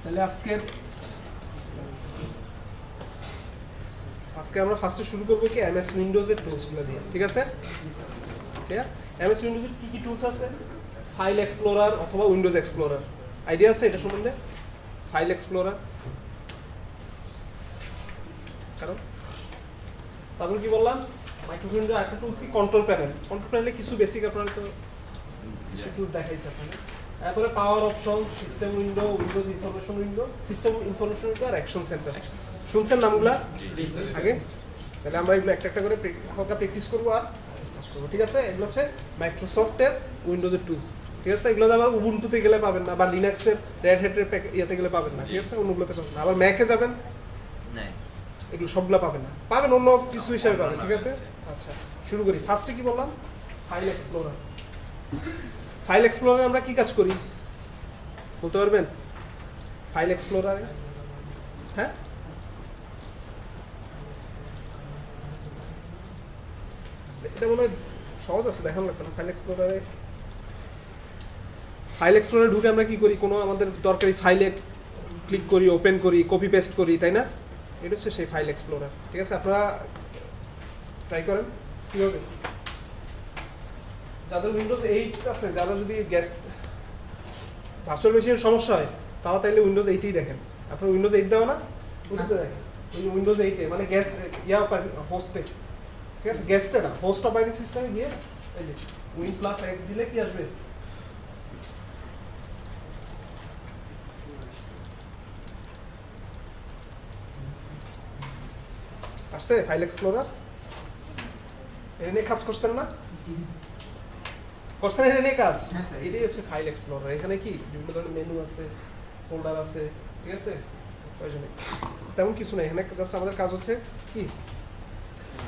তাহলে আজকে আমরা ফার্স্টে শুরু করব কি এমএস উইন্ডোজের টুলসগুলো দিয়ে, ঠিক আছে? ঠিক আছে, এমএস উইন্ডোজের কি কি টুলস আছে? ফাইল এক্সপ্লোরার অথবা উইন্ডোজ এক্সপ্লোরার, আইডিয়া আছে এটা সম্বন্ধে? ফাইল এক্সপ্লোরার, কারণ তারপর কি বললাম, মাইক্রোসফট উইন্ডোজ একটা টুলস কি কন্ট্রোল প্যানেল। কন্ট্রোল প্যানেলে কিছু বেসিক আপনারা তো কিছু টুলস দেখাইছে আপনারা। তারপরে power option, system window, windows information window, system information window আর অ্যাকশন সেন্টার। শুনছেন নামগুলা আগে? তাহলে আমরা এগুলো একটা একটা করে হালকা প্র্যাকটিস করবো আর করবো, ঠিক আছে? এগুলো হচ্ছে মাইক্রোসফটের উইন্ডোজের টুলস, ঠিক আছে? এগুলো আবার উবুন্টুতে গেলে পাবেন না, বা লিনাক্সের রেড হ্যাটের ইয়েতে গেলে পাবেন না, ঠিক আছে? অন্যগুলোতে পাবেন না। আবার ম্যাকে যাবেন, এগুলো সবগুলো পাবেন না, পাবেন অন্য কিছু হিসাবে পাবেন, ঠিক আছে? আচ্ছা, শুরু করি। ফার্স্টে কি বললাম? File explorer. ফাইল এক্সপ্লোরারে আমরা কি কাজ করি বলতে পারবেন? ফাইল এক্সপ্লোরারে হ্যাঁ এটা মনে হয় সহজ আছে, দেখানো লাগবে না। ফাইল এক্সপ্লোরারে ঢুকে আমরা কি করি? কোনো আমাদের দরকারি ফাইলে ক্লিক করি, ওপেন করি, কপি পেস্ট করি, তাই না? এটা হচ্ছে সেই ফাইল এক্সপ্লোরার, ঠিক আছে? আপনারা ট্রাই করেন কীভাবে। যাদের উইন্ডোজ 8 আছে, যারা যদি ভার্চুয়াল মেশিনের সমস্যা হয়, তারা তাইলে উইন্ডোজ 8ই দেখেন। আপনার উইন্ডোজ 8 দেওয়া না? উইন্ডোজে দেখেন, উইন্ডোজ 8 মানে হোস্টে, ঠিক আছে? গেস্টে না, হোস্ট অপারেটিং সিস্টেমে গিয়ে এই যে Win+X দিলে কি আসবে? আসছে ফাইল এক্সপ্লোরার। এটা নিয়ে কাজ করছেন না? করছেন এটা নিয়ে কাজ? এটাই হচ্ছে ফাইল এক্সপ্লোরার। এখানে কি বিভিন্ন ধরনের মেনু আছে, ফোল্ডার আছে, ঠিক আছে? প্রয়োজনে তেমন কিছু নেই এখানে, জাস্ট আমাদের কাজ হচ্ছে কি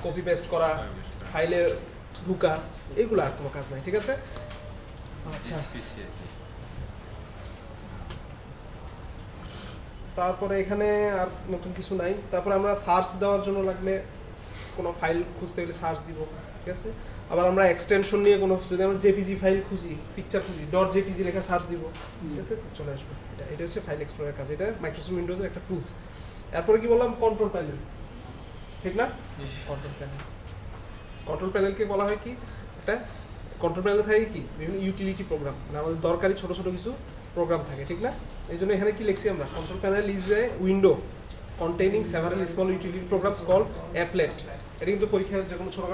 কপি পেস্ট করা, ফাইলে ঢুকা, এগুলো আর কোনো কাজ নাই, ঠিক আছে? আচ্ছা, তারপরে এখানে আর নতুন কিছু নাই। তারপরে আমরা সার্চ দেওয়ার জন্য লাগলে কোনো ফাইল খুঁজতে গেলে সার্চ দিব, ঠিক আছে? আবার আমরা এক্সটেনশন নিয়ে কোনো, যদি আমরা জেপিজি ফাইল খুঁজি, পিকচার খুঁজি, .jpg লেখা সার্চ দিব, ঠিক আছে? চলে আসবে। এটা হচ্ছে ফাইল এক্সপ্লোরার কাজ। এটা মাইক্রোসফট উইন্ডোজের একটা টুলস। এরপরে কি বললাম? কন্ট্রোল প্যানেল, ঠিক না? কন্ট্রোল প্যানেলকে বলা হয় কি, একটা কন্ট্রোল প্যানেলে থাকে কি বিভিন্ন ইউটিলিটি প্রোগ্রাম, মানে আমাদের দরকারি ছোট ছোট কিছু প্রোগ্রাম থাকে, ঠিক না? এই জন্য এখানে কি লিখছি আমরা? Control panel is a window containing several small utility programs called applet. এটা কিন্তু পরীক্ষায় যে কোনো ছোট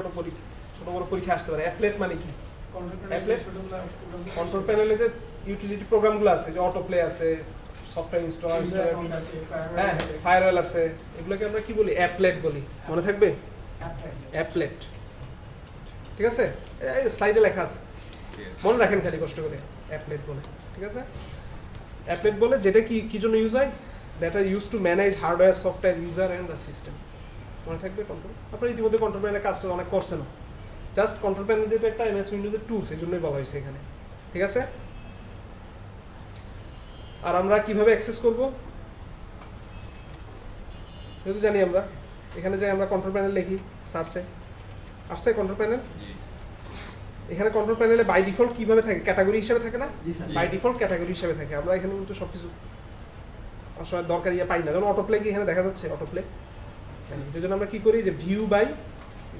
বড় পরীক্ষা আসতে পারে। অ্যাপলেট মানে কি? কন্ট্রোল প্যানেলে যে ইউটিলিটি প্রোগ্রামগুলো আছে, যে অটো প্লে আছে, সফটওয়্যার ইনস্টল আছে, হ্যাঁ ফায়ারওয়েল আছে, এগুলোকে আমরা কি বলি? অ্যাপলেট বলি। মনে থাকবে? অ্যাপলেট, ঠিক আছে? এই স্লাইডে লেখা আছে, মনে রাখেন খালি কষ্ট করে। অ্যাপলেট বলে, ঠিক আছে? অ্যাপলেট বলে যেটা কি জন্য ইউজ হয়? That are use to manage hardware, software, user and the system. মনে থাকবে কন্ট্রোল। আপনারা ইতিমধ্যে কন্ট্রোল প্যানেলের কাজটা অনেক করছেন। জাস্ট কন্ট্রোল প্যানেল যেটা একটা এমএস উইন্ডোজের টুলস, এই জন্যই বলা হয়েছে এখানে, ঠিক আছে? আর আমরা কিভাবে অ্যাক্সেস করব সেটা তো জানি আমরা। এখানে যাই, আমরা কন্ট্রোল প্যানেল লিখি, সার্চে আসছে কন্ট্রোল প্যানেল। এখানে কন্ট্রোল প্যানেলে বাই ডিফল্ট কিভাবে থাকে? ক্যাটাগরি হিসেবে থাকে না? বাই ডিফল্ট ক্যাটাগরি হিসেবে থাকে। আমরা এখানে কিন্তু সবকিছু আসলে দরকার পাই না। যেমন অটোপ্লে কি এখানে দেখা যাচ্ছে? অটোপ্লে, এই জন্য আমরা কি করি? যে ভিউ বাই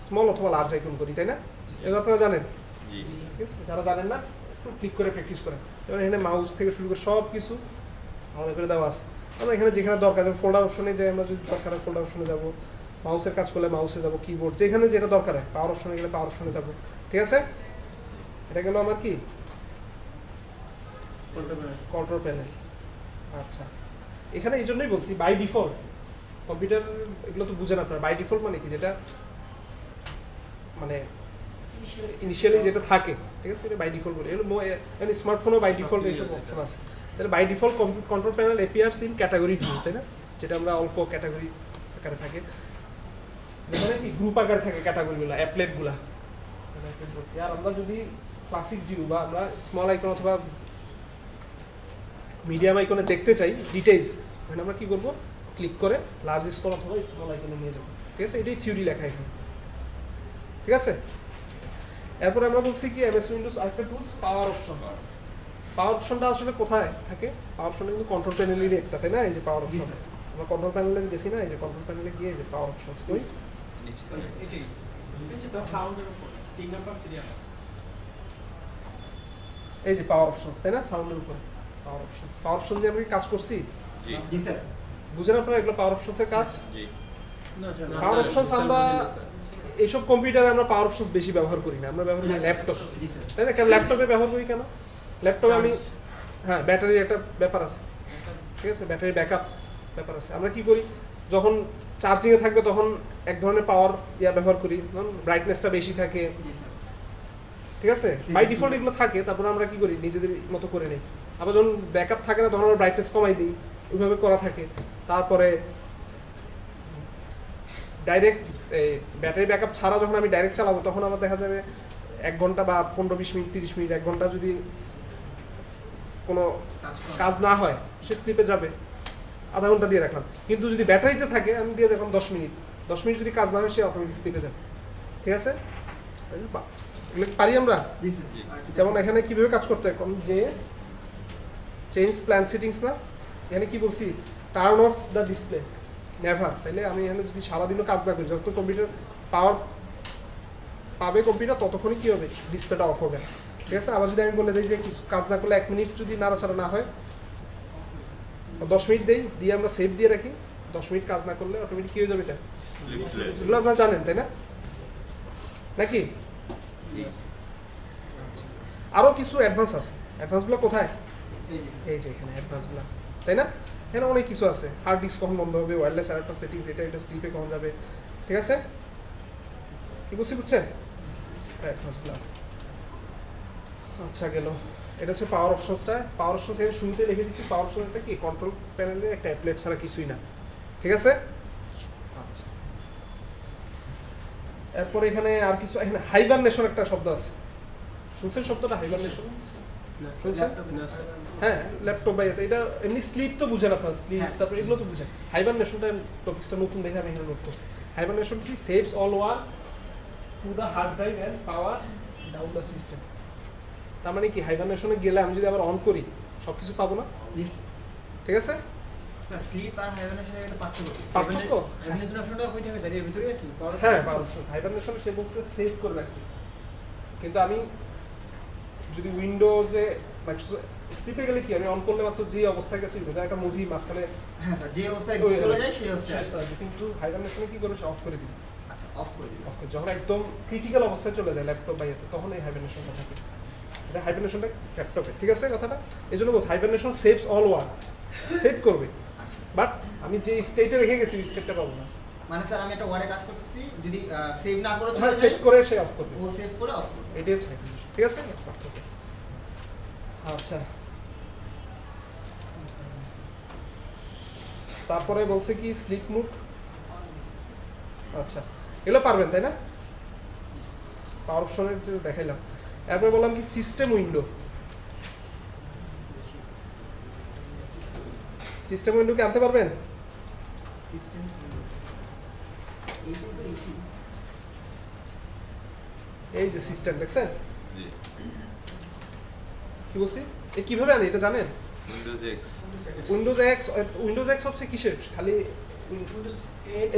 স্মল অথবা লার্জ আইকন করি, তাই না? এটা আপনারা জানেন, ঠিক আছে? যারা জানেন না একটু ক্লিক করে প্র্যাকটিস করেন। যেমন এখানে মাউস থেকে শুরু করে সব কিছু আলাদা করে দেওয়া আছে। আমরা এখানে যেখানে দরকার, যেমন ফোল্ডার অপশনে যাই, আমরা যদি দরকার হয় ফোল্ডার অপশনে যাবো, মাউসের কাজ করলে মাউসে যাবো, কিবোর্ড যেখানে যেটা দরকার হয়, পাওয়ার অপশনে গেলে পাওয়ার অপশনে যাবো, ঠিক আছে? এটা গেল আমার কি কন্ট্রোল প্যানেল। আচ্ছা, এখানে এই জন্যই বলছি বাই ডিফল্ট। কম্পিউটার এগুলো তো বুঝেন আপনারা। বাই ডিফল্ট মানে কি? যেটা মানে ইনিশিয়ালি যেটা থাকে, ঠিক আছে? এটা বাই ডিফল্ট বলে। এগুলো স্মার্টফোনও বাই ডিফল্ট এইসব অপশন আছে। তাহলে by default control panel appears in category view, তাই না? যেটা আমরা অল্প ক্যাটাগরি আকারে থাকে, যেখানে কি গ্রুপ আকারে থাকে ক্যাটাগরিগুলো, অ্যাপলেটগুলো। আর আমরা যদি ক্লাসিক ভিউ বা আমরা স্মল আইকন অথবা মিডিয়াম আইকনে দেখতে চাই ডিটেইলস, মানে আমরা কি করবো? ক্লিক করে লার্জ স্মল অথবা স্মল আইকনে নিয়ে যাবো, ঠিক আছে? এটাই থিওরি লেখা এখানে, ঠিক আছে? এরপরে আমরা বলছি কি এমএস উইন্ডোজ আরেকটা টুলস পাওয়ার অপশন। পাওয়ার অপশনটা আসলে কোথায় থাকে? পাওয়ার অপশনটা কিন্তু কন্ট্রোল প্যানেলেরই একটা, তাই না? এই যে পাওয়ার অপশন, আমরা কন্ট্রোল প্যানেলে গেছি না, এই যে কন্ট্রোল প্যানেলে গিয়ে এই যে পাওয়ার অপশন কই এই যে পাওয়ার অপশনস, তাই না? সাউন্ডের উপরে পাওয়ার অপশনস। পাওয়ার অপশন দিয়ে আমরা কি কাজ করছি? জি স্যার। বুঝেন আপনারা এগুলো পাওয়ার অপশনসের কাজ? জি পাওয়ার অপশনস আমরা এইসব কম্পিউটারে আমরা পাওয়ার অপশনস বেশি ব্যবহার করি না, আমরা ব্যবহার করি ল্যাপটপ, জি স্যার। তাই না? কেন ল্যাপটপে ব্যবহার করি কেন? ল্যাপটপে আমি হ্যাঁ ব্যাটারির একটা ব্যাপার আছে, ঠিক আছে, ব্যাটারি ব্যাকআপ ব্যাপার আছে। আমরা কি করি, যখন চার্জিংয়ে থাকবে তখন এক ধরনের পাওয়ার ব্যবহার করি, ব্রাইটনেসটা বেশি থাকে, জি স্যার। ঠিক আছে, বাই ডিফল্ট এগুলো থাকে, তারপর আমরা কি করি নিজেদের মতো করে নিই। আবার যখন ব্যাকআপ থাকে না তখন আমরা ব্রাইটনেস কমাই দিই, ওইভাবে করা থাকে। তারপরে ডাইরেক্ট ব্যাটারি ব্যাকআপ ছাড়া যখন আমি ডাইরেক্ট চালাবো তখন আমার দেখা যাবে 1 ঘন্টা বা 15-20 মিনিট 30 মিনিট 1 ঘন্টা যদি কোনো কাজ না হয় সে স্লিপে যাবে, আধা ঘন্টা দিয়ে রাখলাম। কিন্তু যদি ব্যাটারিতে থাকে আমি দিয়ে দেখলাম 10 মিনিট, 10 মিনিট যদি কাজ না হয় সে অটোমেটিক স্লিপে যাবে, ঠিক আছে? এগুলো পারি আমরা। জি স্যার। যেমন এখানে কিভাবে কাজ করতে হয়, যে চেঞ্জ প্ল্যান সেটিংস না, এখানে কি বলছি, turn off the display never. তাইলে আমি এখানে যদি সারাদিনও কাজ না করি, যতক্ষণ কম্পিউটার পাওয়ার পাবে কম্পিউটার ততক্ষণই কি হবে, ডিসপ্লেটা অফ হবে, ঠিক আছে? আবার যদি আমি বলে দিই যে কিছু কাজ না করলে 1 মিনিট যদি নাড়াচাড়া না হয় 10 মিনিট দিয়ে আমরা সেভ দিয়ে রাখি, 10 মিনিট কাজ না করলে অটোমেটিক কি হয়ে যাবে, এটা এগুলো আপনারা জানেন তাই না, নাকি? আরো কিছু অ্যাডভান্স আছে, অ্যাডভান্সগুলো কোথায়? এই যে এখানে অ্যাডভান্সগুলো, তাই না? এখানে অনেক কিছু আছে, হার্ড ডিস্ক কখন বন্ধ হবে, ওয়্যারলেস অ্যাডাপ্টার সেটিংস, এটা স্লিপে কখন যাবে, ঠিক আছে? কি বলছি বুঝছেন? অ্যাডভান্সগুলো আছে। আচ্ছা গেল, এটা হচ্ছে পাওয়ার অপশনসটা। পাওয়ার অপশনস এর শুরুতে লিখে দিচ্ছি, পাওয়ার অপশনটা কি কন্ট্রোল প্যানেলের একটা অ্যাপলেট ছাড়া কিছুই না, ঠিক আছে? আচ্ছা, এরপরে এখানে আর কিছু, এখানে হাইবারনেশন একটা শব্দ আছে, শুনছেন শব্দটা হাইবারনেশন? শুনছেন? হ্যাঁ, ল্যাপটপ বা এটা এমনি স্লিপ তো বুঝেন আপনার, স্লিপ তারপরে এগুলো তো বুঝেন। হাইবারনেশনটা টপিকসটা নতুন দেখে আমি এখানে নোট করছি। হাইবারনেশন কি, saves all work to the hard drive and powers down the system. তার মানে কি, হাইবারনেশনে গেলে আমি যদি আবার অন করি সব কিছু পাবো না, ঠিক আছে? স্লিপ আর হাইবারনেশনের একটা পার্থক্য। পার্থক্য? হাইবারনেশন অপশনটা কই থাকে স্যার? এর ভিতরে আছে? হ্যাঁ, হাইবারনেশন সে বলছে সেভ করে রাখতে, কিন্তু আমি যদি উইন্ডোজে স্লিপে গেলে কি, আমি অন করলে মাত্র যে অবস্থায় গেছি একটা মুভি মাঝখানে, হ্যাঁ স্যার, যে অবস্থায় চলে যায় সেই অবস্থায় আসবে। কিন্তু হাইবারনেশনে কি করে, অফ করে দিই। আচ্ছা, অফ করে দিন। অফ করে যখন একদম ক্রিটিক্যাল অবস্থায় চলে যায় ল্যাপটপ বা ইয়েতে, তখন এই হাইবারনেশনটা থাকে। এটা হাইবারনেশনটা ল্যাপটপে, ঠিক আছে কথাটা? এই জন্য বলছি hibernation saves all work, save করবে, বাট আমি যে স্টেটে রেখে গেছি ওই স্টেটটা পাবো না। মানে স্যার আমি একটা ওয়ার্ডে কাজ করতেছি, যদি সেভ না করে চলে হ্যাঁ, যায়, সেভ করে সে অফ করবে, ও সেভ করে অফ করবে। এটাই হচ্ছে হাইবারনেশন, ঠিক আছে? পার্থক্য। আচ্ছা, তারপরে বলছে কি স্লিপ মুড। আচ্ছা, এগুলো পারবেন তাই না? পাওয়ার অপশনের যে দেখাইলাম। এরপরে বললাম কি সিস্টেম উইন্ডো। সিস্টেম উইন্ডো কি আনতে পারবেন? সিস্টেম এইটা তো ইজি। এই যে সিস্টেম দেখছেন জি কি বলছি, এ কিভাবে আনি এটা জানেন? উইন্ডোজ এক্স উইন্ডোজ এক্স হচ্ছে কিসের, খালি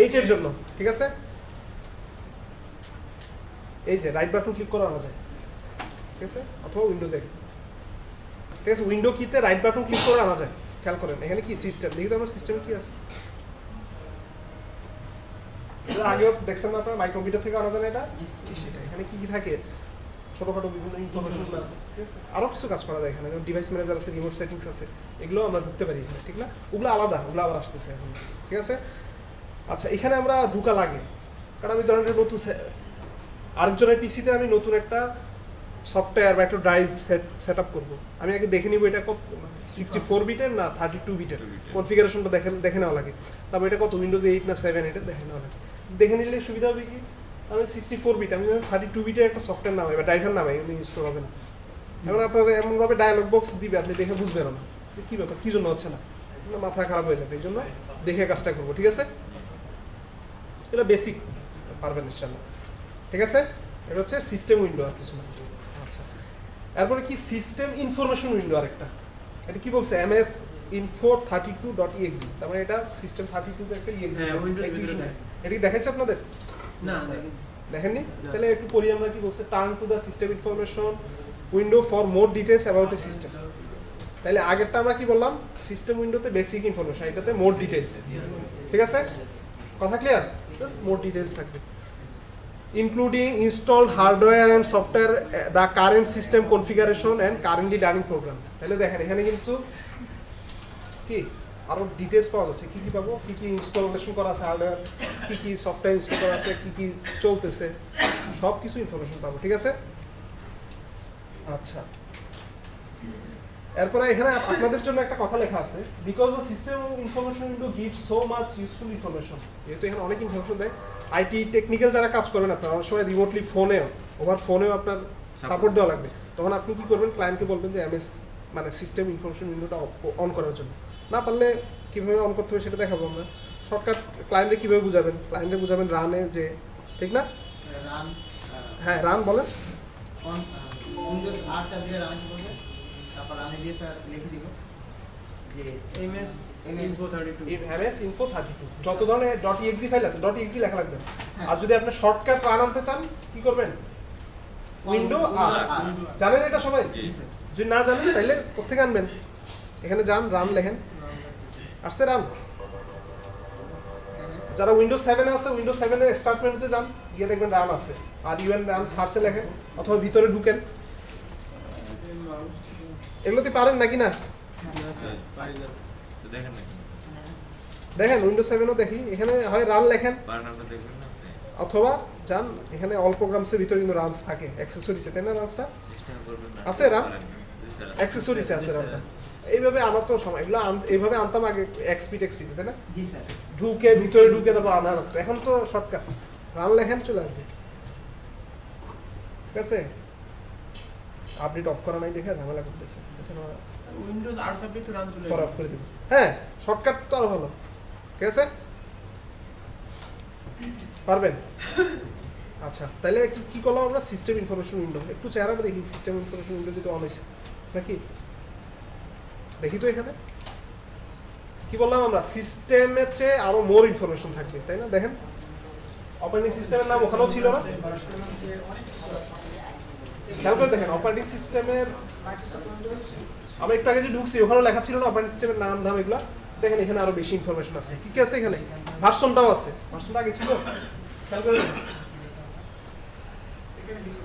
8 এর জন্য, ঠিক আছে? এই যে রাইট বাটন ক্লিক করে আনা যায়, ঠিক আছে, অথবা উইন্ডোজ এক্স, ঠিক আছে? উইন্ডো কিতে রাইট বাটন ক্লিক করে আনা যায়। খেয়াল করেন এখানে কি সিস্টেম, দেখি তো আমার সিস্টেমে কি আছে। আগেও দেখছেন না আপনারা, মাই কম্পিউটার থেকে আনা যায় না এটা, সেটা এখানে কি কি থাকে, ছোটখাটো বিভিন্ন ইনফরমেশন আছে, ঠিক আছে? আরও কিছু কাজ করা যায় এখানে, যেমন ডিভাইস ম্যানেজার আছে, রিমোট সেটিংস আছে, এগুলো আমরা ঢুকতে পারি এখানে, ঠিক না? ওগুলো আলাদা, ওগুলো আবার আসতেছে এখন, ঠিক আছে? আচ্ছা, এখানে আমরা ঢুকা লাগে, কারণ আমি ধরেন নতুন আরেকজনের পিসিতে আমি নতুন একটা সফটওয়্যার বা একটা ড্রাইভ সেট আপ করবো, আমি আগে দেখে নিব এটা কত 64 বিটের না 32 বিটের, কনফিগারেশনটা দেখে নেওয়া লাগে। তারপর এটা কত উইন্ডোজ 8 না 7 এটা দেখে নেওয়া লাগে। দেখে নিলে সুবিধা হবে কি, আমি 64 বিট, আমি 32 বিটের একটা সফটওয়্যার নামাই বা ড্রাইভার নামাই, কিন্তু ইনস্টল হবে না। এখন আপনার এমনভাবে ডায়ালগ বক্স দিবে, আপনি দেখে বুঝবেন না কী ব্যাপার, কী জন্য হচ্ছে না, মাথা খারাপ হয়ে যাবে। এই জন্য দেখে কাজটা করবো, ঠিক আছে? এটা বেসিক পারবেন ইনশাল্লাহ, ঠিক আছে? এটা হচ্ছে সিস্টেম উইন্ডো আর কিছু না। আচ্ছা, এরপরে কি সিস্টেম ইনফরমেশন উইন্ডো আরেকটা, এটা কি বলছে ms info32.exe, তার মানে এটা সিস্টেম 32 এর একটা exe এক্সিকিউশন। এটা কি দেখাইছে আপনাদের? না দেখেননি? তাহলে একটু পড়ি আমরা কি বলছে, turn to the system information window for more details about a system. তাহলে আগেরটা আমরা কি বললাম, সিস্টেম উইন্ডোতে বেসিক ইনফরমেশন, এটাতে মোর ডিটেইলস। ঠিক আছে, কথা ক্লিয়ার? জাস্ট মোর ডিটেইলস থাকবে, including installed hardware and software, the current system configuration and currently running programs। তাহলে দেখেন এখানে কিন্তু কি আরো ডিটেইলস পাওয়া যাচ্ছে, কি কি পাবো, কি কি ইনস্টলেশন করা আছে হার্ডওয়্যার, কি কি সফটওয়্যার ইনস্টল করা আছে, কি কি চলতেছে, সব কিছু ইনফরমেশন পাবো। ঠিক আছে, আচ্ছা এরপরে এখানে আপনাদের জন্য একটা কথা লেখা আছে, because the system information window gives so much useful information. যেহেতু এখানে অনেক ইনফরমেশন দেয়, আইটি টেকনিক্যাল যারা কাজ করেন আপনারা অনেক সময় রিমোটলি ফোনেও ওভার ফোনেও আপনার সাপোর্ট দেওয়া লাগবে, তখন আপনি কি করবেন, ক্লায়েন্টকে বলবেন যে এমএস মানে সিস্টেম ইনফরমেশন উইন্ডোটা অন করার জন্য। না পারলে কীভাবে অন করতে হবে সেটা দেখাবো আমরা। শর্টকাট ক্লায়েন্টে কীভাবে বুঝাবেন, ক্লায়েন্টে বুঝাবেন রানে, যে ঠিক না, রান, হ্যাঁ রান বলেন, অন উইন্ডোজ আর চাপ দিয়ে রান এসে করবে, তারপর আমি যে স্যার লিখে দিব যে ms info32 ms info32 যত ধরনের .exe ফাইল আছে .exe লেখা লাগবে। আর যদি আপনি শর্টকাট রান আনতে চান কি করবেন, উইন্ডো আর। জানেন এটা সবাই? যদি না জানেন তাহলে কোথেকে আনবেন, এখানে যান রান লেখেন, আসছে রান। যারা উইন্ডোজ 7 আছে উইন্ডোজ 7 এর স্টার্ট মেনুতে যান, গিয়ে দেখবেন রান আছে, আর ইউএন রান সার্চে লেখেন অথবা ভিতরে ঢুকেন। এগুলোতে পারেন নাকি না? দেখেন উইন্ডোজ 7ও দেখি, এখানে হয় রান লেখেন অথবা যান এখানে অল প্রোগ্রামসের ভিতরে কিন্তু রানস থাকে, অ্যাক্সেসরিজে, তাই না? রানসটা আছে, রান অ্যাক্সেসরিজে আছে রানটা। এইভাবে আনার তো সময়, এগুলো এইভাবে আনতাম আগে এক্সপি, তাই না? জি স্যার, ঢুকে ভিতরে ঢুকে তারপর আনা লাগতো, এখন তো শর্টকাট রান লেখেন চলে আসবে। ঠিক আছে, আপডেট অফ করা নাই দেখে ঝামেলা করতেছে, উইন্ডোজ আর সাবমিট তো রান চলে পরে অফ করে দেব। হ্যাঁ শর্টকাট তো আরো ভালো। ঠিক আছে, পারবেন? আচ্ছা তাহলে কি করলাম আমরা, সিস্টেম ইনফরমেশন উইন্ডো, একটু চেহারাটা দেখি, সিস্টেম ইনফরমেশন উইন্ডো যেটা অন হয়েছে নাকি দেখি তো। এখানে কি বললাম আমরা, সিস্টেমের চেয়ে আরো মোর ইনফরমেশন থাকবে, তাই না? দেখেন অপারেটিং সিস্টেমের নাম ওখানেও ছিল না, খেয়াল করে দেখেন অপারেটিং সিস্টেমের, আমরা একটু আগে যে ঢুকছি ওখানেও লেখা ছিল না অপারেটিং সিস্টেমের নাম ধাম এগুলা। দেখেন এখানে আরো বেশি ইনফরমেশন আছে, কি কি আছে এখানে, ভার্সনটাও আছে, ভার্সনটা আগে ছিল, খেয়াল করে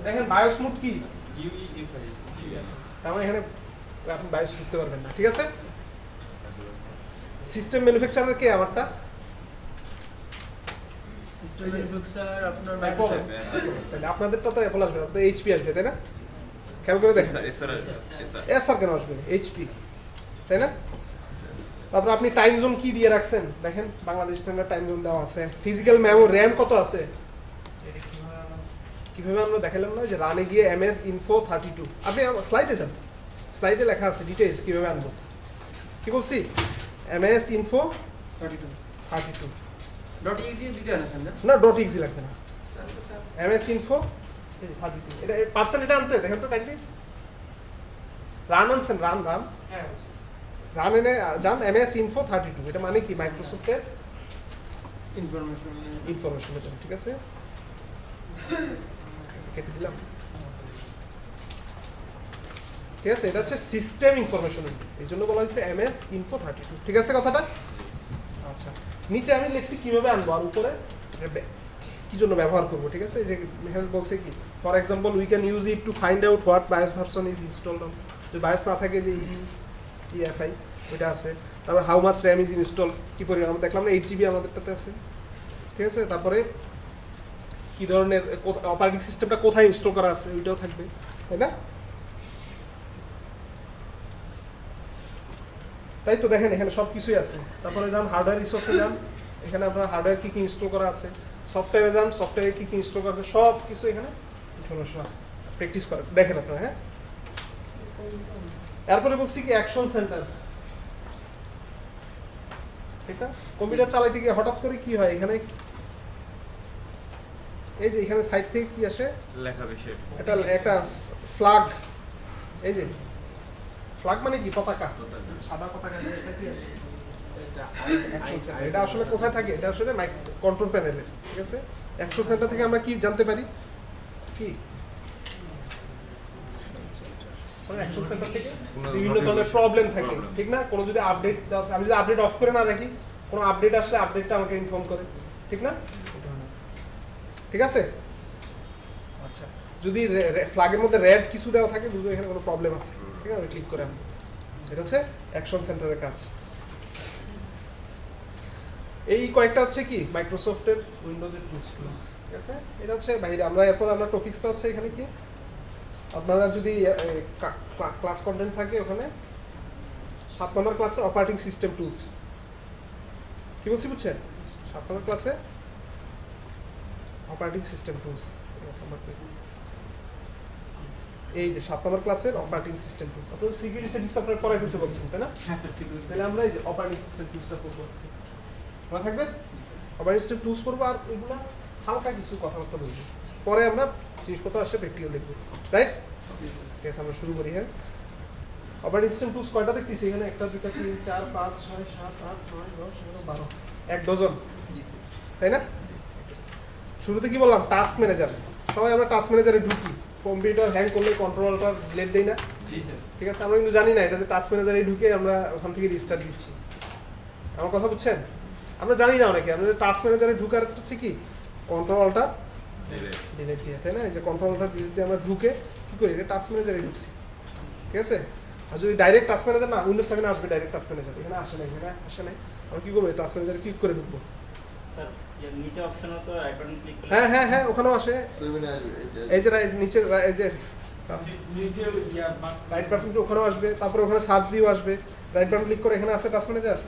দেখেন বায়োস মোড কি, তার মানে এখানে আপনি বায়োস লিখতে পারবেন না। ঠিক আছে, সিস্টেম ম্যানুফ্যাকচারার কে আমারটা, সিস্টেম ম্যানুফ্যাকচারার আপনার অ্যাপল, তাহলে আপনাদেরটা তো অ্যাপল আসবে, আপনাদের এইচপি আসবে, তাই না? খেয়াল করে দেখেন এসআর কেন আসবে, এইচপি, তাই না? তারপর আপনি টাইম জোন কি দিয়ে রাখছেন, দেখেন বাংলাদেশ স্ট্যান্ডার্ড টাইম জোন দেওয়া আছে, ফিজিক্যাল মেমোরি র্যাম কত আছে, কিভাবে আমরা দেখালাম না যে রানে গিয়ে ms info32, আপনি স্লাইডে যান, স্লাইডে লেখা আছে ডিটেইলস কিভাবে আনবো, কি বলছি, ms info32 .exe দিতে আছেন না? না .exe লাগবে না, ms info32 এটা পার্সেন্ট, এটা আনতে দেখেন তো কাইন্ডলি, রান আনছেন, রান হ্যাঁ রান এনে যান ms info32, এটা মানে কি মাইক্রোসফটের ইনফরমেশনের জন্য। ঠিক আছে, কেটে দিলাম। ঠিক আছে, এটা হচ্ছে সিস্টেম ইনফরমেশন, এই জন্য বলা হয়েছে ms info32। ঠিক আছে কথাটা? আচ্ছা নিচে আমি লিখছি কিভাবে আনবো, আর উপরে কি জন্য ব্যবহার করবো। ঠিক আছে, যে মেহের বলছে কি, for example we can use it to find out what bias version is installed on, যদি বায়োস না থাকে যে ইএফআই ওইটা আছে, তারপর how much RAM is install, কি পরিমাণ, আমরা দেখলাম না 8GB আমাদেরটাতে আছে। ঠিক আছে, তারপরে কি ধরনের অপারেটিং সিস্টেমটা কোথায় ইনস্টল করা আছে ওইটাও থাকবে, তাই না? তাই তো দেখেন এখানে সব কিছুই আছে। তারপরে যান হার্ডওয়্যার রিসোর্সে যান, এখানে আপনার হার্ডওয়্যার কি কি ইনস্টল করা আছে, সফটওয়্যারে যান, সফটওয়্যারে কি কি ইনস্টল করা আছে, সব কিছু এখানে ইনফরমেশন আছে, প্র্যাকটিস করেন দেখেন আপনারা। হ্যাঁ, এরপরে বলছি কি অ্যাকশন সেন্টার, ঠিক না? কম্পিউটার চালাইতে গিয়ে হঠাৎ করে কি হয়, এখানে এই যে এখানে সাইড থেকে কি আসে, লেখা বিষয় এটা একটা ফ্ল্যাগ এই যে ফ্ল্যাগ মানে কি পতাকা সাদা পতাকা দিয়ে এটা কি আছে অ্যাকশন সেন্টার এটা আসলে কোথায় থাকে এটা আসলে কন্ট্রোল প্যানেলে ঠিক আছে অ্যাকশন সেন্টার থেকে আমরা কি জানতে পারি কি অ্যাকশন সেন্টার থেকে বিভিন্ন ধরনের প্রবলেম থাকে ঠিক না কোনো যদি আপডেট আমি যদি আপডেট অফ করে না রাখি কোনো আপডেট আসলে আপডেটটা আমাকে ইনফর্ম করে ঠিক না ঠিক আছে আচ্ছা যদি ফ্ল্যাগের মধ্যে রেড কিছু দেওয়া থাকে বুঝবো এখানে কোনো প্রবলেম আছে ঠিক আছে ক্লিক করে আমি এটা হচ্ছে অ্যাকশন সেন্টারের কাজ এই কয়েকটা হচ্ছে কি মাইক্রোসফটের উইন্ডোজের টুলসগুলো ঠিক আছে এটা হচ্ছে বাইরে আমরা এরপর আমরা টপিকসটা হচ্ছে এখানে কি আপনারা যদি ক্লাস কন্টেন্ট থাকে ওখানে 7 নম্বর ক্লাসে অপারেটিং সিস্টেম টুলস কি বলছি বুঝছেন 7 নম্বর ক্লাসে অপারেটিং সিস্টেম টুলস এই যে 7 নম্বর ক্লাসের অপারেটিং সিস্টেম টুলস আপনারা সিকিউরিটি সেটিংস আপনারা পড়াই ফেলতে বলছেন তাই না হ্যাঁ স্যার সিকিউরিটি তাহলে আমরা এই যে অপারেটিং সিস্টেম টুলসটা করব আজকে মনে থাকবে অপারেটিং সিস্টেম টুলস করবো আর এগুলো হালকা কিছু কথাবার্তা বলবো পরে আমরা জিনিসপত্র আসলে প্র্যাকটিক্যাল দেখবো রাইট ঠিক আছে আমরা শুরু করি হ্যাঁ অপারেটিং সিস্টেম টুলস কয়টা দেখতেছি এখানে 1 2 3 4 5 6 7 8 9 10 11 12 এক ডজন তাই না শুরুতে কি বললাম টাস্ক ম্যানেজার সবাই আমরা টাস্ক ম্যানেজারে ঢুকি কম্পিউটার হ্যাং করলে কন্ট্রোলটা ডিলিট দেই না জি স্যার ঠিক আছে আমরা কিন্তু জানি না এটা যে টাস্ক ম্যানেজারে ঢুকে আমরা ওখান থেকে রিস্টার্ট দিচ্ছি আমার কথা বুঝছেন আমরা জানি না অনেকে আমরা টাস্ক ম্যানেজারে ঢুকার হচ্ছে কি কন্ট্রোলটা ডিলিট দিয়ে তাই না এই যে কন্ট্রোলটা ডিলিট দিয়ে আমরা ঢুকে কি করি এটা টাস্ক ম্যানেজারে ঢুকছি ঠিক আছে আর যদি ডাইরেক্ট টাস্ক ম্যানেজার না উইন্ডোজ 7 আসবে ডাইরেক্ট টাস্ক ম্যানেজার এখানে আসে না এখানে আসে না আমরা কি করব টাস্ক ম্যানেজারে ক্লিক করে ঢুকবো স্যার এর নিচে অপশনও তো রাইট বাটন ক্লিক করলে হ্যাঁ ওখানেও আসে এই যে রাইট নিচে এই যে নিচে ইয়া রাইট বাটন ওখানেও আসবে তারপরে ওখানে সার্চ দিয়েও আসবে রাইট বাটন ক্লিক করে এখানে আছে টাস্ক ম্যানেজার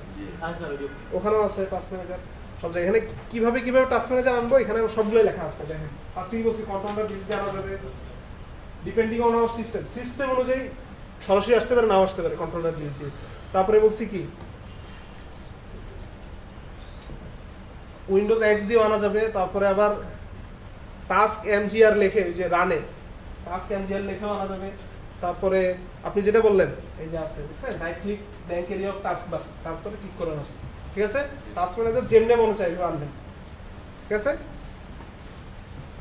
আছে স্যার ওখানেও আছে টাস্ক ম্যানেজার সব জায়গায় এখানে কিভাবে টাস্ক ম্যানেজার আনবো এখানে সবগুলোই লেখা আছে দেখেন ফার্স্টে কি বলছি কন্ট্রোলটা ডিলিট দেওয়া যাবে ডিপেন্ডিং অন আওয়ার সিস্টেম অনুযায়ী সরাসরি আসতে পারে নাও আসতে পারে কন্ট্রোলটা ডিলিট দিয়ে তারপরে বলছি কি উইন্ডোজ এক্স দিয়ে আনা যাবে তারপরে আবার টাস্ক এমজিআর লিখে ওই যে রানে টাস্ক এমজিআর লিখেও আনা যাবে তারপরে আপনি যেটা বললেন এই যে আছে বুঝছেন right click blank area of টাস্কবারে ক্লিক করে আসবে ঠিক আছে টাস্ক ম্যানেজার যেমনে মনে চাইবে আনবেন ঠিক আছে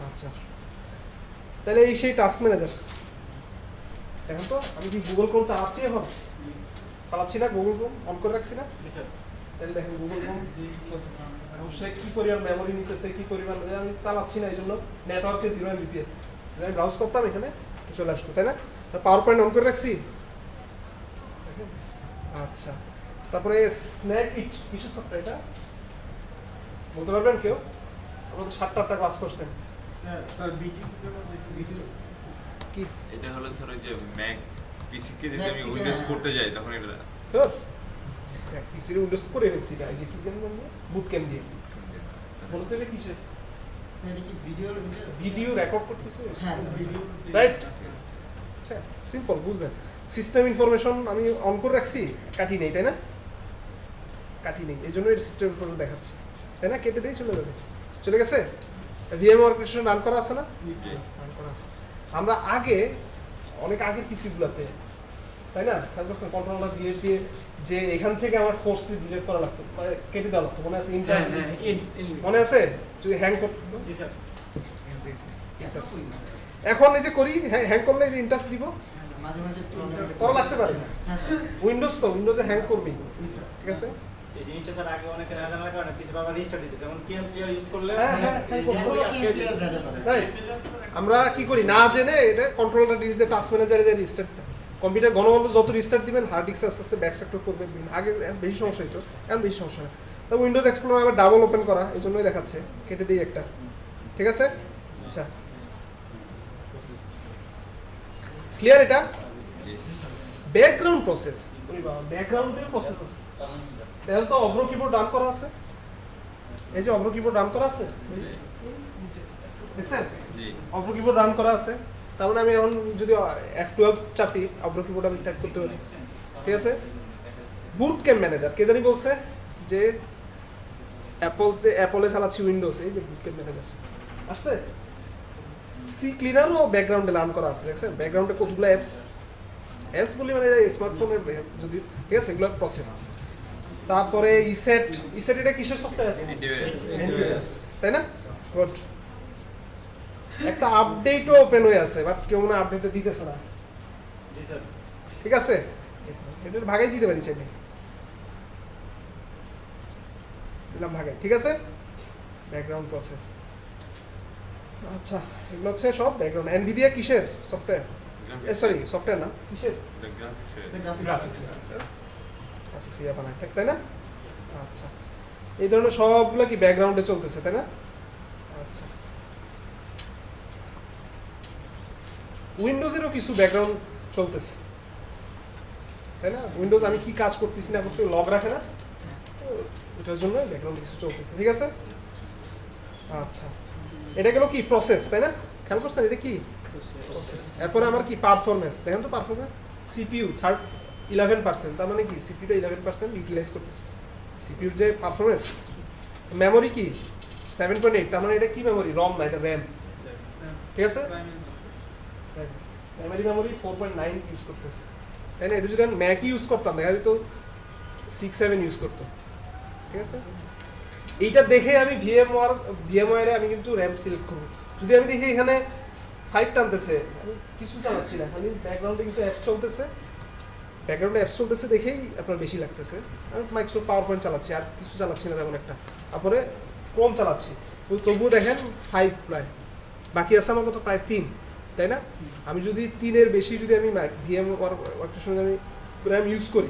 আচ্ছা তাহলে এই সেই টাস্ক ম্যানেজার এখন তো আমি কি গুগল ক্রোম চালাচ্ছি এখন চালাচ্ছি না গুগল ক্রোম অন করে রাখছি না জি স্যার তাহলে দেখেন গুগল ক্রোম সে কি পরিমাণ মেমোরি নিতেছে কি পরিমাণ আমি চালাচ্ছি না এই জন্য নেটওয়ার্কে 0 mbps আমি ব্রাউজ করতাম এখানে চলে আসতো তাই না পাওয়ার পয়েন্ট অন করে রাখছি আচ্ছা তারপরে স্ন্যাক ইট কিসের সফটওয়্যার এটা বলতে পারবেন কেউ আমরা তো 7টা ক্লাস করছেন স্যার ভিডিও কি এটা হলো স্যার ওই যে ম্যাক পিসি কে যদি আমি উইন্ডোজ করতে যাই তখন এটা তোর পিসির উইন্ডোজ করে ফেলছি না এই যে কি জানি বলবো বুট ক্যাম্প দিয়ে বলতে গেলে কিসের স্যার এটা কি ভিডিও ভিডিও রেকর্ড করতেছে হ্যাঁ ভিডিও রাইট আচ্ছা সিম্পল বুঝলেন সিস্টেম ইনফরমেশন আমি অন করে রাখছি কাটি নেই তাই না কাটি নেই এই জন্য এটা সিস্টেম ইনফরমেশন দেখাচ্ছি তাই না কেটে দিয়ে চলে যাবে চলে গেছে ভিএম অর্কেস্ট্রেশন রান করা আছে না রান করা আছে আমরা আগে অনেক আগে পিসিগুলোতে তাই না খেয়াল করছেন কন্ট্রোলার ডিলিট দিয়ে যে এখান থেকে আমার ফোর্সলি ডিলিট করা লাগতো কেটে দেওয়া লাগতো মনে আছে ইন্টারেস্ট মনে আছে যদি হ্যাং করতো জি স্যার এখন এই যে করি হ্যাং করলে যে ইন্টারেস্ট দিব মাঝে মাঝে করা লাগতে পারে না হ্যাঁ স্যার উইন্ডোজ তো উইন্ডোজে হ্যাং করবেই ঠিক আছে এই জিনিসটা স্যার আগে অনেকে না জানার কারণে কিছু বাবা রিস্টার্ট দিতে যেমন কেএম প্লেয়ার ইউজ করলে হ্যাঁ এগুলো কি প্লেয়ার ভেজা করে রাইট আমরা কি করি না জেনে এটা কন্ট্রোলটা ডিলিট দিয়ে টাস্ক ম্যানেজারে যে রিস্টার্ট কম্পিউটার ঘনবন্ধ যত রিস্টার্ট দিবেন হার্ড ডিস্ক আস্তে আস্তে ব্যাক সেক্টর করবেন আগে বেশি সমস্যা হতো এখন বেশি সমস্যা হয় তবে উইন্ডোজ এক্সপ্লোরার আবার ডাবল ওপেন করা এই জন্যই দেখাচ্ছে কেটে দিই একটা ঠিক আছে আচ্ছা ক্লিয়ার এটা ব্যাকগ্রাউন্ড প্রসেস ব্যাকগ্রাউন্ডের প্রসেস আছে এখন তো অভ্র কিবোর্ড রান করা আছে এই যে অভ্র কিবোর্ড রান করা আছে দেখছেন জি অভ্র কিবোর্ড রান করা আছে তার মানে আমি এখন যদি F12 চাপি অভ্র কিবোর্ড আমি টাইপ করতে পারি ঠিক আছে বুট ক্যাম্প ম্যানেজার কে জানি বলছে যে অ্যাপলে চালাচ্ছি উইন্ডোজ এই যে বুট ক্যাম্প ম্যানেজার আসছে সি ক্লিনারও ব্যাকগ্রাউন্ডে রান করা আছে দেখছেন ব্যাকগ্রাউন্ডে কতগুলো অ্যাপস অ্যাপস বলি মানে স্মার্টফোনের যদি ঠিক আছে এগুলো প্রসেস। তারপরে ইসেট, ইসেট এটা কিসের সফটওয়্যার? Antivirus. তাই না? গুড। একটা আপডেটও ওপেন হয়ে আছে বাট কেউ না আপডেটে দিতেছে না, জি স্যার। ঠিক আছে? এটার ভাগাই দিতে পারি চাইলে, দিলাম ভাগাই, ঠিক আছে? Background process. আচ্ছা এগুলো হচ্ছে সব ব্যাকগ্রাউন্ড। এনভিডিয়া কিসের সফটওয়্যার? সরি সফটওয়্যার না, কিসের? The graphics. গ্রাফিক্স ইয়া বানায়, ঠিক তাই না? আচ্ছা এই ধরনের সবগুলো কি ব্যাকগ্রাউন্ডে চলতেছে তাই না? আচ্ছা উইন্ডোজেরও কিছু ব্যাকগ্রাউন্ড চলতেছে তাই না? উইন্ডোজ আমি কি কাজ করতেছি না করতে লগ রাখে না, তো এটার জন্য ব্যাকগ্রাউন্ড কিছু চলতেছে, ঠিক আছে? আচ্ছা এটা গেল কি প্রসেস তাই না? খেয়াল করছেন এটা কি এরপরে আমার কি পারফরমেন্স, দেখেন তো পারফরমেন্স সিপিইউ 11%, তার মানে কি সিপিইউটা 11% ইউটিলাইজ করতেছে। সিপিইউর যে পারফরমেন্স, মেমোরি কি 7.8, তার মানে এটা কি মেমোরি? রম না, এটা র্যাম, ঠিক আছে? মেমোরি 4.9 ইউজ করতেছে তাই না? এটা যদি আমি ম্যাক ইউজ করতাম দেখা যেত 6-7 ইউজ করতো, ঠিক আছে? এইটা দেখে আমি ভিএমওয়ারে আমি কিন্তু র্যাম সিলেক্ট করবো। যদি আমি দেখি এখানে 5 টানতেছে, আমি কিছু চালাচ্ছি না, খালি ব্যাকগ্রাউন্ডে কিছু অ্যাপস চলতেছে, ব্যাকগ্রাউন্ডে অ্যাপস চলতেছে দেখেই আপনার বেশি লাগতেছে। আমি মাইক্রোসফট পাওয়ার পয়েন্ট চালাচ্ছি, আর কিছু চালাচ্ছি না তেমন একটা, তারপরে কম চালাচ্ছি, তো তবুও দেখেন 5 প্রায়, বাকি আছে আমার কত প্রায় 3, তাই না? আমি যদি 3-এর বেশি যদি আমি ভিএমওয়ারের সঙ্গে আমি র্যাম ইউজ করি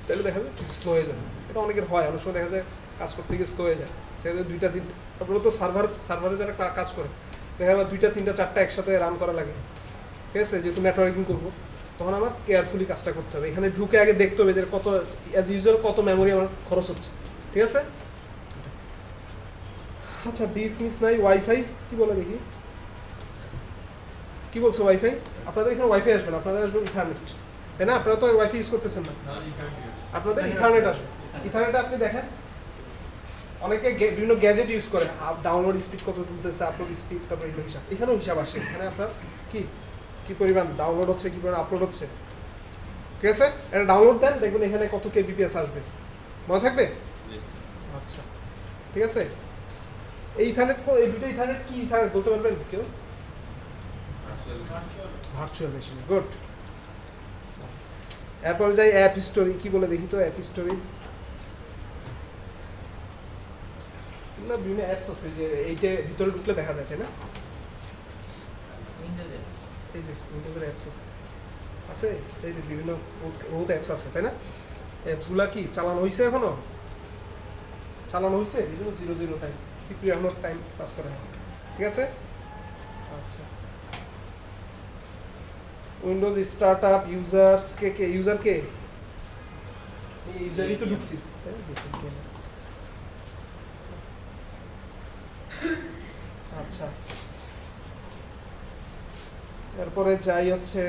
তাহলে দেখা যায় স্লো হয়ে যাবে। এটা অনেকের হয়, অনেক সময় দেখা যায় কাজ করতে গিয়ে স্লো হয়ে যায়, সেক্ষেত্রে 2-3 তারপরে তো সার্ভারে যারা কাজ করে দেখা যায় 2-3-4টা একসাথে রান করা লাগে, ঠিক আছে? যেহেতু নেটওয়ার্কিং করবো তখন আমার কেয়ারফুলি কাজটা করতে হবে। এখানে ঢুকে আগে দেখতে হবে যে কত অ্যাজ ইউজুয়াল কত মেমোরি আমার খরচ হচ্ছে, ঠিক আছে? আচ্ছা ডিসমিস নাই ওয়াইফাই কি বলে দেখি, কি বলছে ওয়াইফাই? আপনাদের এখানে ওয়াইফাই আসবে না, আপনাদের আসবে ইথারনেট, তাই না? আপনারা তো ওয়াইফাই ইউজ করতেছেন না, আপনাদের ইথারনেট আসবে। ইথারনেটে আপনি দেখেন অনেকে বিভিন্ন গ্যাজেট ইউজ করে, ডাউনলোড স্পিড কত তুলতেছে, আপলোড স্পিড, তারপর এগুলো হিসাব, এখানেও হিসাব আসে। এখানে আপনার কি পরিমাণ ডাউনলোড হচ্ছে, কি পরিমাণ আপলোড হচ্ছে, ঠিক আছে? এটা ডাউনলোড দেন, দেখবেন এখানে কত কেবিপিএস আসবে, মনে থাকবে? আচ্ছা ঠিক আছে। এই ইথারনেট, এই দুটো ইথারনেট কি ইথারনেট বলতে পারবেন কেউ? Virtual machine, good. এরপরে যাই অ্যাপ স্টোরি, কি বলে দেখি তো অ্যাপ স্টোরি। বিভিন্ন অ্যাপস আছে যে এইটা ভিতরে ঢুকলে দেখা যায়, তাই না? এই যে উইন্ডোজের অ্যাপস আছে এই যে বিভিন্ন বহুত অ্যাপস আছে, তাই না? অ্যাপসগুলা কি চালানো হয়েছে? এখনো চালানো হয়েছে বিভিন্ন 0 টাইম, সিপিইউ এখনো টাইম পাস করে না, ঠিক আছে? আচ্ছা উইন্ডোজ স্টার্টআপ ইউজার্স কে ইউজার কে এই ইউজারই তো ঢুকছি, তাই না? আচ্ছা এরপরে যাই হচ্ছে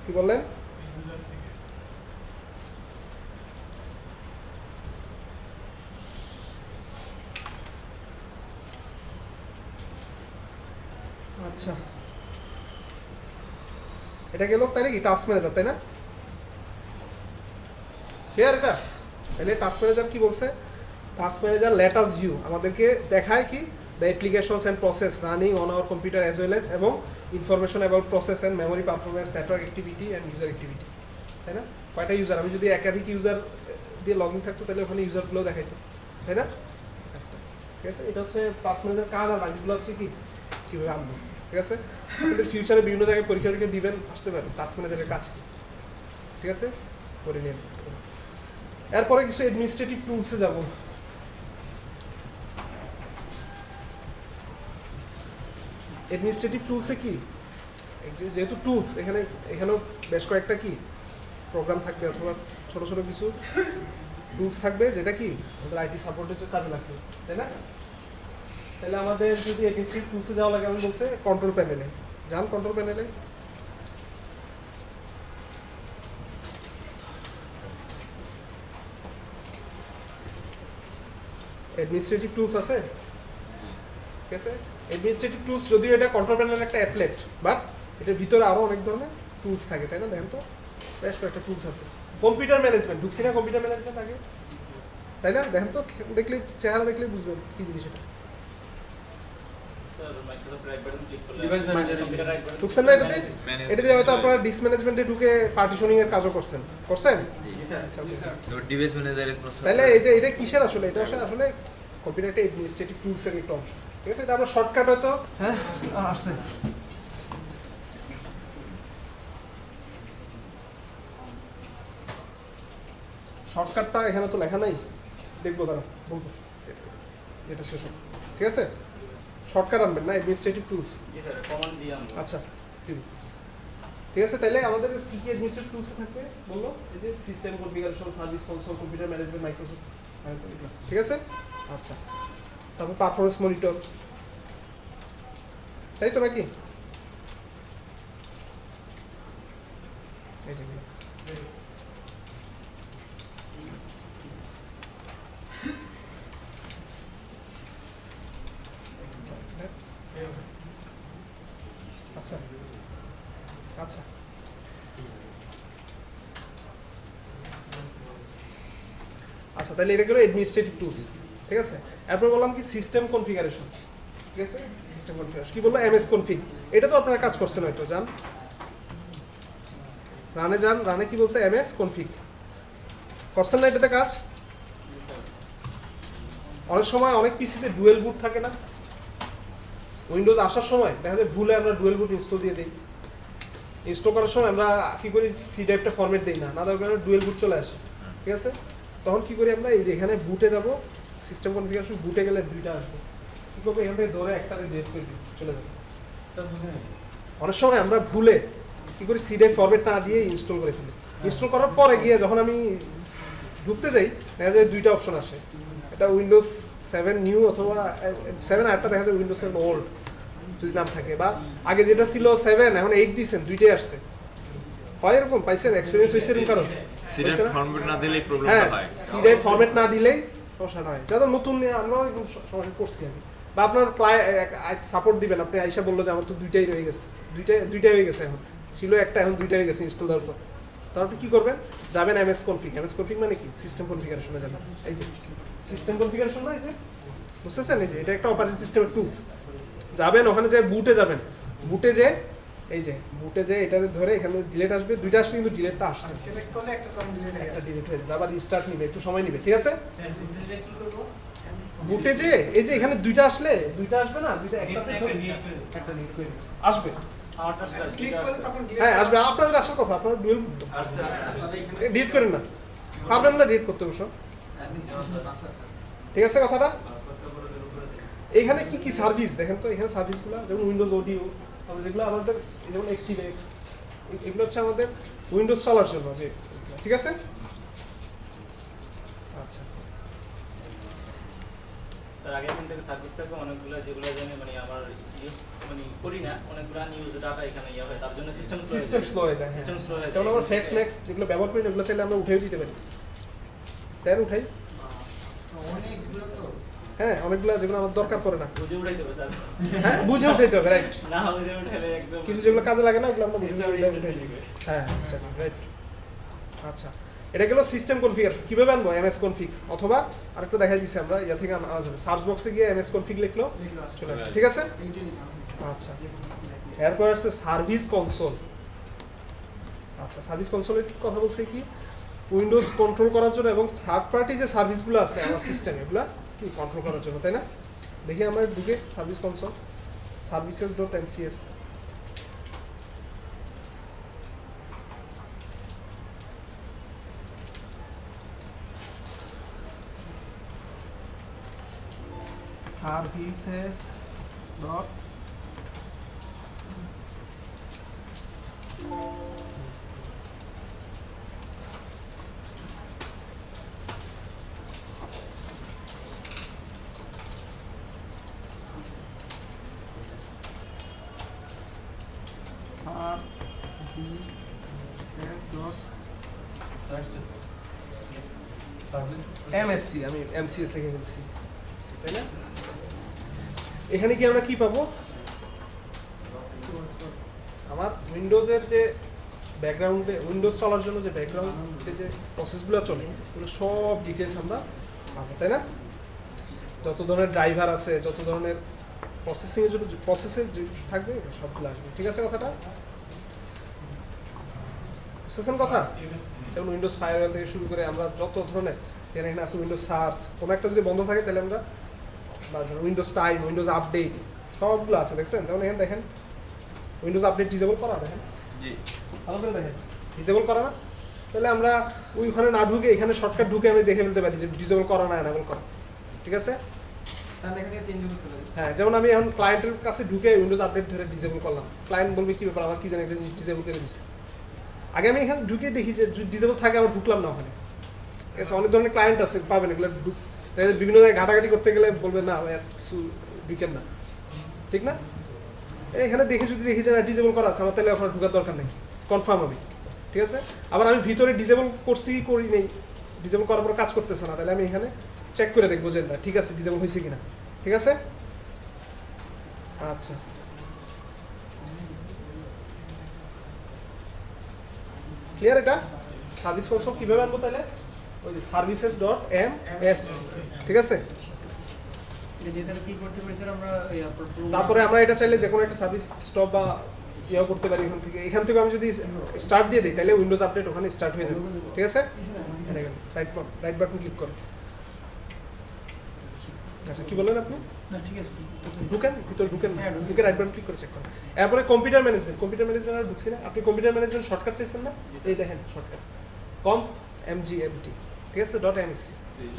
কি বললেন? আচ্ছা এটা গেল তাই নাকি টাস্ক ম্যানেজার, তাই না? ক্লিয়ার এটা? তাহলে টাস্ক ম্যানেজার কি বলছে? Task manager let us view, আমাদেরকে দেখায় কি the applications and process running on our computer as well as এবং information about process and memory performance, network activity and user activity, তাই না? কয়টা ইউজার, আমি যদি একাধিক ইউজার দিয়ে লগ ইন থাকতো তাহলে ওখানে ইউজারগুলো দেখাইতো, তাই না? ঠিক আছে, এটা হচ্ছে টাস্ক ম্যানেজার কাজ, আর বাকিগুলো হচ্ছে কি কীভাবে আনবো, ঠিক আছে? আপনাদের ফিউচারে বিভিন্ন জায়গায় পরীক্ষা দিবেন, আসতে পারেন টাস্ক ম্যানেজারের কাজ কি, ঠিক আছে? করে নিন। এরপরে কিছু অ্যাডমিনিস্ট্রেটিভ টুলসে যাব। অ্যাডমিনিস্ট্রেটিভ টুলসে কি যেহেতু টুলস এখানেও বেশ কয়েকটা কি প্রোগ্রাম থাকবে অথবা ছোট ছোট কিছু টুলস থাকবে যেটা কি আমাদের আইটি সাপোর্টের কাজে লাগবে, তাই না? তাহলে আমাদের যদি অ্যাডমিনিস্ট্রেটিভ টুলসে যাওয়া লাগে, আমি বলছে কন্ট্রোল প্যানেলে যান। কন্ট্রোল প্যানেলে অ্যাডমিনিস্ট্রেটিভ টুলস আছে, ঠিক আছে। অ্যাডমিনিস্ট্রেটিভ টুলস যদিও এটা কন্ট্রোল প্যানেলের একটা অ্যাপলেট, বাট এটার ভিতরে আরও অনেক ধরনের টুলস থাকে, তাই না? দেখেন তো বেশ কয়েকটা টুলস আছে। কম্পিউটার ম্যানেজমেন্ট ঢুকছি না কম্পিউটার ম্যানেজমেন্ট আগে, তাই না? দেখেন তো, দেখলে চেহারা দেখলে বুঝবেন কী জিনিস এটা। Sir Microsoft right button click করলে Device manager computer right button ঢুকছেন না এটাতে? এটাতে হয়তো আপনারা ডিসম্যানেজমেন্টে ঢুকে পার্টিশনিং এর কাজও করছেন, করছেন? জি স্যার তো ডিভাইস ম্যানেজারের কোনো তাহলে এটা কিসের আসলে? এটা আসলে কম্পিউটারটা অ্যাডমিনিস্ট্রেটিভ টুলসের একটা অংশ, ঠিক আছে? এটা আমরা শর্টকাট হয়তো হ্যাঁ আসছে। শর্টকাটটা এখানে তো লেখা নাই, দেখবো দাঁড়া বলবো এটা শেষ হোক, ঠিক আছে? শর্টকাট আনবেন না অ্যাডমিনিস্ট্রেটিভ টুলস। জি স্যার কমান্ড দিয়ে আমরা আচ্ছা ঠিক আছে। তাহলে আমাদের কি কি অ্যাডমিনিস্ট্রেটিভ টুলস থাকবে বললো? এই যে system configuration, service console, computer management, Microsoft, ঠিক আছে? আচ্ছা, তারপর পারফরমেন্স মনিটর, তাই তো নাকি? এই যে আচ্ছা আচ্ছা আচ্ছা, তাহলে এটা গেলো অ্যাডমিনিস্ট্রেটিভ টুলস, ঠিক আছে? এরপর বললাম কি সিস্টেম কনফিগারেশন, ঠিক আছে? সিস্টেম কনফিগারেশন কি বলবো? MS config. এটা তো আপনারা কাজ করছেন হয়তো, যান রানে, যান রানে, কি বলছে? এমএস কনফিগ করছেন না এটাতে কাজ? অনেক সময় অনেক পিসিতে ডুয়েল বুট থাকে না, উইন্ডোজ আসার সময় দেখা যায় ভুলে আমরা ডুয়েল বুট ইনস্টল দিয়ে দিই। ইনস্টল করার সময় আমরা কি করি? সি ড্রাইভটা ফরম্যাট দিই না, না দেওয়ার কারণে ডুয়েল বুট চলে আসে, ঠিক আছে? তখন কি করি আমরা? এই যে এখানে বুটে যাব, সিস্টেম কনফিগারেশন, বুটে গেলে দুইটা আসবে, কি করবো? এখান থেকে ধরে একটা ডিলিট করে দিই, চলে যাবে। স্যার বুঝলেন অনেক সময় আমরা ভুলে কি করি? সি ড্রাইভ ফরম্যাট না দিয়ে ইনস্টল করে ফেলি। ইনস্টল করার পরে গিয়ে যখন আমি ঢুকতে যাই দেখা যায় দুইটা অপশন আসে, এটা উইন্ডোজ 7 নিউ অথবা 7 আরটা দেখা যায় উইন্ডোজ 7 ওল্ড যদি নাম থাকে, বা আগে যেটা ছিল 7 এখন 8 দিয়েছেন, দুইটাই আসছে। হয় এরকম? পাইছেন? এক্সপিরিয়েন্স হয়েছে এরকম কারণ? সিডার ফরম্যাট না দিলেই হ্যাঁ, প্রবলেমটা হয়। সি ড্রাইভ ফরম্যাট না দিলেই সমস্যাটা হয়। যাদের নতুন নিয়ে আমরাও এরকম সমস্যা করছি আমি, বা আপনার সাপোর্ট দিবেন, আপনি আইসা বললো যে আমার তো দুইটাই রয়ে গেছে, দুইটাই হয়ে গেছে, এখন ছিল একটা, এখন দুইটা হয়ে গেছে ইনস্টল দেওয়ার পর। তারপর কি করবেন? যাবেন এমএস কনফিগ। এমএস কনফিগ মানে কি? সিস্টেম কনফিগারেশনে যাবেন। এই যে সিস্টেম কনফিগারেশন না, এই যে বুঝতেছেন, এই যে এটা একটা অপারেটিং সিস্টেমের টুলস। যাবেন ওখানে, যে বুটে যাবেন, বুটে যে এই যে বুটে যে এটা ধরে এখানে ডিলেট আসবে, দুইটা আসলে কিন্তু ডিলেটটা আসবে, সিলেক্ট করলে একটা কম ডিলিট হয়ে একটা যাবে ডিলেট হয়ে যাবে, আবার রিস্টার্ট নিবে, একটু সময় নিবে, ঠিক আছে? স্যার কি করব বুটে যে এই যে এখানে দুইটা আসলে দুইটা আসবে না, দুইটা একটাতে একটা ডিলিট করে দিবে, আসবে। আমারটা স্যার ক্লিক করলে তখন delete হ্যাঁ আসবে, আপনাদের আসার কথা, আপনারা ডুয়েল বুট আসতে ডিলিট করেন না, পারবেন না ডিলিট করতে অবশ্য, ঠিক আছে কথাটা? এখানে কি কি সার্ভিস দেখেন তো, এখানে সার্ভিসগুলো যেমন উইন্ডোজ অডিও, তারপরে যেগুলো আমাদের যেমন অ্যাক্টিভএক্স, এগুলো হচ্ছে আমাদের উইন্ডোজ চলার জন্য, যে ঠিক আছে? আচ্ছা, তার আগে এখান থেকে সার্ভিস থাকবে অনেকগুলো, যেগুলো জানি মানে আমার ইউজ মানে করি না, অনেকগুলো আনইউজ ডাটা এখানে ইয়ে হয়, তার জন্য সিস্টেম স্লো হয়ে যায়। সিস্টেম স্লো হয়ে যায়। যেমন আমরা ফ্যাক্স ম্যাক্স যেগুলো ব্যবহার করি না, ওগুলো চাইলে আমরা উঠেও দিতে পারি, তাই না? উঠাই, অনেকগুলো তো হ্যাঁ অনেকগুলো যেগুলো আমার দরকার পড়ে না, বুঝে উঠাইতে হবে স্যার, হ্যাঁ বুঝে উঠাইতে হবে, রাইট? না বুঝে উঠাইলে একদম কিছু যেগুলো কাজে লাগে না ওগুলো আমরা বুঝে সিস্টেম উঠাই রিস্টার্ট উঠাই হয়ে দিই। যাবে। হ্যাঁ রাইট। আচ্ছা, এটা গেল সিস্টেম কনফিগারেশন। কিভাবে আনবো? এমএস কনফিগ, অথবা আরেকটা দেখাই দিচ্ছি আমরা, ইয়া থেকে আনা যাবে, সার্চ বক্সে গিয়ে এমএস কনফিগ লিখলো চলে আসবে, ঠিক আছে? আচ্ছা, এরপর আসছে সার্ভিস কনসোল। আচ্ছা, সার্ভিস কনসোলের কথা বলছে কি? উইন্ডোজ কন্ট্রোল করার জন্য এবং থার্ড পার্টি যে সার্ভিসগুলো আছে আমার সিস্টেমে, এগুলা কি কন্ট্রোল করার জন্য, তাই না? দেখি আমরা ঢুকে service console, services.mcs, services dot MSC, আমি MCS লিখে ফেলছি, তাই না? এখানে কি আমরা কি পাবো, আমার উইন্ডোজের যে ব্যাকগ্রাউন্ডে উইন্ডোজ চলার জন্য যে ব্যাকগ্রাউন্ডে যে প্রসেসগুলো চলে এগুলো সব ডিটেলস আমরা পাবো, তাই না? যত ধরনের ড্রাইভার আছে, যত ধরনের প্রসেসিংয়ের জন্য প্রসেসের যে থাকবে সবগুলো আসবে, ঠিক আছে কথাটা? বুঝতেছেন কথা? যেমন উইন্ডোজ ফায়ারওয়াল থেকে শুরু করে আমরা যত ধরনের এখানে আছে উইন্ডোজ সার্চ, কোনো একটা যদি বন্ধ থাকে তাহলে আমরা উইন্ডোজ টাইম, উইন্ডোজ আপডেট সবগুলো আছে, দেখছেন? যেমন এখানে দেখেন উইন্ডোজ আপডেট ডিসেবল করা, দেখেন ভালো করে দেখেন ডিসেবল করা না, তাহলে আমরা ওইখানে না ঢুকে এখানে শর্টকাট ঢুকে আমি দেখে ফেলতে পারি যে ডিসেবল করা না এনেবল করা, ঠিক আছে? তাহলে এখানে চেঞ্জ করতে পারি। হ্যাঁ, যেমন আমি এখন ক্লায়েন্টের কাছে ঢুকে উইন্ডোজ আপডেট ধরে ডিসেবল করলাম, ক্লায়েন্ট বলবে কি ব্যাপার আমার কি জানি একটা ডিসেবল করে দিচ্ছে, আগে আমি এখানে ঢুকে দেখি যে ডিসেবল থাকে, আবার ঢুকলাম না ওখানে, ঠিক আছে? অনেক ধরনের ক্লায়েন্ট আছে পাবেন এগুলো, বিভিন্ন জায়গায় ঘাটাঘাটি করতে গেলে বলবে না কিছু ঢুকেন না, ঠিক না? এখানে দেখে যদি দেখি যে ডিসেবল করা আছে আমার, তাহলে আপনার ঢুকার দরকার নেই, কনফার্ম হবে, ঠিক আছে? আবার আমি ভিতরে ডিসেবল করছি করি নেই, ডিসেবল করার পর কাজ করতেছে না, তাহলে আমি এখানে চেক করে দেখবো যে না ঠিক আছে ডিসেবল হয়েছে কিনা, ঠিক আছে? আচ্ছা, ক্লিয়ার? এটা সার্ভিস কনসোল কিভাবে আনবো তাহলে? ওই যে services.ms, ঠিক আছে? যেটা কি করতে পারি স্যার আমরা তারপরে আমরা এটা চাইলে যে কোনো একটা সার্ভিস স্টপ বা ইয়ে করতে পারি এখান থেকে আমি যদি স্টার্ট দিয়ে দিই তাহলে উইন্ডোজ আপডেট ওখানে স্টার্ট হয়ে যাবে, ঠিক আছে? রাইট বাটন ক্লিক করুন। আচ্ছা, কি বললেন আপনি? না ঠিক আছে, ঢুকেন ভিতরে, ঢুকে রাইট বাটন ক্লিক করে চেক করুন। এরপরে কম্পিউটার ম্যানেজমেন্ট আর ঢুকছি না, আপনি কম্পিউটার ম্যানেজমেন্ট শর্টকাট চাইছেন না? এই দেখেন শর্টকাট COMP ঠিক আছে .msc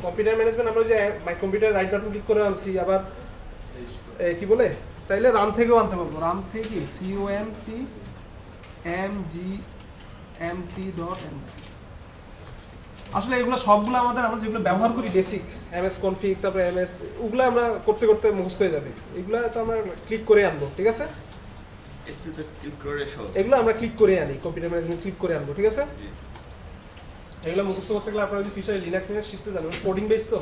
কম্পিউটার ম্যানেজমেন্ট। আমরা যে my computer right button click করে আনছি, আবার কি বলে চাইলে রান থেকেও আনতে পারবো, রান থেকে COMPMGMT.mc। আসলে এগুলো সবগুলো আমরা যেগুলো ব্যবহার করি বেসিক MS config, তারপরে MS, ওগুলো আমরা করতে করতে মুখস্থ হয়ে যাবে, এগুলো তো আমরা ক্লিক করে আনবো, ঠিক আছে? এগুলো আমরা ক্লিক করে আনি, কম্পিউটার ম্যানেজমেন্ট ক্লিক করে আনবো, ঠিক আছে? এগুলো মুখস্থ করতে গেলে আপনারা যদি ফিচার লিনাক্স শিখতে জানেন, কোডিং বেস তো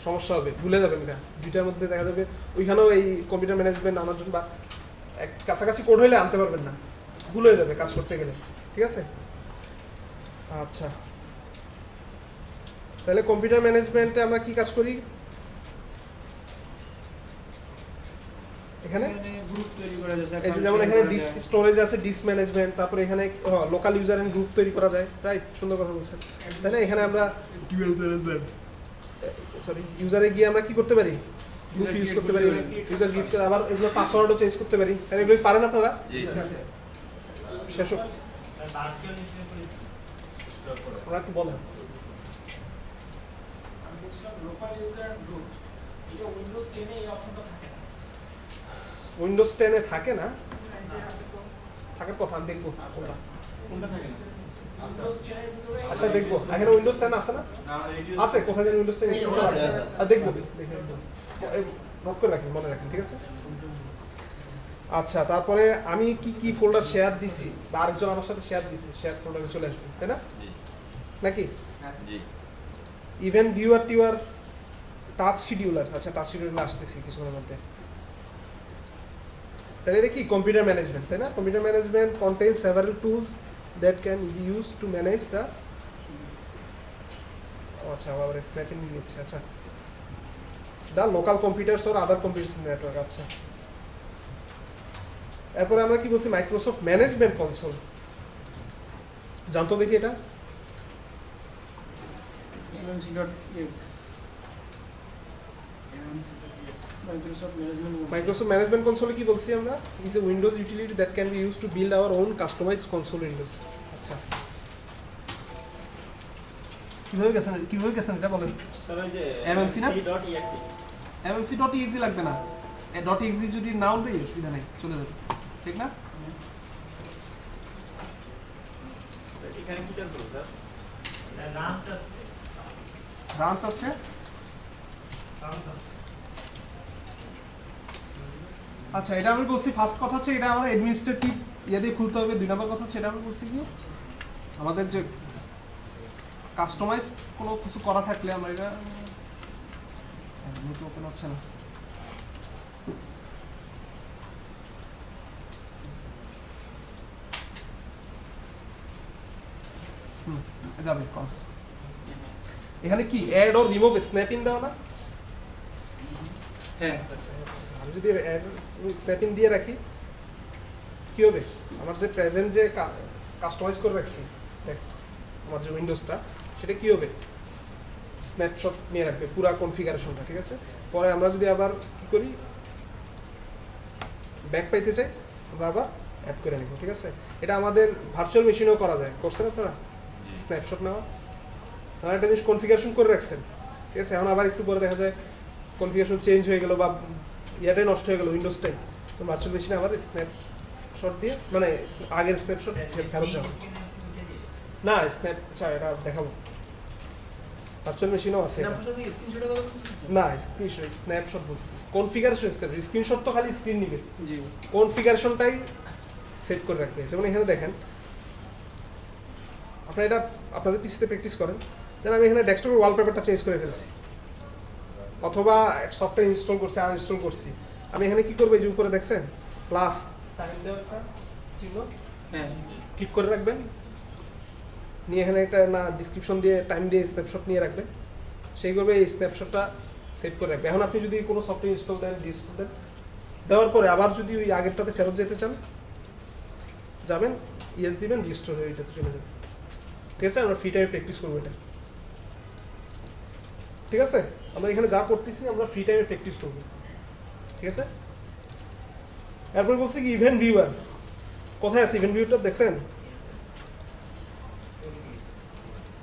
সমস্যা হবে, ভুলে যাবেন না। দুইটার মধ্যে দেখা যাবে ওইখানেও এই কম্পিউটার ম্যানেজমেন্ট আনার জন্য বা কাছাকাছি কোড হইলে আনতে পারবেন না, ভুল হয়ে যাবে কাজ করতে গেলে, ঠিক আছে? আচ্ছা, তাহলে কম্পিউটার ম্যানেজমেন্টে আমরা কি কাজ করি? এখানে গ্রুপ তৈরি করা যায়, এই যে যেমন এখানে ডিস্ক স্টোরেজ আছে, ডিস্ক ম্যানেজমেন্ট, তারপরে এখানে লোকাল ইউজার এন্ড গ্রুপ তৈরি করা যায়, রাইট? সুন্দর কথা বলছেন, তাই না? এখানে আমরা ইউজারে গিয়ে আমরা কি করতে পারি? গ্রুপ ইউজ করতে পারি, ইউজার গিফট, আবার এগুলো পাসওয়ার্ডও চেঞ্জ করতে পারি, তাই এগুলো পারেন আপনারা? শেষ হোক, আপনারা কি বলেন? আমি বলছিলাম লোকাল ইউজার এন্ড গ্রুপস, এটা উইন্ডোজ 10 এ এই অপশনটা থাকে না। উইন্ডোজ 10 এ থাকে না? থাকার কথা, আমি দেখবো কোনটা থাকে না। উইন্ডোজ 10 এর ভিতরে আচ্ছা দেখবো, এখানে উইন্ডোজ 10 আছে না? আছে, কোথায় জানি উইন্ডোজ 10 ইনস্টল করা আছে, আর দেখবো, নোট করে রাখেন, মনে রাখেন, ঠিক আছে? আচ্ছা, তারপরে আমি কি কি ফোল্ডার শেয়ার দিছি বা আরেকজন আমার সাথে শেয়ার দিছি, শেয়ার ফোল্ডারে চলে আসবে, তাই না? নাকি ইভেন্ট ভিউয়ার টিউয়ার টাচ শিডিউলার, আচ্ছা টাচ শিডিউলার আসতেছি কিছুক্ষণের মধ্যে। তাহলে এটা কি কম্পিউটার ম্যানেজমেন্ট, তাই না? Computer management contains several tools that can be used to manage the আচ্ছা আবার স্ন্যাপিং নিচ্ছে, আচ্ছা the local computers or other computers network, আচ্ছা। এরপরে আমরা কি বলছি? মাইক্রোসফট ম্যানেজমেন্ট কনসোল, জানতো দেখি এটা মাইক্রোসফট ম্যানেজমেন্ট কনসোলে কি বলছি আমরা? Is a Windows utility that can be used to build our own customised console windows. আচ্ছা, কিভাবে গেছেন এটা বলেন? স্যার ওই যে MMC না? c.exe MMC.exe লাগবে না, .exe যদি নাও দেই অসুবিধা নেই, চলে যাবে, ঠিক না? এখানে কি কাজ করব স্যার? ব্রাঞ্চ আছে, আচ্ছা। এটা আমি বলছি ফার্স্ট কথা হচ্ছে এটা আমার অ্যাডমিনিস্ট্রেটিভ ইয়ে দিয়ে খুলতে হবে। 2 নম্বর কথা হচ্ছে এটা আমি বলছি কি আমাদের যে কাস্টমাইজ কোনো কিছু করা থাকলে আমরা এটা ওপেন হচ্ছে না, যাবে এখানে কি add or remove snap in দেওয়া না? হ্যাঁ আমি যদি অ্যাড স্ন্যাপ ইন দিয়ে রাখি কি হবে? আমার যে প্রেজেন্ট যে কাস্টমাইজ করে রাখছি দেখ আমার যে উইন্ডোজটা সেটা কি হবে? স্ন্যাপশট নিয়ে রাখবে পুরো কনফিগারেশনটা, ঠিক আছে? পরে আমরা যদি আবার কি করি ব্যাক পাইতে চাই আমরা আবার অ্যাড করে নেব, ঠিক আছে? এটা আমাদের ভার্চুয়াল মেশিনেও করা যায়, করছেন আপনারা স্ন্যাপশট নেওয়া? আপনারা একটা জিনিস কনফিগারেশন করে রাখছেন, ঠিক আছে? এখন আবার একটু পরে দেখা যায় কনফিগারেশন চেঞ্জ হয়ে গেল বা ইয়াটাই নষ্ট হয়ে গেল উইন্ডোজটাই, তো ভার্চুয়াল মেশিনে আবার স্ন্যাপশট দিয়ে মানে আগের স্ন্যাপশট ফেরত যাবে না। স্ন্যাপ আচ্ছা এটা দেখাবো, ভার্চুয়াল মেশিনও আছে এটা। স্ক্রিনশটের কথা বলছেন? না স্ন্যাপশট বলছি, কনফিগারেশন স্ক্রিনশট তো খালি স্ক্রিন নিবে, জি কনফিগারেশনটাই সেভ করে রাখবে। যেমন এখানে দেখেন আপনারা এটা আপনাদের পিসিতে প্র্যাকটিস করেন, যেন আমি এখানে ডেস্কটপের ওয়ালপেপারটা চেঞ্জ করে ফেলছি অথবা সফটওয়্যার ইনস্টল করছি আর ইনস্টল করছি, আমি এখানে কি করবো? এই যে উপরে দেখছেন প্লাস টাইম দেওয়ার একটা চিহ্ন, হ্যাঁ ক্লিক করে রাখবেন, নিয়ে এখানে একটা না ডিসক্রিপশন দিয়ে টাইম দিয়ে স্ন্যাপশট নিয়ে রাখবেন, সেই করবে এই স্ন্যাপশটটা সেভ করে রাখবে। এখন আপনি যদি কোনো সফটওয়্যার ইনস্টল দেন ডিসটল দেন, দেওয়ার পরে আবার যদি ওই আগেরটাতে ফেরত যেতে চান যাবেন, ইয়েস দিবেন, রিস্টোর হয়ে এটা চলে যাবে, ঠিক আছে? আমরা ফ্রি টাইমে প্র্যাকটিস করবো এটা, ঠিক আছে? আমরা এখানে যা করতেছি আমরা ফ্রি টাইমে প্র্যাকটিস করবো, ঠিক আছে? এরপর বলছি কি ইভেন্ট ভিউয়ার, কোথায় আছে ইভেন্ট ভিউটা দেখছেন?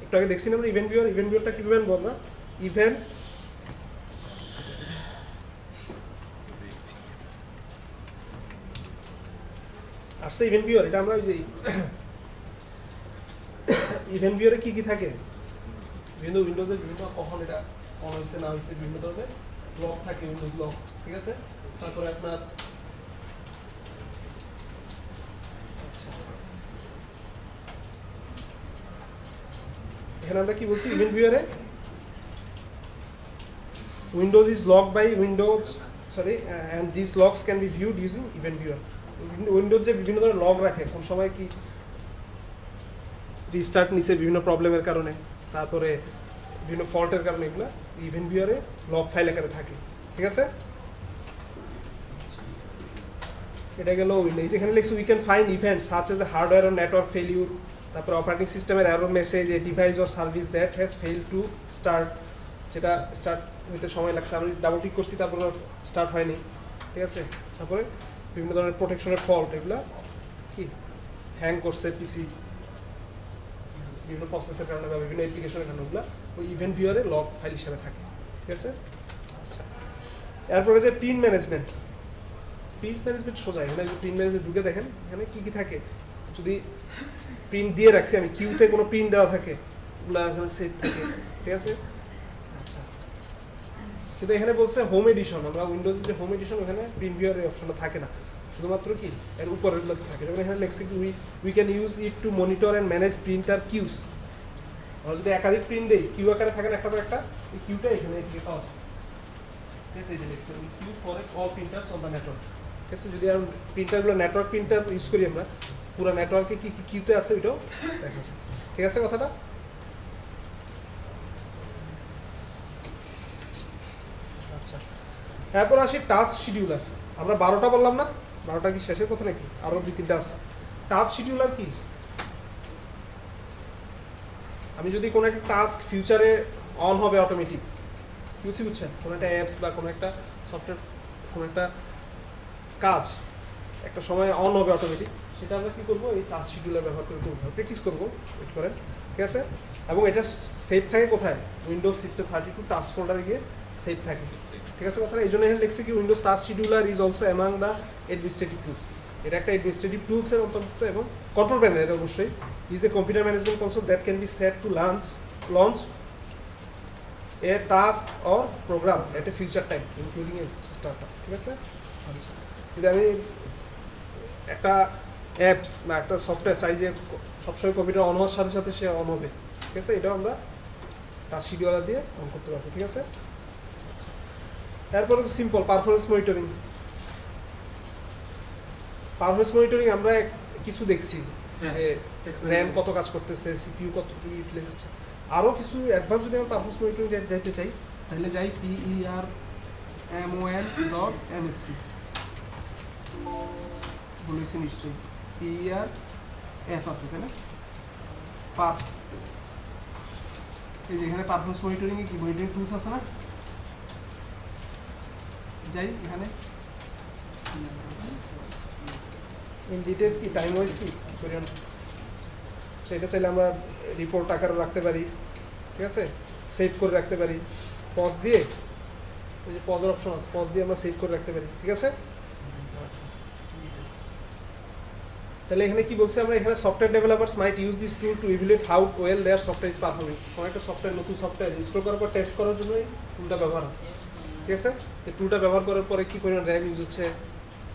একটু আগে দেখছি না আমরা ইভেন্ট ভিউয়ারটা কিভাবে বলবো? ইভেন্ট আসছে ইভেন্ট ভিউয়ার, এটা আমরা ওই যে ইভেন্ট ভিউয়ারে কি কি থাকে বিভিন্ন উইন্ডোজের বিভিন্ন কখন এটা অন হয়েছে না হয়েছে বিভিন্ন ধরনের লক থাকে, উইন্ডোজ লক, ঠিক আছে? তারপরে আপনার এখানে আমরা কি বলছি ইভেন্ট ভিউয়ারে windows is locked by windows and these logs can be viewed using event viewer. Windows যে বিভিন্ন ধরনের লগ রাখে, কোন সময় কি রিস্টার্ট নিছে বিভিন্ন প্রবলেমের কারণে, তারপরে বিভিন্ন ফল্টের কারণে, এগুলো ইভেন্ট ভিউয়ারে লগ ফাইল আকারে থাকে, ঠিক আছে? এটা গেল উইন্ডোজ। যেখানে লিখছি we can find events such as a hardware or network failure, তারপরে অপারেটিং সিস্টেমের error message, a device or service that has fail to start, যেটা স্টার্ট হইতে সময় লাগছে, আমি ডাবল ক্লিক করছি তারপরে স্টার্ট হয়নি, ঠিক আছে? তারপরে বিভিন্ন ধরনের প্রোটেকশনের ফল্ট, এগুলো কি হ্যাং করছে পিসি বিভিন্ন প্রসেসের কারণে বা বিভিন্ন অ্যাপ্লিকেশনের কারণে, ওগুলো ওই ইভেন্ট ভিউয়ারে লগ ফাইল হিসাবে থাকে, ঠিক আছে? আচ্ছা, এরপরে যে প্রিন্ট ম্যানেজমেন্ট সোজা এখানে প্রিন্ট ম্যানেজমেন্ট ঢুকে দেখেন এখানে কি কি থাকে। যদি প্রিন্ট দিয়ে রাখছি আমি, কিউতে কোনো প্রিন্ট দেওয়া থাকে ওগুলো এখানে সেভ থাকে, ঠিক আছে? আচ্ছা, কিন্তু এখানে বলছে হোম এডিশন, আমরা উইন্ডোজের যে হোম এডিশন ওখানে প্রিন্ট ভিউয়ার অপশনটা থাকে না, শুধুমাত্র কি এর উপরেরগুলোতে থাকে। যেমন এখানে লেখছে কি we can use it two monitor and manage printer cues. আমরা যদি একাধিক প্রিন্ট দিই কিউ আকারে থাকে না একটা পর একটা, এই কিউটা এখানে থেকে পাওয়া যায়, ঠিক আছে? এই যে লেখছে queue for all printers on the network, ঠিক আছে? যদি আমরা প্রিন্টারগুলো নেটওয়ার্ক প্রিন্টার ইউজ করি আমরা, পুরো নেটওয়ার্কে কি কি কিউতে আছে ওইটাও দেখা যায়, ঠিক আছে কথাটা? আচ্ছা, এরপর আসি টাস্ক শিডিউলার। আমরা 12টা বললাম না, 12টা কি শেষের কথা নাকি? আরও 2-3টা আছে। টাস্ক শিডিউলার কি? আমি যদি কোনো একটা টাস্ক ফিউচারে অন হবে অটোমেটিক, বুঝছেন? কোনো একটা অ্যাপস বা কোনো একটা সফটওয়্যার, কোনো একটা কাজ একটা সময় অন হবে অটোমেটিক, সেটা আমরা কী করবো? এই টাস্ক শিডিউলার ব্যবহার করে করবো, প্র্যাকটিস করবো, ওয়েট করেন, ঠিক আছে? এবং এটা সেভ থাকে কোথায়? উইন্ডোজ সিস্টেম 32 টাস্ক ফোল্ডারে গিয়ে সেভ থাকে, ঠিক আছে কথাটা? এই জন্য এখানে লিখছে কি Windows task scheduler is also among the administrative tools. এটা একটা অ্যাডমিনিস্ট্রেটিভ টুলসের অন্তর্ভুক্ত এবং কন্ট্রোল প্যানেল, এটা অবশ্যই is a computer management console that can be set to launch a task or program at a future time including a startup, ঠিক আছে? আচ্ছা, যদি আমি একটা অ্যাপস বা একটা সফটওয়্যার চাই যে সবসময় কম্পিউটার অন হওয়ার সাথে সাথে সে অন হবে, ঠিক আছে? এটাও আমরা টাস্ক শিডিউলার দিয়ে অন করতে পারবো, ঠিক আছে? এরপরে সিম্পল পারফরমেন্স মনিটরিং। আমরা কিছু দেখছি, যে র্যাম কত কাজ করতেছে, সিপিইউ কত কি ইউটিলাইজ হচ্ছে। আরও কিছু অ্যাডভান্স যদি আমরা পারফরমেন্স মনিটরিং যাইতে চাই তাহলে যাই PERMON.MSc বলেছি নিশ্চয়ই, PERF আছে তাই না, পারফ, এই যে এখানে পারফরমেন্স মনিটরিং এ কি মনিটরিং টুলস আছে না, যাই এখানে ইন ডিটেলস কি টাইম ওয়াইজ কি করি আমরা, সেটা চাইলে আমরা রিপোর্ট আকারে রাখতে পারি, ঠিক আছে, সেভ করে রাখতে পারি, পজ দিয়ে এই যে পজের অপশন আছে, পজ দিয়ে আমরা সেভ করে রাখতে পারি, ঠিক আছে। আচ্ছা, তাহলে এখানে কি বলছে আমরা, এখানে software developers might use this tool to evaluate how well their software is performing. কোনো একটা সফটওয়্যার, নতুন সফটওয়্যার ইনস্টল করার পর টেস্ট করার জন্য এই টুলটা ব্যবহার হয়, ঠিক আছে। এই টুলটা ব্যবহার করার পরে কী পরিমাণ র্যাম ইউজ হচ্ছে,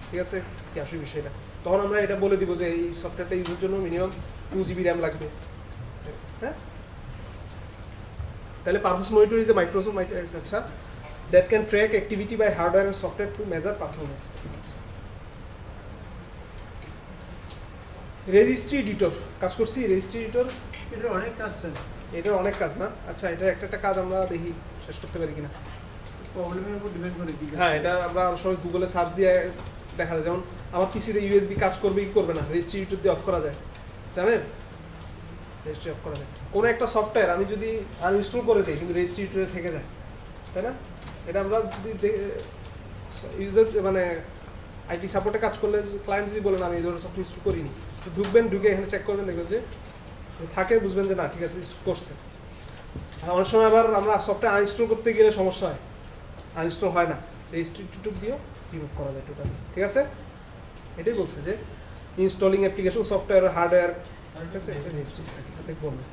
ঠিক আছে, কি আসলে বিষয়টা, তখন আমরা এটা বলে দিব যে এই সফটওয়্যারটা ইউজের জন্য মিনিমাম 2 GB র্যাম লাগবে, হ্যাঁ। তাহলে performance monitoring is a Microsoft আচ্ছা that can track activity by hardware and software to measure performance. Registry editor কাজ করছি, রেজিস্ট্রি এডিটর এটা অনেক কাজ স্যার, এটার অনেক কাজ না, আচ্ছা এটা একটা কাজ আমরা দেখি শেষ করতে পারি কিনা। প্রবলেমের উপর ডিপেন্ড করে কি হ্যাঁ, এটা আমরা সবাই গুগলে সার্চ দিয়ে দেখা যায়, যেমন আমার পিসিতে ইউএসবি কাজ করবে কি করবে না, রেজিস্ট্রি এডিটর দিয়ে অফ করা যায়, জানেন, রেজিস্ট্রি অফ করা যায়। কোনো একটা সফটওয়্যার আমি যদি আনইনস্টল করে দিই কিন্তু রেজিস্ট্রি এডিটরে থেকে যায়, তাই না, এটা আমরা যদি ইউজার মানে আইটি সাপোর্টে কাজ করলে ক্লায়েন্ট যদি বলেন আমি এই ধরনের সফটওয়্যার ইনস্টল করিনি, তো ঢুকবেন, ঢুকে এখানে চেক করবেন, দেখবেন যে থাকে, বুঝবেন যে না ঠিক আছে করছে। আর অনেক সময় আবার আমরা সফটওয়্যার আনইনস্টল করতে গেলে সমস্যা হয়, আনইনস্টল হয় না, রেজিস্ট্রি এডিটর দিয়েও রিমুভ করা যায় টোটালি, ঠিক আছে। এটাই বলছে যে ইনস্টলিং অ্যাপ্লিকেশন সফটওয়্যার হার্ডওয়্যার, ঠিক আছে, এটা রেজিস্ট্রি দেখবো না,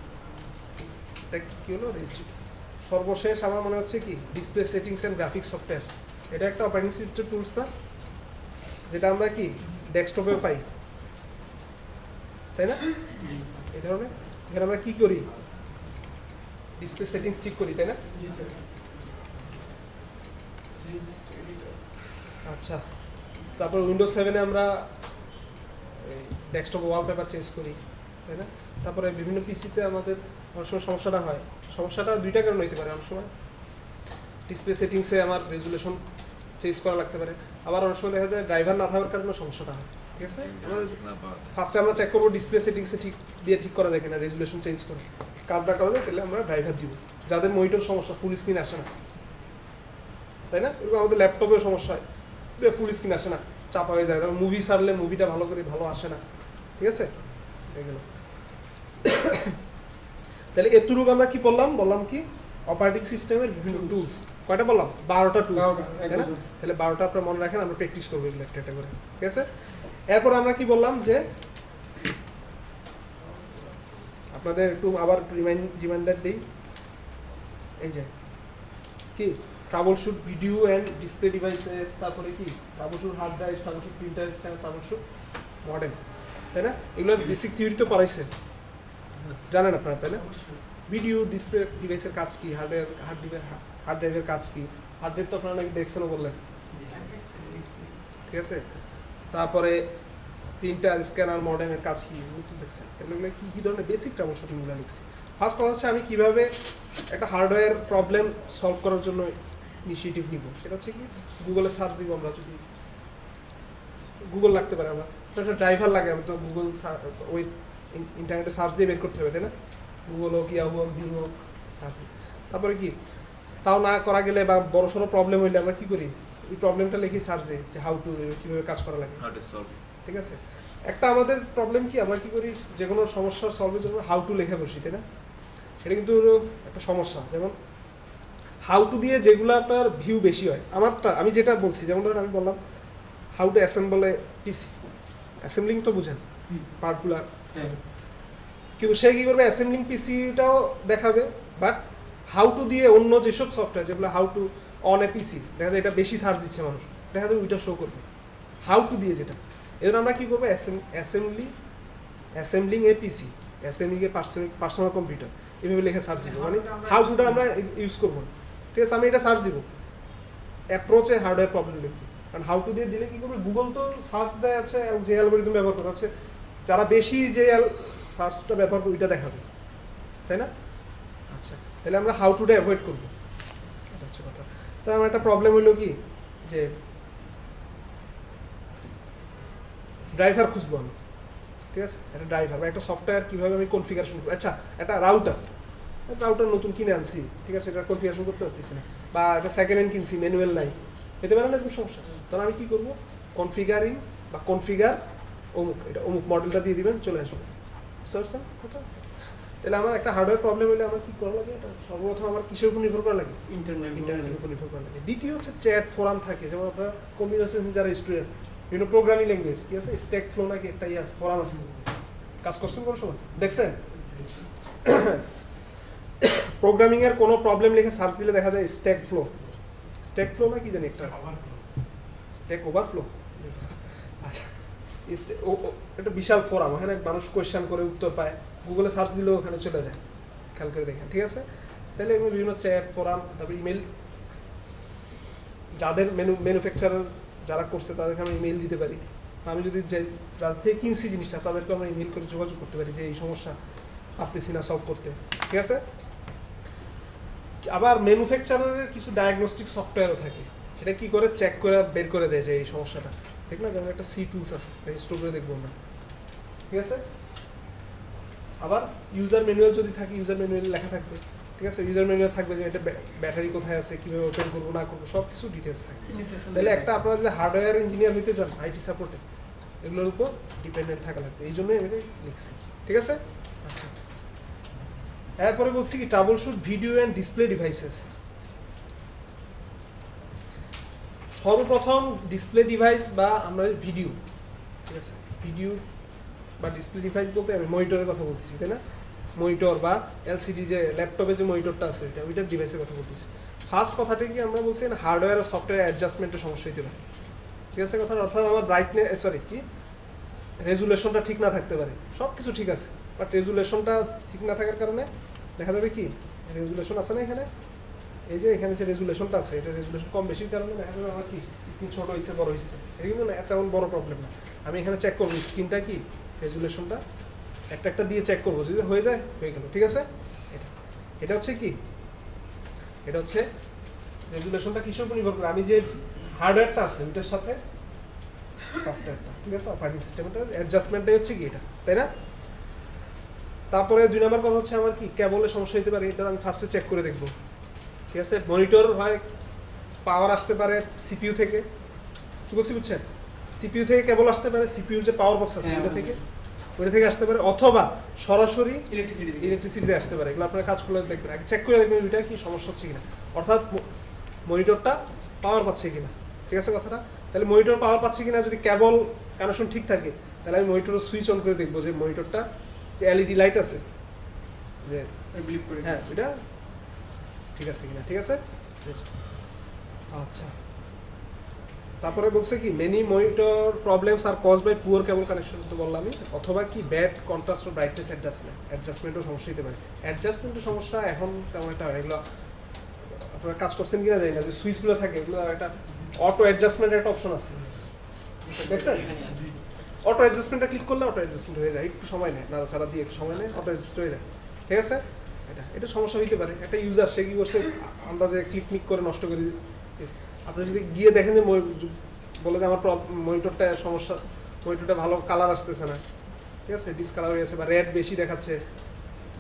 এটা কী হলো রেজিস্ট্রি। সর্বশেষ আমার মনে হচ্ছে কি display settings and graphics software, এটা একটা অপারেটিং সিস্টেম টুলস না, যেটা আমরা কি ডেস্কটপেও পাই, তাই না, এই ধরনের। এখানে আমরা কি করি, ডিসপ্লে সেটিংস ঠিক করি, তাই না। আচ্ছা, তারপর উইন্ডোজ 7-এ আমরা ডেস্কটপ ওয়ালপেপার চেঞ্জ করি, তাই না। তারপরে বিভিন্ন পিসিতে আমাদের অনেক সময় সমস্যাটা হয়, সমস্যাটা দুইটা কারণ হতে পারে, অনেক সময় ডিসপ্লে সেটিংসে আমার রেজুলেশন চেঞ্জ করা লাগতে পারে, আবার অনেক সময় দেখা যায় ড্রাইভার না থাকার কারণে সমস্যাটা হয়, ঠিক আছে। ফার্স্টে আমরা চেক করবো ডিসপ্লে সেটিংসে ঠিক করা যায় কিনা, রেজুলেশন চেঞ্জ করে কাজ না করা যায় তাহলে আমরা ড্রাইভার দিব, যাদের মনিটর সমস্যা ফুল স্ক্রিন আসে না, তাই না, এরকম আমাদের ল্যাপটপেও সমস্যা হয়, ফুল স্ক্রিন আসে না, চাপা হয়ে যায়, তারপর মুভি সারলে মুভিটা ভালো করে ভালো আসে না, ঠিক আছে, এগুলো। তাহলে এতটুকু আমরা কি বললাম কি অপারেটিং সিস্টেমের বিভিন্ন টুলস, কয়টা বললাম, 12টা টুলস, তাই না। তাহলে 12টা আপনারা মনে রাখেন, আমরা প্র্যাকটিস করবো এগুলো একটা করে, ঠিক আছে। এরপর আমরা কি বললাম যে আপনাদের একটু আবার রিমাইন্ডার দিই, এই যে কি troubleshoot video and display devices, তারপরে কি troubleshoot hard drive, troubleshoot printer scan, troubleshoot modem, তাই না। এগুলোর বেসিক থিওরি তো পড়াইছে, জানেন আপনারা, তাই না। ভিডিও ডিসপ্লে ডিভাইসের কাজ কি, হার্ড ড্রাইভের কাজ কি, হার্ড ড্রাইভ তো আপনারা নাকি দেখছেনও বললেন, ঠিক আছে। তারপরে প্রিন্টার স্ক্যানার মডেমের কাজ কি দেখছেন, এগুলো কী ধরনের বেসিক ট্রাবলশুটিংগুলো লিখছি। ফার্স্ট কথা হচ্ছে আমি কিভাবে একটা হার্ডওয়্যার প্রবলেম সলভ করার জন্য ইনিশিয়েটিভ নিব, সেটা হচ্ছে কি গুগলে সার্চ দিব, আমরা যদি গুগল লাগতে পারে, আমরা একটা ড্রাইভার লাগে, আমি তো গুগল ওই ইন্টারনেটে সার্চ দিয়ে বের করতে হবে, তাই না, গুগল হোক, ইয়াহু হোক, ভিউ হোক, সার্চ। তারপরে কি তাও না করা গেলে বা বড় সড়ো প্রবলেম হইলে আমরা কী করি, এই প্রবলেমটা লিখি সার্চে যে হাউ টু, কীভাবে কাজ করা লাগে, ঠিক আছে। একটা আমাদের প্রবলেম কি, আমরা কী করি যে কোনো সমস্যার সলভের জন্য হাউ টু লেখা বসি, তাই না। এটা কিন্তু একটা সমস্যা, যেমন হাউ টু দিয়ে যেগুলো আপনার ভিউ বেশি হয়, আমি যেটা বলছি, যেমন ধরেন আমি বললাম how to assemble A PC, assembling তো বুঝেন পার্টগুলো, কিন্তু সে কী করবে অ্যাসেম্বলিং পিসিটাও দেখাবে, বাট হাউ টু দিয়ে অন্য যেসব সফটওয়্যার যেগুলো হাউ টু অন এ পিসি, দেখা যায় এটা বেশি সার্চ দিচ্ছে মানুষ, দেখা যাবে ওইটা শো করবে হাউ টু দিয়ে যেটা। এজন্য আমরা কী করবো অ্যাসেম্বলিং এ পিসি, অ্যাসেম্বলিং এ পার্সোনাল কম্পিউটার, এভাবে লিখে সার্চ দিব, মানে হাউ টুটা আমরা ইউজ করবো, ঠিক আছে। আমি এটা সার্চ দিব, অ্যাপ্রোচে হার্ডওয়্যার প্রবলেম লিখবো, কারণ হাউ টু দিয়ে দিলে কী করবে, গুগল তো সার্চ দেয় হচ্ছে যে অ্যালগোরিদম ব্যবহার করা হচ্ছে যারা বেশি যে সার্চটা ব্যবহার করবে ওইটা দেখাবে, তাই না? আচ্ছা, তাহলে আমরা হাউ টুটা অ্যাভয়েড করবো, এটা হচ্ছে কথা। তাহলে আমার একটা প্রবলেম হলো কি যে ড্রাইভার খুঁজবো আমি, ঠিক আছে? একটা ড্রাইভার বা একটা সফটওয়্যার কীভাবে আমি কনফিগারেশন করবো। আচ্ছা, একটা রাউটার নতুন কিনে আনছি, ঠিক আছে, এটা কনফিগারেশন করতে পারতেছি না, বা একটা সেকেন্ড হ্যান্ড কিনছি, ম্যানুয়াল নাই, পেতে পারে না এরকম সমস্যা। তখন আমি কী করবো, কনফিগারিং বা কনফিগার অমুক, এটা অমুক মডেলটা দিয়ে দিবেন, চলে আসবে। বুঝতে পারছেন কথা? তাহলে আমার একটা হার্ডওয়্যার প্রবলেম হলে আমার কী করা লাগে, এটা সর্বপ্রথম আমার কিসের উপর নির্ভর করা লাগে? ইন্টারনেটের উপর নির্ভর করা লাগে। দ্বিতীয় হচ্ছে চ্যাট ফোরাম থাকে, যেমন আপনার কম্পিউটার যারা স্টুডেন্ট, বিভিন্ন প্রোগ্রামিং ল্যাঙ্গুয়েজ, ঠিক আছে, স্ট্যাক ফ্লো নাকি একটা আছে, ফোরাম আছে, কাজ করছেন কোনো সময় দেখছেন? প্রোগ্রামিং এর কোনো প্রবলেম লিখে সার্চ দিলে দেখা যায় স্ট্যাক ফ্লো না কি জানি একটা, স্ট্যাক ওভারফ্লো, একটা বিশাল ফোরাম, ওখানে মানুষ কোয়েশ্চেন করে উত্তর পায়, গুগলে সার্চ দিলেও ওখানে চলে যায়, খেয়াল করে দেখেন, ঠিক আছে? তাহলে এগুলো বিভিন্ন চ্যাট ফোরাম, তারপরে ইমেল, যাদের ম্যানুফ্যাকচারার যারা করছে তাদেরকে আমি ইমেল দিতে পারি, আমি যদি যাদের থেকে কিনছি জিনিসটা তাদেরকে আমরা ইমেল করে যোগাযোগ করতে পারি যে এই সমস্যা পারতেছি না সলভ করতে, ঠিক আছে? আবার ম্যানুফ্যাকচারারের কিছু ডায়াগনস্টিক সফটওয়্যারও থাকে, সেটা কি করে চেক করে বের করে দেয় যে এই সমস্যাটা, ঠিক না? যেমন একটা সি টুলস আছে, ইনস্টল করে দেখবো আমরা, ঠিক আছে? আবার ইউজার ম্যানুয়াল যদি থাকে, ইউজার ম্যানুয়ালে লেখা থাকবে, ঠিক আছে? ইউজার ম্যানুয়াল থাকবে যে এটা ব্যাটারি কোথায় আছে, কীভাবে ওপেন করবো না করবো, সব কিছু ডিটেলস থাকবে। তাহলে একটা আপনারা যদি হার্ডওয়্যার ইঞ্জিনিয়ার হইতে চান, আইটি সাপোর্টে, এগুলোর উপর ডিপেন্ডেন্ট থাকা লাগবে, এই জন্যই আমি লিখছি, ঠিক আছে? আচ্ছা, এরপরে বলছি কি trouble shoot video and display devices. সর্বপ্রথম ডিসপ্লে ডিভাইস বা আমরা ভিডিও, ঠিক আছে, ভিডিও বা ডিসপ্লে ডিভাইস বলতে আমি মনিটরের কথা বলতেছি, তাই না? মনিটর বা এলসিডি, যে ল্যাপটপে যে মনিটরটা আছে এটা, ওইটার ডিভাইসের কথা বলতেছি। ফার্স্ট কথাটা কি আমরা বলছি হার্ডওয়্যার আর সফটওয়্যার অ্যাডজাস্টমেন্টের সমস্যা হতে পারে, ঠিক আছে কথা? অর্থাৎ আমার ব্রাইটনেস কি রেজুলেশনটা ঠিক না থাকতে পারে, সব কিছু ঠিক আছে, বাট রেজুলেশনটা ঠিক না থাকার কারণে দেখা যাবে কি রেজুলেশন আছে না এখানে, এই যে এখানে যে রেজুলেশনটা আছে, এটা রেজুলেশন কম বেশির কারণে দেখা যাবে আমার কি স্ক্রিন ছোটো হচ্ছে বড় হচ্ছে, এটা কিন্তু না তেমন বড় প্রবলেম না। আমি এখানে চেক করবো স্ক্রিনটা কি রেজুলেশনটা একটা দিয়ে চেক করবো, যদি হয়ে যায় হয়ে গেল, ঠিক আছে? এটা হচ্ছে কি, এটা হচ্ছে রেজুলেশনটা কিসের উপর নির্ভর করে, আমি যে হার্ডওয়্যারটা আছে ওইটার সাথে সফটওয়্যারটা, ঠিক আছে, অপারেটিং সিস্টেমটা অ্যাডজাস্টমেন্টটাই হচ্ছে কি এটা, তাই না? তারপরে 2 নম্বর কথা হচ্ছে আমার কি কেবলের সমস্যা হতে পারে, এটা আমি ফার্স্টে চেক করে দেখবো, ঠিক আছে? মনিটর হয় পাওয়ার আসতে পারে সিপিইউ থেকে, কি বলছি বুঝছেন? সিপিইউ থেকে কেবল আসতে পারে, সিপিইউ যে পাওয়ার বক্স আছে ওইটা থেকে আসতে পারে, অথবা সরাসরি ইলেকট্রিসিটিতে আসতে পারে। এগুলো আপনারা কাজ করলে দেখবেন, আগে চেক করে দেখবেন ওইটা কি সমস্যা হচ্ছে কিনা, অর্থাৎ মনিটরটা পাওয়ার পাচ্ছে কিনা, ঠিক আছে কথাটা? তাহলে মনিটর পাওয়ার পাচ্ছে কিনা, যদি কেবল কানেকশন ঠিক থাকে তাহলে আমি মনিটরের সুইচ অন করে দেখবো যে মনিটরটা যে এলইডি লাইট আছে যে হ্যাঁ এটা ঠিক আছে কিনা, ঠিক আছে? আচ্ছা, তারপরে বলছে কি many monitor problems are cause by poor cable connection, তো বললাম আমি, অথবা কি ব্যাড কন্ট্রাস্ট ও ব্রাইটনেস অ্যাডজাস্টমেন্টও সমস্যা হতে পারে। অ্যাডজাস্টমেন্টের সমস্যা এখন তেমন একটা হয়, এগুলো আপনারা কাজ করছেন কিনা জানি না, যে সুইচগুলো থাকে এগুলো একটা অটো অ্যাডজাস্টমেন্টের একটা অপশন আছে, দেখছেন? অটো অ্যাডজাস্টমেন্টটা ক্লিক করলে অটো অ্যাডজাস্টমেন্ট হয়ে যায়, একটু সময় নেয়, নাড়াচাড়া দিয়ে একটু সময় নেয়, অটো অ্যাডজাস্ট হয়ে যায়, ঠিক আছে? এটা সমস্যা হইতে পারে। একটা ইউজার সে কি করছে আন্দাজে ক্লিক করে নষ্ট করে, আপনি যদি গিয়ে দেখেন যে বলে যে আমার মনিটরটা সমস্যা, মনিটরটা ভালো কালার আসতেছে না, ঠিক আছে, ডিসকালার হয়ে আছে, বা রেড বেশি দেখাচ্ছে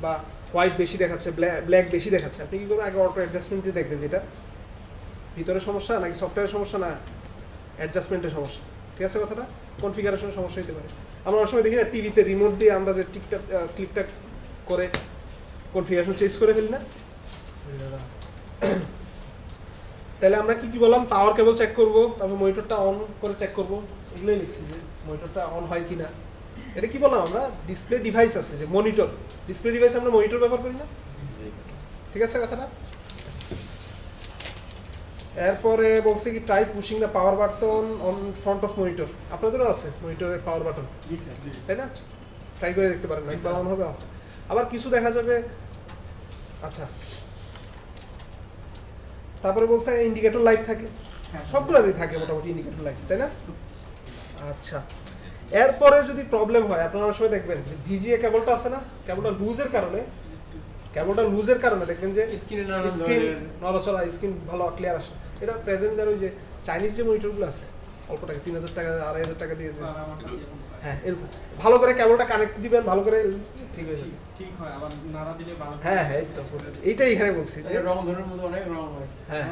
বা হোয়াইট বেশি দেখাচ্ছে, ব্ল্যাক বেশি দেখাচ্ছে, আপনি কী করবেন আগে অটো অ্যাডজাস্টমেন্ট দিয়ে দেখবেন যেটা ভিতরে সমস্যা নাকি সফটওয়্যারের সমস্যা না অ্যাডজাস্টমেন্টের সমস্যা, ঠিক আছে কথাটা? কনফিগারেশনের সমস্যা হতে পারে। আমরা অনেক সময় দেখি না টিভিতে রিমোট দিয়ে আন্দাজে ক্লিকটা করে কনফিগারেশন চেঞ্জ করে ফেলি না। তাহলে আমরা কি বললাম, পাওয়ার কেবল চেক করবো, তারপর মনিটরটা অন করে চেক করবো, এগুলোই লিখছি যে মনিটরটা অন হয় কিনা। এটা কি বললাম আমরা, ডিসপ্লে ডিভাইস আছে যে মনিটর, ডিসপ্লে ডিভাইস আমরা মনিটর ব্যবহার করি না, ঠিক আছে কথাটা? এরপরে বলছে কি try pushing the power button on front of monitor, আপনাদেরও আছে মনিটরের পাওয়ার বাটন, তাই না? ট্রাই করে দেখতে পারেন, একবার অন হবে অফ। আবার কিছু দেখা যাবে, আচ্ছা তারপরে বলছে ইন্ডিকেটর লাইট থাকে, সবগুলোতেই থাকে মোটামুটি ইন্ডিকেটর লাইট, তাই না? আচ্ছা, এরপরে যদি প্রবলেম হয় আপনারা অনেক সময় দেখবেন ভিজিএ কেবলটা আছে না, কেবলটা লুজের কারণে দেখবেন যে স্ক্রিনে স্ক্রিন নড়াচড়া, স্ক্রিন ভালো ক্লিয়ার আসে। এটা প্রেজেন্ট যার ওই যে চাইনিজ যে মনিটরগুলো আছে অল্প টাকা 3000 টাকা 2500 টাকা দিয়েছে, হ্যাঁ এরকম ভালো করে কেবলটা কানেক্ট দিবেন, ভালো করে ঠিক হয়ে যাবে। ঠিক হয়, আবার নাড়া দিলে ভালো। হ্যাঁ হ্যাঁ এই তো এইটাই এখানে বলছি যে রং ধরনের মতো অনেক রং হয়। হ্যাঁ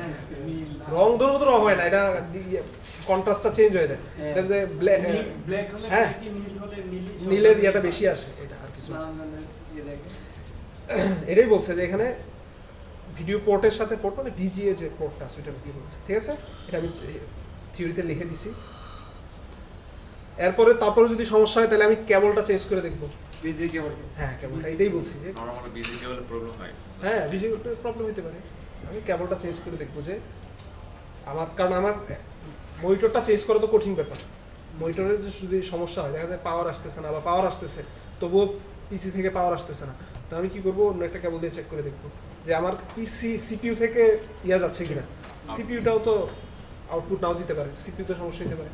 নীল রং ধরুন তো রং হয় না, এটা কন্ট্রাস্টটা চেঞ্জ হয়ে যায়। হ্যাঁ। দেখবেন যে ব্ল্যাক হলে হ্যাঁ। কি নীল হলে নীলই সব। নীলের ইয়েটা বেশি আসে, এটা আর কিছু না। ইয়ে দেখে। এটাই বলছে যে এখানে ভিডিও পোর্টের সাথে পোর্ট মানে ভিজিএ যে পোর্টটা সেটা কি বলছে, ঠিক আছে? এটা আমি থিওরিতে লিখে দিছি। তারপরে যদি সমস্যা হয় তাহলে আমি কেবলটা চেঞ্জ করে দেখবো। বিজি কেবল। হ্যাঁ কেবলটা, এটাই বলছি যে নরমাল বিজি কেবলে প্রবলেম হয়। হ্যাঁ ভিজিএ প্রবলেম হতে পারে, আমি কেবলটা চেঞ্জ করে দেখবো যে কারণ আমার মনিটরটা চেঞ্জ করা তো কঠিন ব্যাপার। মনিটরের যদি সমস্যা হয়, দেখা যায় পাওয়ার আসতেছে না বা পাওয়ার আসতেছে তবুও পিসি থেকে পাওয়ার আসতেছে না, তো আমি কি করবো অন্য একটা কেবল দিয়ে চেক করে দেখবো যে আমার পিসি সিপিইউ থেকে যাচ্ছে কিনা। সিপিইউটাও তো আউটপুট নাও দিতে পারে, সিপিইউ তো সমস্যা হতে পারে,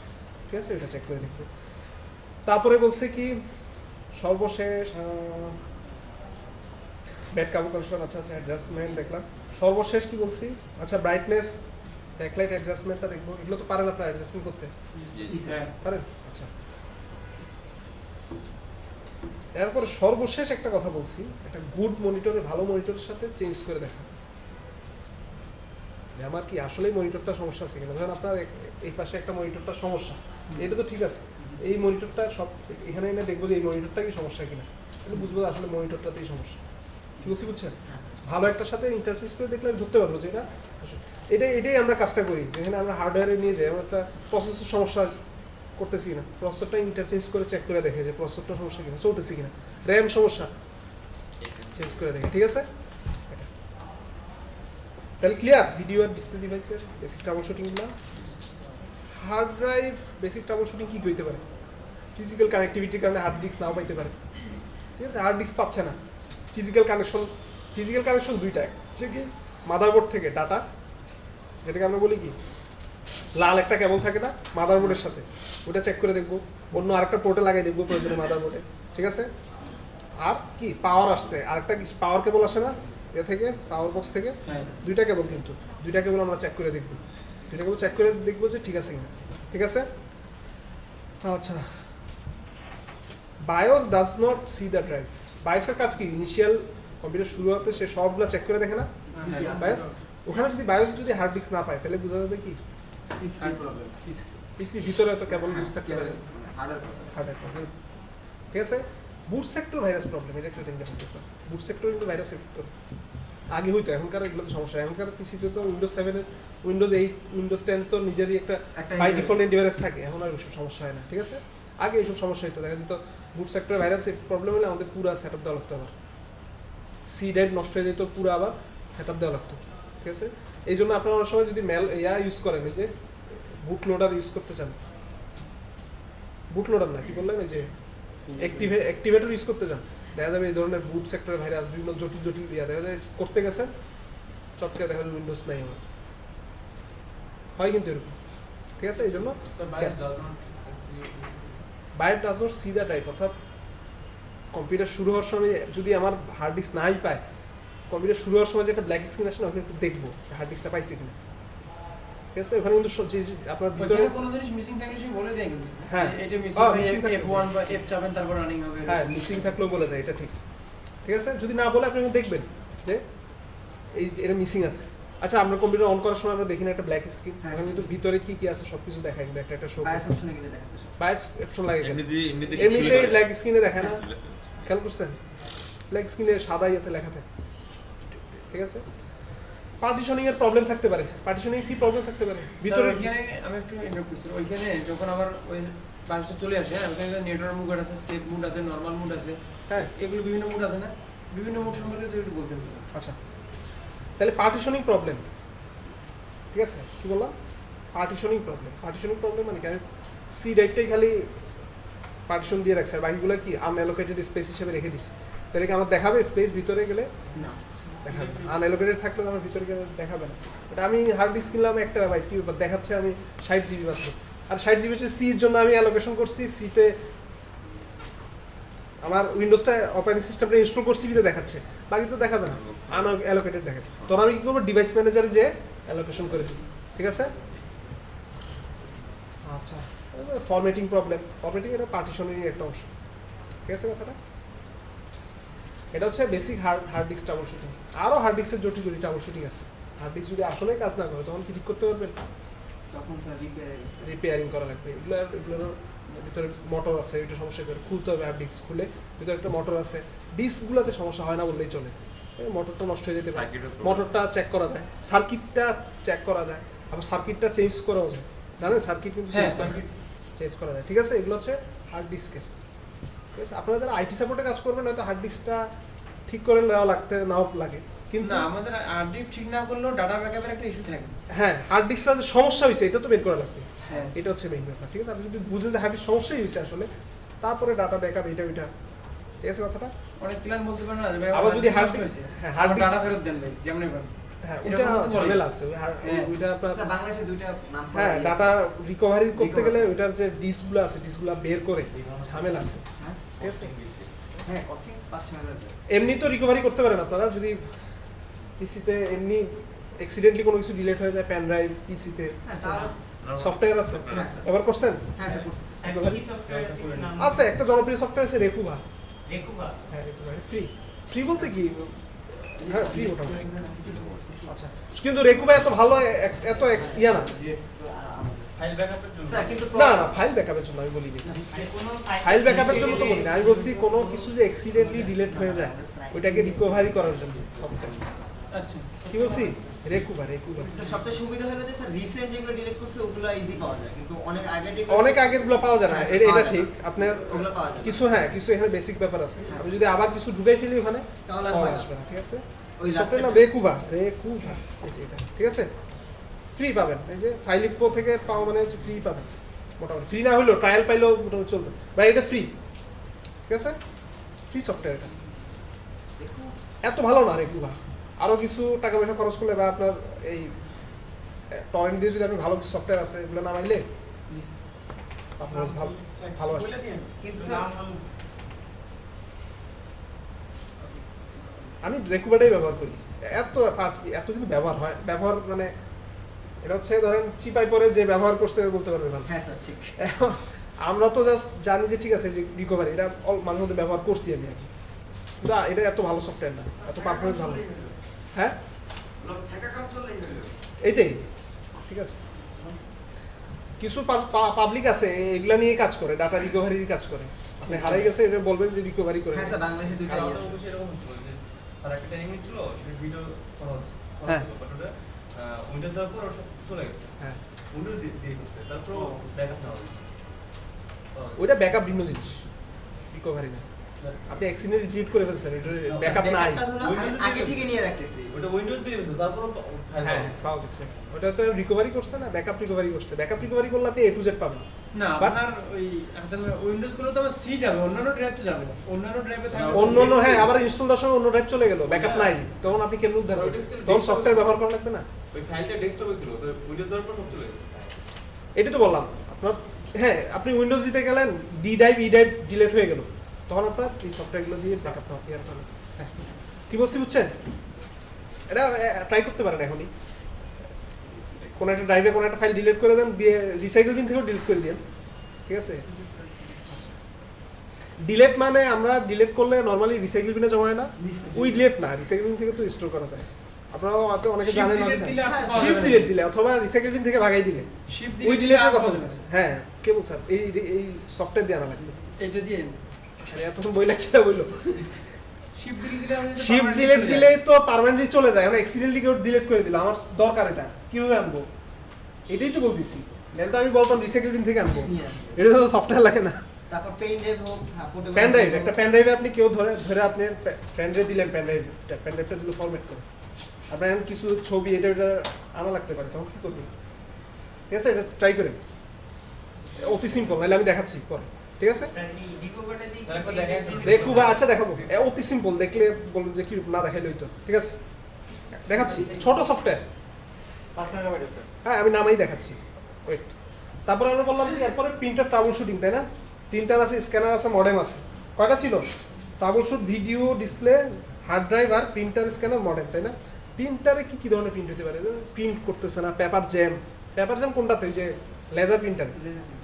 ঠিক আছে? এটা চেক করে দেখবো। তারপরে বলছে কি সর্বশেষ ব্যাড কানেকশন, আচ্ছা অ্যাডজাস্টমেন্ট দেখলাম। সর্বশেষ কি বলছি, আচ্ছা ব্রাইটনেস ব্যাকলাইট অ্যাডজাস্টমেন্টটা দেখবো। এগুলো তো পারেন আপনারা অ্যাডজাস্টমেন্ট করতে, হ্যাঁ। পারেন? আচ্ছা এরপর সর্বশেষ একটা কথা বলছি, একটা গুড মনিটরে ভালো মনিটরের সাথে চেঞ্জ করে দেখা যে আমার কি আসলেই মনিটরটা সমস্যা আছে কিনা। ধরেন আপনার এই পাশে একটা মনিটরটা সমস্যা, এটা তো ঠিক আছে, এই মনিটরটা সব এখানে এনে দেখবো যে এই মনিটরটা কি সমস্যা কিনা, তাহলে বুঝবো আসলে মনিটরটাতেই সমস্যা। কি বলছি বুঝছেন? ভালো একটার সাথে ইন্টারফেস করে দেখলে ধরতে পারবো যে এটাই আমরা কাজটা করি, যেখানে আমরা হার্ডওয়্যারে নিয়ে যাই, আমরা একটা প্রসেসর সমস্যা করতেছি না, প্রসেসরটা ইন্টারচেঞ্জ করে চেক করে দেখে যে প্রসেসরটা সমস্যা কিনা, চলতেছে কিনা, র্যাম সমস্যা চেঞ্জ করে দেখে, ঠিক আছে? তাহলে ক্লিয়ার ভিডিও আর ডিসপ্লে ডিভাইসের বেসিক ট্রাবল শুটিংগুলো। Hard drive basic troubleshooting কী হইতে পারে? ফিজিক্যাল কানেক্টিভিটির কারণে হার্ড ডিস্ক নাও পাইতে পারে, ঠিক আছে? হার্ড ডিস্ক পাচ্ছে না, ফিজিক্যাল কানেকশন দুইটা, হচ্ছে কি মাদারবোর্ড থেকে ডাটা, যেটাকে আমরা বলি কি লাল একটা কেবল থাকে না মাদারবোর্ডের সাথে, ওটা চেক করে দেখবো, অন্য আরেকটা পোর্টে লাগিয়ে দেখবো প্রয়োজনে মাদারবোর্ডে, ঠিক আছে? আর কি পাওয়ার আসছে, আরেকটা কি পাওয়ার কেবল আসে না এ থেকে, পাওয়ার বক্স থেকে, দুইটা কেবল, কিন্তু দুইটা কেবল আমরা চেক করে দেখবো, দুইটা কেবল চেক করে দেখবো যে ঠিক আছে কিনা, ঠিক আছে? আচ্ছা BIOS does not see the drive. বায়োসের কাজ কি? ইনিশিয়াল কম্পিউটার শুরু হতে সে সবগুলো চেক করে দেখে না বায়োস। ওখানে যদি বায়োস যদি হার্ড ডিস্ক না পায় তাহলে বোঝা যাবে কি পিসি ভিতরে তো কেবল ইউজ থাকতে পারে, হার্ডওয়্যার প্রবলেম, ঠিক আছে? বুট সেক্টর ভাইরাস প্রবলেম, এটা একটু ডেঞ্জারাস ব্যাপার। বুট সেক্টর কিন্তু ভাইরাস এফেক্ট করে, আগে হইতো, এখনকার এগুলো তো সমস্যা। এখনকার পিসিতে তো উইন্ডোজ 7 উইন্ডোজ 8 উইন্ডোজ 10 তো নিজেরই একটা বাই ডিফল্ট অ্যান্টিভাইরাস থাকে, এখন আর ওইসব সমস্যা হয় না, ঠিক আছে? আগে এইসব সমস্যা হতো, দেখা যেত বুট সেক্টর ভাইরাস প্রবলেম হলে আমাদের পুরো সেট আপ দেওয়া লাগতো, আবার সি ড্রাইভ নষ্ট হয়ে যেত, পুরো আবার সেট আপ দেওয়া লাগতো, ঠিক আছে? এই জন্য আপনারা অনেক সময় যদি ইউজ করেন, এই যে বুট লোডার ইউজ করতে চান, বুট লোডার না কি বললেন, এই যে অ্যাক্টিভেটর ইউজ করতে চান, দেখা যাবে এই ধরনের বুট সেক্টরের ভাইরাস বিভিন্ন জটিল দেখা যায় করতে গেছে চটকে দেখা যাবে উইন্ডোজ নাই আমার হয়, কিন্তু এরকম, ঠিক আছে? এই জন্য bias does not see the drive, অর্থাৎ কম্পিউটার শুরু হওয়ার সময় যদি আমার হার্ড ডিস্ক নাই পায়, কম্পিউটার শুরু হওয়ার সময় যে একটা ব্ল্যাক স্ক্রিন আসে না, ওখানে একটু দেখবো হার্ড ডিস্কটা পাইছে কিনা, ঠিক আছে? ওখানে কিন্তু আপনার ভিতরে কোনো জিনিস মিসিং থাকলে সে বলে দেয় কিন্তু, হ্যাঁ এটা মিসিং F1 বা F চাপেন তারপর রানিং হবে। হ্যাঁ মিসিং থাকলেও বলে দেয়, এটা ঠিক, ঠিক আছে? যদি না বলে আপনি দেখবেন যে এটা মিসিং আছে। আচ্ছা আমরা কম্পিউটার অন করার সময় আমরা দেখি না একটা ব্ল্যাক স্ক্রিন, ওখানে কিন্তু ভিতরে কি আছে সবকিছু দেখায়, কিন্তু একটা শো বায়োস অপশনে গেলে দেখা যাবে। বায়োস অপশন লাগে, এমনিতে এমনিতেই ব্ল্যাক স্ক্রিনে দেখায় না, খেয়াল করছেন? ব্ল্যাক স্ক্রিনে সাদা ইয়েতে লেখা থাকে, ঠিক আছে? পার্টিশনিং এর প্রবলেম থাকতে পারে। পার্টিশনিং কি প্রবলেম থাকতে পারে? ভিতরে ওইখানে আমি একটু ইন্টারপ্ট করছি, ওইখানে যখন আবার ওই বায়োসটা চলে আসে, হ্যাঁ, ওখানে নেটওয়ার্ক মুড আছে, সেভ মুড আছে, নরমাল মুড আছে, হ্যাঁ এগুলো বিভিন্ন মুড আছে না, বিভিন্ন মুড সম্পর্কে একটু বলতেন। আচ্ছা তাহলে পার্টিশনিং প্রবলেম, ঠিক আছে? কি বললাম? পার্টিশনিং প্রবলেম মানে কি আমি সি ড্রাইভটাই খালি পার্টিশন দিয়ে রাখছি আর বাকিগুলো কি আনঅ্যালোকেটেড স্পেস হিসেবে রেখে দিছি, তাহলে কি আমার দেখাবে স্পেস ভিতরে গেলে? না, দেখাবে। আনঅ্যালোকেটেড থাকলে আমার ভিতরে গেলে দেখাবে না। এটা আমি হার্ড ডিস্ক কিনলাম 1 টেরাবাইট, কি ব্যাপার দেখাচ্ছে আমি 60 জিবি মাত্র, আর 60 জিবি হচ্ছে সি এর জন্য আমি অ্যালোকেশন করছি, সিতে আমার উইন্ডোজটা অপারেটিং সিস্টেমটা ইনস্টল করছি বিতে দেখাচ্ছে, বাকি তো দেখাবে না, আনঅ্যালোকেটেড দেখাবে। তখন আমি কি করবো, ডিভাইস ম্যানেজারে যে অ্যালোকেশন করে দিই, ঠিক আছে। আচ্ছা, ফরম্যাটিং প্রবলেম, ফরম্যাটিং এটা পার্টিশনেরই একটা অংশ, ঠিক আছে কথাটা। এটা হচ্ছে basic hard disk troubleshooting. আরও হার্ড ডিস্কের জটিল ট্রাবল শুটিং আছে। হার্ড ডিস্ক যদি আসলে কাজ না করে তখন কি ঠিক করতে পারবেন? তখন স্যার রিপেয়ারিং করা লাগবে। এগুলোর ভিতরে মোটর আছে, এটা সমস্যা করে খুলতে হবে। হার্ড ডিস্ক খুলে ভিতরে একটা মোটর আছে, ডিস্কগুলোতে সমস্যা হয় না বললেই চলে, মোটরটা নষ্ট হয়ে যেতে পারে, মোটরটা চেক করা যায়, সার্কিটটা চেক করা যায়, আবার সার্কিটটা চেঞ্জ করাও যায়, জানেন সার্কিট কিন্তু চেঞ্জ করা যায়, ঠিক আছে। এগুলো হচ্ছে হার্ড ডিস্কের, ঠিক আছে। আপনারা যারা আইটি সাপোর্টে কাজ করবেন হয়তো হার্ড ডিস্কটা ঠিক করে নেওয়া নাও লাগে, কিন্তু না আমাদের হার্ড ডিস্ক ঠিক না করলেও ডাটা ব্যাকআপের একটা ইস্যু থাকে। হ্যাঁ, হার্ড ডিস্কটা যে সমস্যা হয়েছে এটা তো বের করা লাগবে, হ্যাঁ এটা হচ্ছে মেইন ব্যাপার, ঠিক আছে। আপনি যদি বুঝেন যে হার্ড ডিস্ক সমস্যাই হয়েছে আসলে, তারপরে ডাটা ব্যাকআপ এটা ওইটা, ঠিক আছে কথাটা। অনেক ক্লায়েন্ট বলতে পারে না যে ভাই আবার যদি হার্ড হয়েছে হ্যাঁ হার্ড হার্ড ডিস্ক, ডাটা ফেরত দেন ভাই যেমন এবার হ্যাঁ এরকম ওইটা তো বলে। ঝামেলা আছে, হ্যাঁ। ওইটা আপনার স্যার বাংলাদেশে দুইটা নাম করা হ্যাঁ আছে। ডাটা রিকভারি করতে গেলে Recovery। ওইটার যে ডিস্কগুলো আছে ডিস্কগুলো বের করে ঝামেলা আছে, হ্যাঁ ঠিক আছে। হ্যাঁ কস্টিং 5-6 হাজার স্যার। এমনি তো রিকভারি করতে পারেন আপনারা, যদি পিসিতে এমনি অ্যাক্সিডেন্টলি কোনো কিছু ডিলিট হয়ে যায়, পেন ড্রাইভ পিসিতে হ্যাঁ তাহলে সফটওয়্যার আছে, Software আছে। ব্যবহার করছেন? হ্যাঁ স্যার করছি। কি সফটওয়্যার আছে কি নাম আছে একটা জনপ্রিয় সফটওয়্যার আছে রেকুভা। রেকুবা হ্যাঁ রেকুভা ফ্রি, ফ্রি বলতে কি, হ্যাঁ ফ্রি মোটামুটি। আচ্ছা, কিন্তু রেকুভা এত ভালো ইয়া না, ফাইল ব্যাকআপের জন্য স্যার কিন্তু না না ফাইল ব্যাকআপের জন্য আমি বলিনি, কোনো ফাইল ব্যাকআপের জন্য তো বলি না, আমি বলছি কোনো কিছু যে অ্যাক্সিডেন্টলি ডিলিট হয়ে যায় ওইটাকে রিকভারি করার জন্য সফটওয়্যার। আচ্ছা কি বলছি, রেকুভা। স্যার সবচেয়ে সুবিধা হলো যে স্যার রিসেন্ট যেগুলো ডিলিট করছে ওগুলো ইজি পাওয়া যায়, কিন্তু অনেক আগে যে অনেক আগের গুলো পাওয়া যায় না, এটা পাওয়া এটা যায় ঠিক। না। আপনার ওগুলো পাওয়া যায় না। কিছু হ্যাঁ কিছু এখানে বেসিক ব্যাপার আছে, আমি যদি আবার কিছু ঢুকাই ফেলি ওখানে তাহলে আর পাওয়া হয় না। আসবে না, ঠিক আছে। ওই সফটওয়্যার নাম রেকুভা, রেকুভা এই যে এটা, ঠিক আছে। ফ্রি পাবেন, এই যে ফাইল প্রো থেকে পাওয়া মানে হচ্ছে ফ্রি পাবেন মোটামুটি, ফ্রি না হলেও ট্রায়াল পাইলেও মোটামুটি চলবে, বা এটা ফ্রি, ঠিক আছে, ফ্রি সফটওয়্যার এটা। এত ভালো না রেকুভা, আরও কিছু টাকা পয়সা খরচ করলে বা আপনার এই টরেন্ট দিয়ে যদি আপনি ভালো কিছু সফটওয়্যার আছে এগুলো নামাইলে আপনার ভালো ভালো আসবে। বলে দিন কিন্তু স্যার আমি রেকুভারটাই ব্যবহার করি, এত কিন্তু ব্যবহার মানে এটা হচ্ছে ধরেন চিপাই পরে যে ব্যবহার করছে বলতে পারবে ভালো। হ্যাঁ স্যার ঠিক। এখন আমরা তো জাস্ট জানি যে ঠিক আছে রিকভারি, এটা মাঝে মধ্যে ব্যবহার করছি আমি আর কি, কিন্তু এটা এত ভালো সফটওয়্যার না, এত পারফরমেন্স ভালো। হ্যাঁ এইটাই, ঠিক আছে। কিছু পাবলিক আছে এগুলা নিয়ে কাজ করে, ডাটা রিকভারির কাজ করে, আপনি হারাই গেছে এটা বলবেন যে রিকভারি করে। হ্যাঁ স্যার বাংলাদেশে দুইটা হ্যাঁ, আছে। এরকম ছিল যে স্যার একটা ট্রেনিং ছিল, সেটা ভিডিও করা হচ্ছে হ্যাঁ। বাট ওটা উইন্ডোজ দেওয়ার পর সব চলে গেছে, হ্যাঁ উইন্ডোজ দিয়ে দিচ্ছে, তারপর ব্যাকআপ নেওয়া হয়েছে। ওইটা ব্যাকআপ ভিন্ন জিনিস, রিকভারি না। আপনি অ্যাক্সিডেন্ট ডিলিট করে ফেলছেন, এটা ব্যাকআপ নাই। ব্যাকআপটা হলো আমি আগে থেকে নিয়ে রাখতেছি। ওটা উইন্ডোজ দিয়ে দিচ্ছে, তারপর ফাইল হ্যাঁ পাওয়া গেছে, ওটা তো রিকভারি করছে না, ব্যাকআপ রিকভারি করছে। ব্যাকআপ রিকভারি করলে আপনি A to Z পাবেন। না But- আপনার ওই আসলে উইন্ডোজ গুলো তো আমার সি যাবে, অন্যান্য ড্রাইভ তো যাবে, অন্যান্য ড্রাইভে থাকবে অন্য হ্যাঁ আবার ইনস্টল দেওয়ার সময় অন্য ড্রাইভ চলে গেল, ব্যাকআপ নাই, তখন আপনি কেমন উদ্ধার করবেন? তখন সফটওয়্যার ব্যবহার করা লাগবে না। ওই ফাইলটা ডেস্কটপে ছিল, তো উইন্ডোজ দেওয়ার পর সব চলে গেছে। এটাই তো বললাম আপনার, হ্যাঁ আপনি উইন্ডোজ দিতে গেলেন, ডি ড্রাইভ ই ড্রাইভ ডিলিট হয়ে গেল, তখন আপনার এই সফটওয়্যারগুলো দিয়ে ব্যাকআপ নেওয়া ক্লিয়ার করবেন। হ্যাঁ কি বলছি বুঝছেন? এটা ট্রাই করতে পারেন এখনই, কোনো একটা ড্রাইভে কোনো একটা ফাইল ডিলিট করে দেন, দিয়ে রিসাইকেল বিন থেকেও ডিলিট করে দেন, ঠিক আছে। ডিলেট মানে আমরা ডিলিট করলে নরমালি রিসাইকেল বিনে জমা হয় না, ওই ডিলেট না, রিসাইকেল বিন থেকে তো স্টোর করা যায়। আপনারা হয়তো অনেকে জানেন না, শিফট ডিলেট দিলে অথবা রিসাইকেল বিন থেকে ভাগাই দিলে ওই ডিলেটের কথা বলতেছে। হ্যাঁ কে বলছে এই সফটওয়্যার দিয়ে আনা লাগবে, এটা দিয়ে আরে এতক্ষণ বইলা কিটা বললো। শিফট দিলে আমি শিফট ডিলেট দিলে তো পার্মানেন্টলি চলে যায়, আমরা অ্যাক্সিডেন্টলি কেউ ডিলিট করে দিল, আমার দরকার এটা কিভাবে আনবো, এটাই তো বলতেছি। তো আমি বলতাম রিসাইকেল বিন থেকে আনবো, এটা তো সফটওয়্যার লাগে না। তারপর পেন ড্রাইভ হোক, ফটো পেন ড্রাইভ, একটা পেন ড্রাইভে আপনি কেউ ধরে আপনি পেন ড্রাইভ দিলেন, পেন ড্রাইভটা দিলে ফরম্যাট করে আপনার এখন কিছু ছবি এটা আনা লাগতে পারে, তখন কি করবেন? ঠিক আছে, এটা ট্রাই করেন, অতি সিম্পল, নাহলে আমি দেখাচ্ছি পরে, ঠিক আছে। দেখু ভাই, আচ্ছা দেখাবো, অতি সিম্পল, দেখলে বলবেন যে কি না দেখাইলেই তো, ঠিক আছে দেখাচ্ছি। ছোট সফটওয়্যার, 5 মেগাবাইট আছে হ্যাঁ আমি নামাই দেখাচ্ছি, ওয়েট। তারপরে আমরা বললাম কি এরপরে প্রিন্টার ট্রাবল শুটিং, তাই না? প্রিন্টার আছে, স্ক্যানার আছে, মডেম আছে। কয়টা ছিল? Troubleshoot, video, display, hard drive আর প্রিন্টার, স্ক্যানার, মডেম, তাই না? প্রিন্টারে কি কি ধরনের প্রিন্ট হতে পারে? প্রিন্ট করতেছে না, পেপার জ্যাম। পেপার জ্যাম কোনটাতে? ওই যে লেজার প্রিন্টার।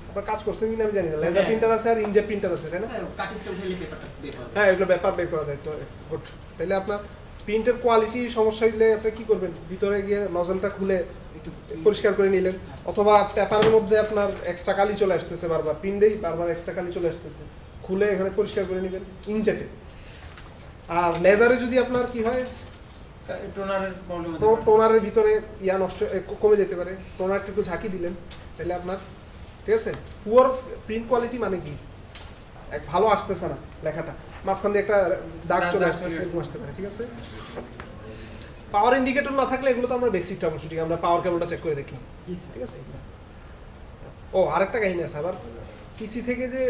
আপনার কাজ করছেন কিনা আমি জানি না। লেজার প্রিন্টার আছে আর ইনজেট প্রিন্টার আছে, তাই না? স্যার কাটিংটা উঠাইলে পেপারটা বের করা যায়। হ্যাঁ, এগুলো পেপার বের করা যায়। তো গুড। তাহলে আপনার প্রিন্টের কোয়ালিটি সমস্যা হলে আপনি কি করবেন? ভিতরে গিয়ে নজলটা খুলে একটু পরিষ্কার করে নিলেন, অথবা পেপারের মধ্যে আপনার এক্সট্রা কালি চলে আসতেছে, বারবার পিন দেই বারবার এক্সট্রা কালি চলে আসতেছে, খুলে এখানে পরিষ্কার করে নেবেন ইনজেটে। আর লেজারে যদি আপনার কি হয়, টোনারের প্রবলেম টোনারের ভিতরে ইয়া নষ্ট কমে যেতে পারে, টোনারটা একটু ঝাঁকি দিলেন তাহলে আপনার, ঠিক আছে? পুয়ার প্রিন্ট কোয়ালিটি মানে কি? এক ভালো আসতেছে না লেখাটা, মাঝখান দিয়ে একটা দাগ চলে আসতেছে, এরকম আসতে পারে, ঠিক আছে? পাওয়ার ইন্ডিকেটর না থাকলে এগুলো তো আমরা বেসিক ট্রাবল শুটিং, আমরা পাওয়ার কেবলটা চেক করে দেখি, জি স্যার। ঠিক আছে? ও আরেকটা কাহিনী আছে আবার, পিসি থেকে যে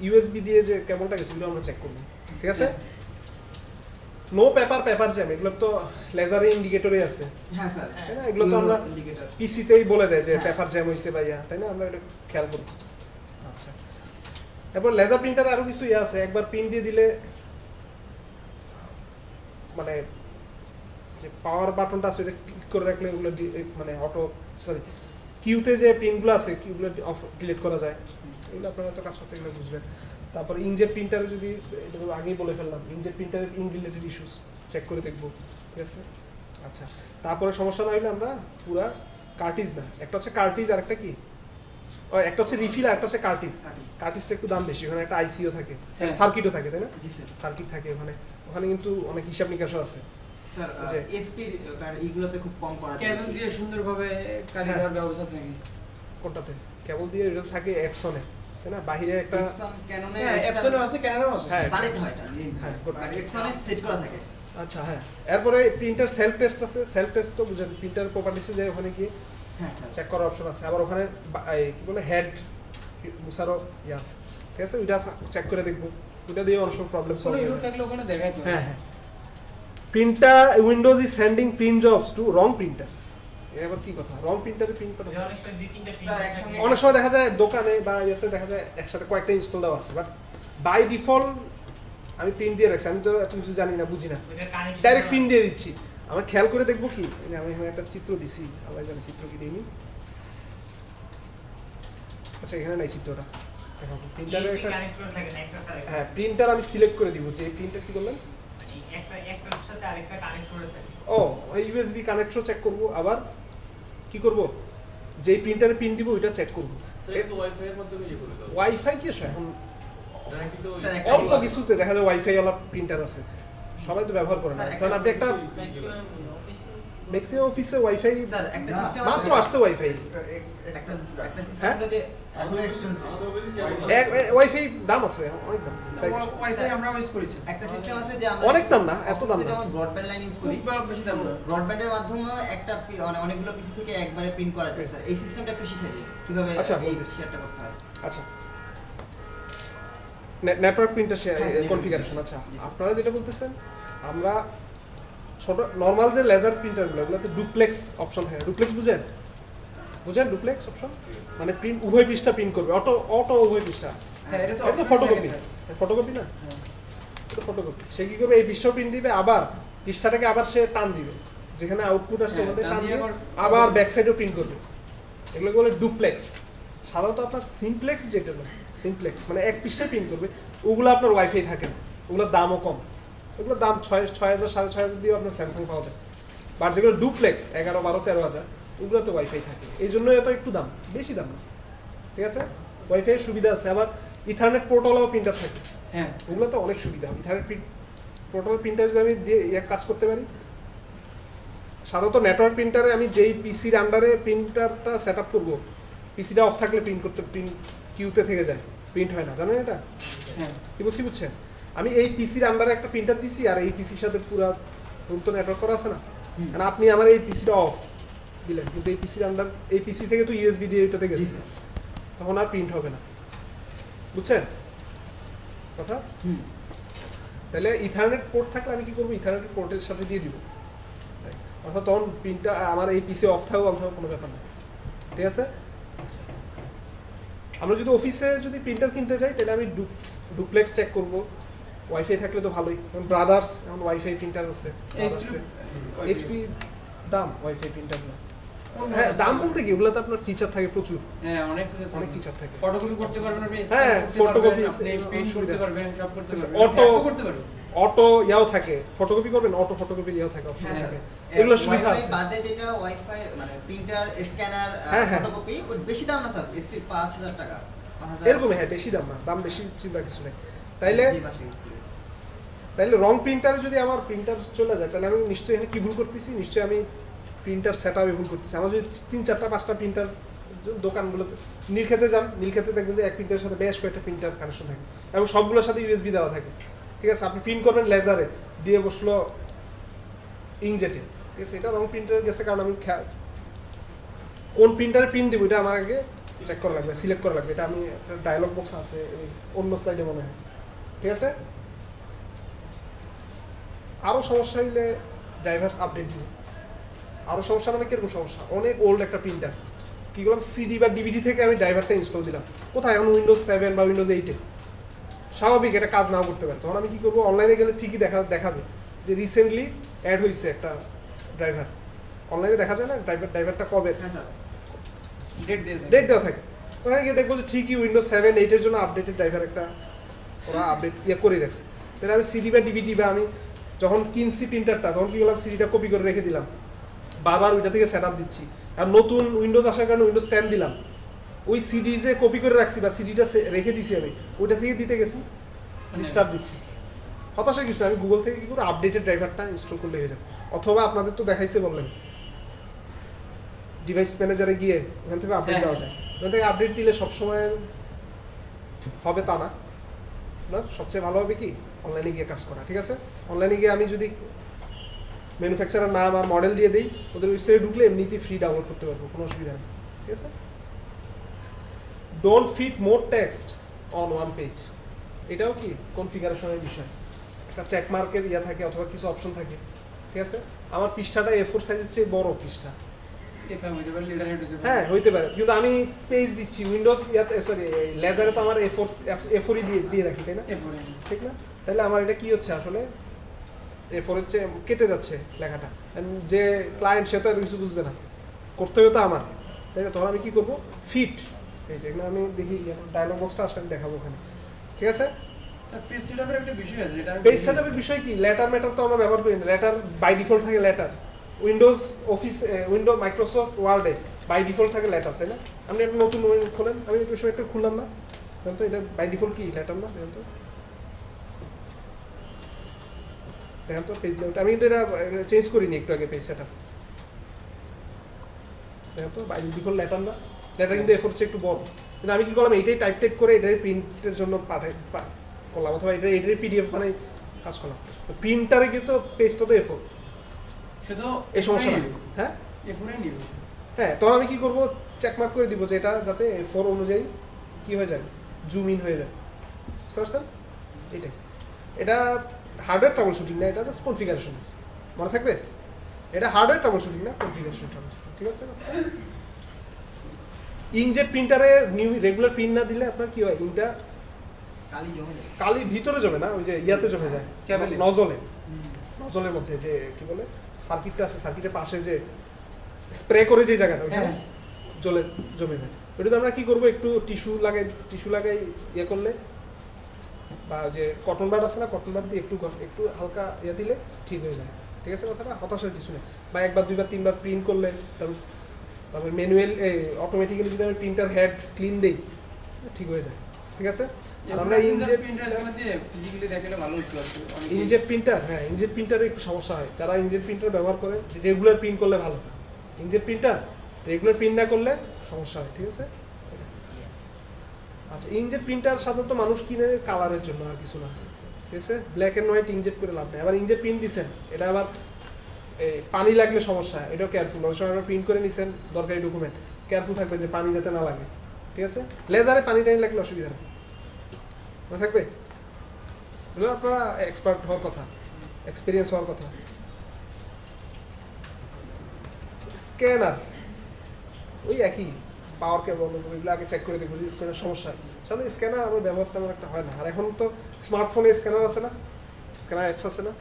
ইউএসবি দিয়ে যে কেবলটা গেছে এগুলো আমরা চেক করব, ঠিক আছে? নো পেপার জ্যাম, এগুলো তো লেজারে ইন্ডিকেটরে আছে, হ্যাঁ স্যার। তাই না? এগুলো তো আমরা ইন্ডিকেটর। পিসিতেই বলে দেয় যে হ্যাঁ। পেপার জ্যাম হয়েছে বা ইয়া, তাই না? আমরা এটা খেয়াল করব। আচ্ছা, এরপর লেজার প্রিন্টারে আরো কিছু ইয়ে আছে, একবার প্রিন্ট দিয়ে দিলে মানে যে পাওয়ার বাটনটা আছে ওটা ক্লিক করে রাখলে ওগুলো মানে অটো, সরি, কিউতে যে প্রিন্টগুলো আছে কিউগুলো অফ ডিলিট করা যায়, এগুলো আপনারা তো কাজ করতে গেলে বুঝবেন। তারপর ইনজেট প্রিন্টারে যদি, এটা তো আগেই বলে ফেললাম, ইনজেট প্রিন্টারের ইঙ্ক রিলেটেড ইস্যুস চেক করে দেখবো, ঠিক আছে? আচ্ছা, তারপরে সমস্যা না হলে আমরা পুরা কার্টিজ না, একটা হচ্ছে কার্টিজ আর একটা কি, ও একটা হচ্ছে রিফিল আর একটা হচ্ছে কার্টিজ। কার্টিজটা একটু দাম বেশি, ওখানে একটা আইসিও থাকে, হ্যাঁ। সার্কিটও থাকে, তাই না? জি স্যার। সার্কিট থাকে ওখানে, ওখানে কিন্তু অনেক হিসাব নিকাশও আছে। স্যার যে- এসপির এইগুলোতে খুব কম করা যায়। কেবল দিয়ে সুন্দরভাবে কালি হ্যাঁ। দেওয়ার ব্যবস্থা থাকে। কোনটাতে? কেবল দিয়ে এটা থাকে অ্যাপসনে, তাই না? বাহিরে একটা, এপসন ক্যাননে হ্যাঁ, অ্যাপসনও আছে, ক্যানারও আছে। হ্যাঁ, বাড়িতে হয় এটা লিঙ্ক হ্যাঁ, হয়। বাট এপসনে সেট করা থাকে। আচ্ছা হ্যাঁ। এরপরে প্রিন্টার সেলফ টেস্ট আছে, সেলফ টেস্ট তো বুঝেন, প্রিন্টার প্রপার্টিসে যায় ওখানে গিয়ে হ্যাঁ স্যার। চেক করার অপশন আছে, আবার ওখানে কি বলে হেড মুসারও ইয়ে আছে, ঠিক আছে? ওইটা চেক করে দেখবো, ওইটা দিয়ে অনেক সময় প্রবলেম কোনো সলভ ইউর হয়। থাকলে ওখানে দেখাই তো। হ্যাঁ হ্যাঁ। Printer Windows is sending print jobs to wrong printer. এবার কি কথা, রং প্রিন্টারে প্রিন্ট করা অনেক সময় দুই তিনটা স্যার, একসঙ্গে অনেক সময় দেখা যায় দোকানে বা ইয়েতে দেখা যায় একসাথে কয়েকটা ইনস্টল দেওয়া আছে, বাট বাই ডিফল্ট আমি প্রিন্ট দিয়ে রাখছি, আমি তো এত কিছু জানি না, বুঝি না, ডাইরেক্ট প্রিন্ট দিয়ে দিচ্ছি। আমি খেয়াল করে দেখবো কি, যে আমি এখানে একটা চিত্র দিছি, আল্লাহ জানে চিত্র কি দিইনি। আচ্ছা, এখানে নাই চিত্রটা, দেখো প্রিন্টারে একটা, কানেক্ট করে থাকে না একটা সাথে হ্যাঁ প্রিন্টার আমি সিলেক্ট করে দিব যে এই প্রিন্টার কি বললেন, একটার সাথে আরেকটা কানেক্ট করে থাকে। ও ওই ইউএসবি কানেকশন চেক করব, আবার কি করব, যেই প্রিন্টারে প্রিন্ট দিব ওইটা চেক করব। স্যার একটু ওয়াইফাই এর মাধ্যমে ইয়ে করে দাও। ওয়াইফাই কি আছে এখন? এটা কিন্তু ওই- স্যার, একটা অল্প কিছুতে দেখা যায় ওয়াইফাই ওয়ালা প্রিন্টার আছে, সবাই তো ব্যবহার করে না। স্যার, কারণ আপনি একটা ম্যাক্সিমাম অফিসে ম্যাক্সিমাম অফিসে ওয়াইফাই স্যার একটা সিস্টেম মাত্র আসছে ওয়াইফাই, একটা সিস্টেম হ্যাঁ? হলো যে এখন এক্সটেনসিভ আমাদের ওখানে কেবল- ওয়াইফাই দাম আছে অনেক দাম, ওয়াইফাই আমরা ইউজ করেছি। একটা সিস্টেম আছে যে আমরা অনেক দাম না, এত দাম অফিসে না। যেমন ব্রডব্যান্ড লাইন ইউজ করি, খুব বেশি দাম না। ব্রডব্যান্ডের মাধ্যমে একটা অনেকগুলো পিসি থেকে একবারে প্রিন্ট করা যায় স্যার। এই সিস্টেমটা একটু শিখিয়ে দিই কিভাবে আচ্ছা, এই বলতেছি। শেয়ারটা করতে হয়। আচ্ছা, নেটওয়ার্ক প্রিন্টার হ্যাঁ, স্যার, কনফিগারেশন। আচ্ছা, জি, স্যার। আপনারা যেটা বলতেছেন, আমরা ছোট নরমাল যে লেজার প্রিন্টারগুলো ওগুলোতে ডুপ্লেক্স অপশন থাকে, ডুপ্লেক্স বুঝেন? বুঝেন ডুপ্লেক্স অপশন মানে প্রিন্ট উভয় পৃষ্ঠা প্রিন্ট করবে, অটো উভয় পৃষ্ঠা। হ্যাঁ, এটা তো এটা তো option ফটোকপি, থাকে, স্যার। ফটোকপি না, হ্যাঁ। এটা ফটোকপি। সে কি করবে, এই পৃষ্ঠাও প্রিন্ট দিবে, আবার পৃষ্ঠাটাকে আবার সে টান দিবে, যেখানে আউটপুট আসছে হ্যাঁ, ওখান থেকে টান টান দিয়ে দিয়ে আবার- আবার ব্যাক সাইডেও প্রিন্ট করবে। এগুলোকে বলে ডুপ্লেক্স। সাধারণত আপনার সিমপ্লেক্স যেটা না, সিমপ্লেক্স মানে এক পৃষ্ঠায় প্রিন্ট করবে, ওগুলো আপনার ওয়াইফাই থাকে না, ওগুলোর দামও কম, ওগুলোর দাম 6,000 6,500 দিয়েও আপনার স্যামসাং পাওয়া যায়। আর যেগুলো ডুপ্লেক্স 11, 12, 13,000 ওগুলোতে ওয়াইফাই থাকে, এই জন্য এত একটু দাম, বেশি দাম না, ঠিক আছে? ওয়াইফাই সুবিধা আছে, আবার ইথারনেট পোর্টালও প্রিন্টার থাকে, হ্যাঁ, ওগুলো তো অনেক সুবিধা। ইথারনেট পোর্টাল প্রিন্টার যদি আমি দিয়ে কাজ করতে পারি, সাধারণত নেটওয়ার্ক প্রিন্টারে আমি যেই পিসির আন্ডারে প্রিন্টারটা সেট আপ করবো, পিসিটা অফ থাকলে প্রিন্ট কিউতে থেকে যায়, প্রিন্ট হয় না, জানেন এটা? হ্যাঁ। কি বলছি বুঝছেন? আমি এই পিসির আন্ডারে একটা প্রিন্টার দিছি, আর এই পিসির সাথে পুরো রুম তো নেটওয়ার্ক করা আছে না, কারণ আপনি আমার এই পিসিটা অফ দিলেন, কিন্তু এই পিসির আন্ডার, এই পিসি থেকে তো ইউএসবি দিয়ে এটাতে গেছে, তখন আর প্রিন্ট হবে না, বুঝছেন কথা? হুম। তাহলে ইথারনেট পোর্ট থাকলে আমি কি করবো, ইথারনেট পোর্টের সাথে দিয়ে দিব, অর্থাৎ তখন প্রিন্টটা আমার এই পিসি অফ থাকবে, অফ থাকবে কোনো ব্যাপার না, ঠিক আছে? আমরা যদি অফিসে যদি প্রিন্টার কিনতে যাই তাহলে আমি ডুপ্লেক্স চেক করব, ওয়াইফাই থাকলে তো ভালোই। ব্রাদার্স এখন ওয়াইফাই প্রিন্টার আছে, এইচপি দাম ওয়াইফাই প্রিন্টার না। হ্যাঁ দাম বলতে কি, ওগুলোতে আপনার ফিচার থাকে প্রচুর, হ্যাঁ অনেক ফিচার থাকে। ফটোকপি করতে পারবেন আপনি, হ্যাঁ, photocopy, আপনি প্রিন্ট করতে পারবেন, সব করতে পারবেন, Auto- fax ও করতে পারবেন। অটো ইয়াও থাকে, ফটোকপি করবেন অটো ফটোকপি ইয়াও থাকে, অপশন হ্যাঁ, থাকে, স্যার। এগুলো সুবিধা Wi-Fi আছে। বাদে যেটা ওয়াইফাই মানে প্রিন্টার, স্ক্যানার, হ্যাঁ, হ্যাঁ। ফটোকপি বেশি দাম না স্যার, এসপি 5000 টাকা, 5000 এরকম হ্যাঁ, বেশি দাম না, দাম বেশি চিন্তা কিছু নেই। তাইলে জি মাসে use করি। তাইলে রং প্রিন্টারে যদি আমার প্রিন্টার চলে যায় তাহলে আমি নিশ্চয়ই এখানে কি ভুল করতেছি, নিশ্চয়ই আমি প্রিন্টার সেট আপে ভুল করতেছি। আমার যদি 3-4-5টা প্রিন্টার দোকানগুলোতে, নীলক্ষেতে যান, নীলক্ষেতে দেখবেন যে এক প্রিন্টারের সাথে বেশ কয়েকটা প্রিন্টার কানেকশন থাকে এবং সবগুলোর সাথে ইউএসবি দেওয়া থাকে, ঠিক আছে। আপনি প্রিন্ট করবেন লেজারে, দিয়ে বসলো ইংজেটে, ঠিক আছে। এটা রং প্রিন্টারে গেছে, কারণ আমি কোন প্রিন্টারে প্রিন্ট দিব এটা আমার আগে চেক করা লাগবে, সিলেক্ট করা লাগবে। এটা আমি ডায়লগ বক্স আছে অন্য স্লাইডে মনে হয়, ঠিক আছে। আরও সমস্যা হইলে ড্রাইভার্স আপডেট দিব। আরও সমস্যা মানে কিরকম সমস্যা, অনেক ওল্ড একটা প্রিন্টার, কী করলাম সিডি বা ডিভিডি থেকে আমি ড্রাইভারটা ইনস্টল দিলাম, কোথায় এখন উইন্ডোজ 7 বা উইন্ডোজ 8-এ, স্বাভাবিক এটা কাজ নাও করতে পারে। তখন আমি কী করবো, অনলাইনে গেলে ঠিকই দেখাবে যে রিসেন্টলি অ্যাড হয়েছে একটা ড্রাইভার, অনলাইনে দেখা যায় না ড্রাইভারটা কবে হ্যাঁ স্যার, ডেট দেওয়া থাকে। ওখানে গিয়ে দেখবো যে ঠিকই উইন্ডোজ 7-8-এর জন্য আপডেটেড ড্রাইভার একটা ওরা আপডেট করে রাখছে। তাহলে আমি সিডি বা ডিভিডি বা আমি যখন কিনছি প্রিন্টারটা তখন কী করলাম, সিডিটা কপি করে রেখে দিলাম, বারবার ওইটা থেকে সেট আপ দিচ্ছি। আর নতুন উইন্ডোজ আসার কারণে উইন্ডোজ 10 দিলাম, ওই সিডি যে কপি করে রাখছি বা সিডিটা রেখে দিছি আমি, ওইটা থেকে দিতে গেছি ডিস্টার্ব দিচ্ছি। হতাশা কিছু, আমি গুগল থেকে কী করে আপডেটেড ড্রাইভারটা ইনস্টল করলে হয়ে যাবে। অথবা আপনাদের তো দেখাইছে বললেন ডিভাইস ম্যানেজারে গিয়ে ওখান থেকে আপডেট দেওয়া যায়, ওখান থেকে আপডেট দিলে সবসময় হবে তা না, সবচেয়ে ভালো হবে কি অনলাইনে গিয়ে কাজ করা, ঠিক আছে। অনলাইনে গিয়ে আমি যদি ম্যানুফ্যাকচারার নাম আর মডেল দিয়ে দিই, ওদের ওয়েবসাইটে ঢুকলে এমনিতেই ফ্রি ডাউনলোড করতে পারবো, কোনো অসুবিধা নেই, ঠিক আছে। Don't fit more text on one page, এটাও কি কনফিগারেশনের বিষয়, একটা চেক মার্কের ইয়া থাকে অথবা কিছু অপশন থাকে, ঠিক আছে। আমার পৃষ্ঠাটা A4 সাইজের চেয়ে বড় পৃষ্ঠা, হ্যাঁ হইতে পারে, কিন্তু আমি পেজ দিচ্ছি উইন্ডোজ ইয়াতে, সরি লেজারে তো আমার A4 দিয়ে রাখি, তাই না, ঠিক না। তাহলে আমার এটা কি হচ্ছে আসলে A4 এর চেয়ে কেটে যাচ্ছে লেখাটা, যে ক্লায়েন্ট সে তো আর কিছু বুঝবে না, করতে হবে তো আমার, তাই না। তখন আমি কি করবো, ফিট, এই যে এখানে আমি দেখি ডায়লগ বক্সটা আসলে দেখাবো ওখানে, ঠিক আছে। পেজ সেটআপের একটা বিষয় আছে, যেটা পেজ সেটআপের বিষয় কি, লেটার ম্যাটার তো আমরা ব্যবহার করি না, লেটার বাই ডিফল্ট থাকে letter, Windows office window Microsoft ওয়ার্ডে বাই ডিফল্ট থাকে লেটার, তাই না। আপনি একটা নতুন খোলেন, আমি একটু সময় একটু খুললাম না, দেখেন তো এটা বাই ডিফল্ট কি লেটার না, দেখেন তো, দেখেন তো পেজ লেআউট, আমি কিন্তু এটা চেঞ্জ করিনি একটু আগে পেজ সেটআপ, দেখেন তো বাই ডিফল্ট লেটার না, লেটার কিন্তু A4 চেয়ে একটু বড়, কিন্তু আমি কি করলাম এইটাই টাইপ করে এটাই প্রিন্টের জন্য করলাম, অথবা এটাই PDF মানে কাজ করলাম। তো প্রিন্টারে কিন্তু পেজটা তো A4, শুধু এই সমস্যা নেই, হ্যাঁ এফোরে নিব। হ্যাঁ, তখন আমি কি করবো, চেকমার্ক করে দিব যে এটা যাতে A4 অনুযায়ী কি হয়ে যায়, জুম ইন হয়ে যায়, স্যার এটাই। এটা হার্ডওয়্যার ট্রাবল শুটিং না, এটা জাস্ট কনফিগারেশন, মনে থাকবে, এটা হার্ডওয়্যার ট্রাবল শুটিং না, কনফিগারেশন ট্রাবল শুটিং, ঠিক আছে। ইনজেট প্রিন্টারে নিউ রেগুলার প্রিন্ট না দিলে আপনার কি হয়, ইনটা কালি জমে যায়। কালি ভিতরে জমে না, ওই যে ইয়াতে জমে যায়, ক্যাবেলে। নজলের মধ্যে যে কি বলে সার্কিটটা আছে, সার্কিটের পাশে যে স্প্রে করে যে জায়গাটা ওইখানে জমে যায়। ওটা আমরা কি করবো, একটু টিস্যু লাগাই ইয়ে করলে, বা যে কটন বাড আছে না, কটন বাড দিয়ে একটু হালকা ইয়ে দিলে ঠিক হয়ে যায়, ঠিক আছে। কথাটা হতাশার কিছু নেই, বা একবার 2বার 3বার প্রিন্ট করলে, তারপর ম্যানুয়াল অটোমেটিক্যালি যদি আমি প্রিন্টার হেড ক্লিন দিই ঠিক হয়ে যায়, ঠিক আছে। আমরা ইনজেট প্রিন্টার, হ্যাঁ ইনজেট প্রিন্টারে একটু সমস্যা হয়, যারা ইনজেট প্রিন্টার ব্যবহার করে রেগুলার প্রিন্ট করলে ভালো, ইনজেট প্রিন্টার রেগুলার প্রিন্ট না করলে সমস্যা হয়, ঠিক আছে। আচ্ছা, ইনজেট প্রিন্টার সাধারণত মানুষ কিনে কালারের জন্য, আর কিছু না, ঠিক আছে। ব্ল্যাক অ্যান্ড হোয়াইট ইনজেট করে লাভ নেই। আবার ইনজেট প্রিন্ট দিচ্ছেন, এটা আবার পানি লাগলে সমস্যা, এটাও কেয়ারফুল, অনেক সময় প্রিন্ট করে নিছেন দরকারি ডকুমেন্ট, কেয়ারফুল থাকবেন যে পানি যাতে না লাগে, ঠিক আছে। লেজারে পানি টানি লাগলে অসুবিধা নেই, মনে থাকবে, এগুলো আপনারা এক্সপার্ট হওয়ার কথা, এক্সপিরিয়েন্স হওয়ার কথা। স্ক্যানার ওই একই, পাওয়ার কেবল ওইগুলো আগে চেক করে দেখবো যে স্ক্যানের সমস্যা। সাথে স্ক্যানার আমার ব্যবহার তেমন একটা হয় না। আর এখন তো স্মার্টফোনে স্ক্যানার আছে না, স্ক্যানার অ্যাপস আছে না,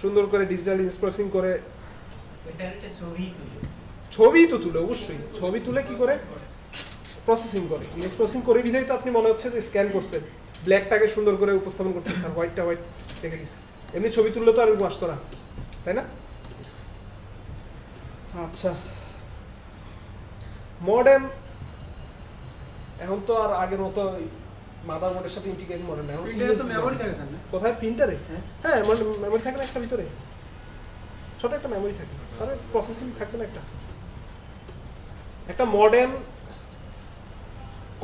সুন্দর করে ডিজিটাল ইমেজ প্রসেসিং করে ওই স্যারটা ছবি তুলে ছবি তো তুলে, অবশ্যই ছবি তুলে কি করে প্রসেসিং করে, ইমেজ প্রসেসিং করে বিধায় তো আপনি মনে হচ্ছে যে স্ক্যান করছেন, ব্ল্যাকটাকে সুন্দর করে উপস্থাপন করতেছে আর হোয়াইটটা হোয়াইট রেখে দিচ্ছে। এমনি ছবি তুললে তো আর এরকম আসতো না, তাই না? আচ্ছা, মডেম এখন তো আর আগের মতো মাদারবোর্ডের সাথে ইন্টিগ্রেট মডেল না, এখন প্রিন্টারে তো মেমোরি থাকে স্যার না? কোথায় প্রিন্টারে? হ্যাঁ। হ্যাঁ, মেমোরি থাকে না একটা ভিতরে, ছোট একটা মেমোরি থাকে, তাহলে প্রসেসিং থাকবে না একটা মডেম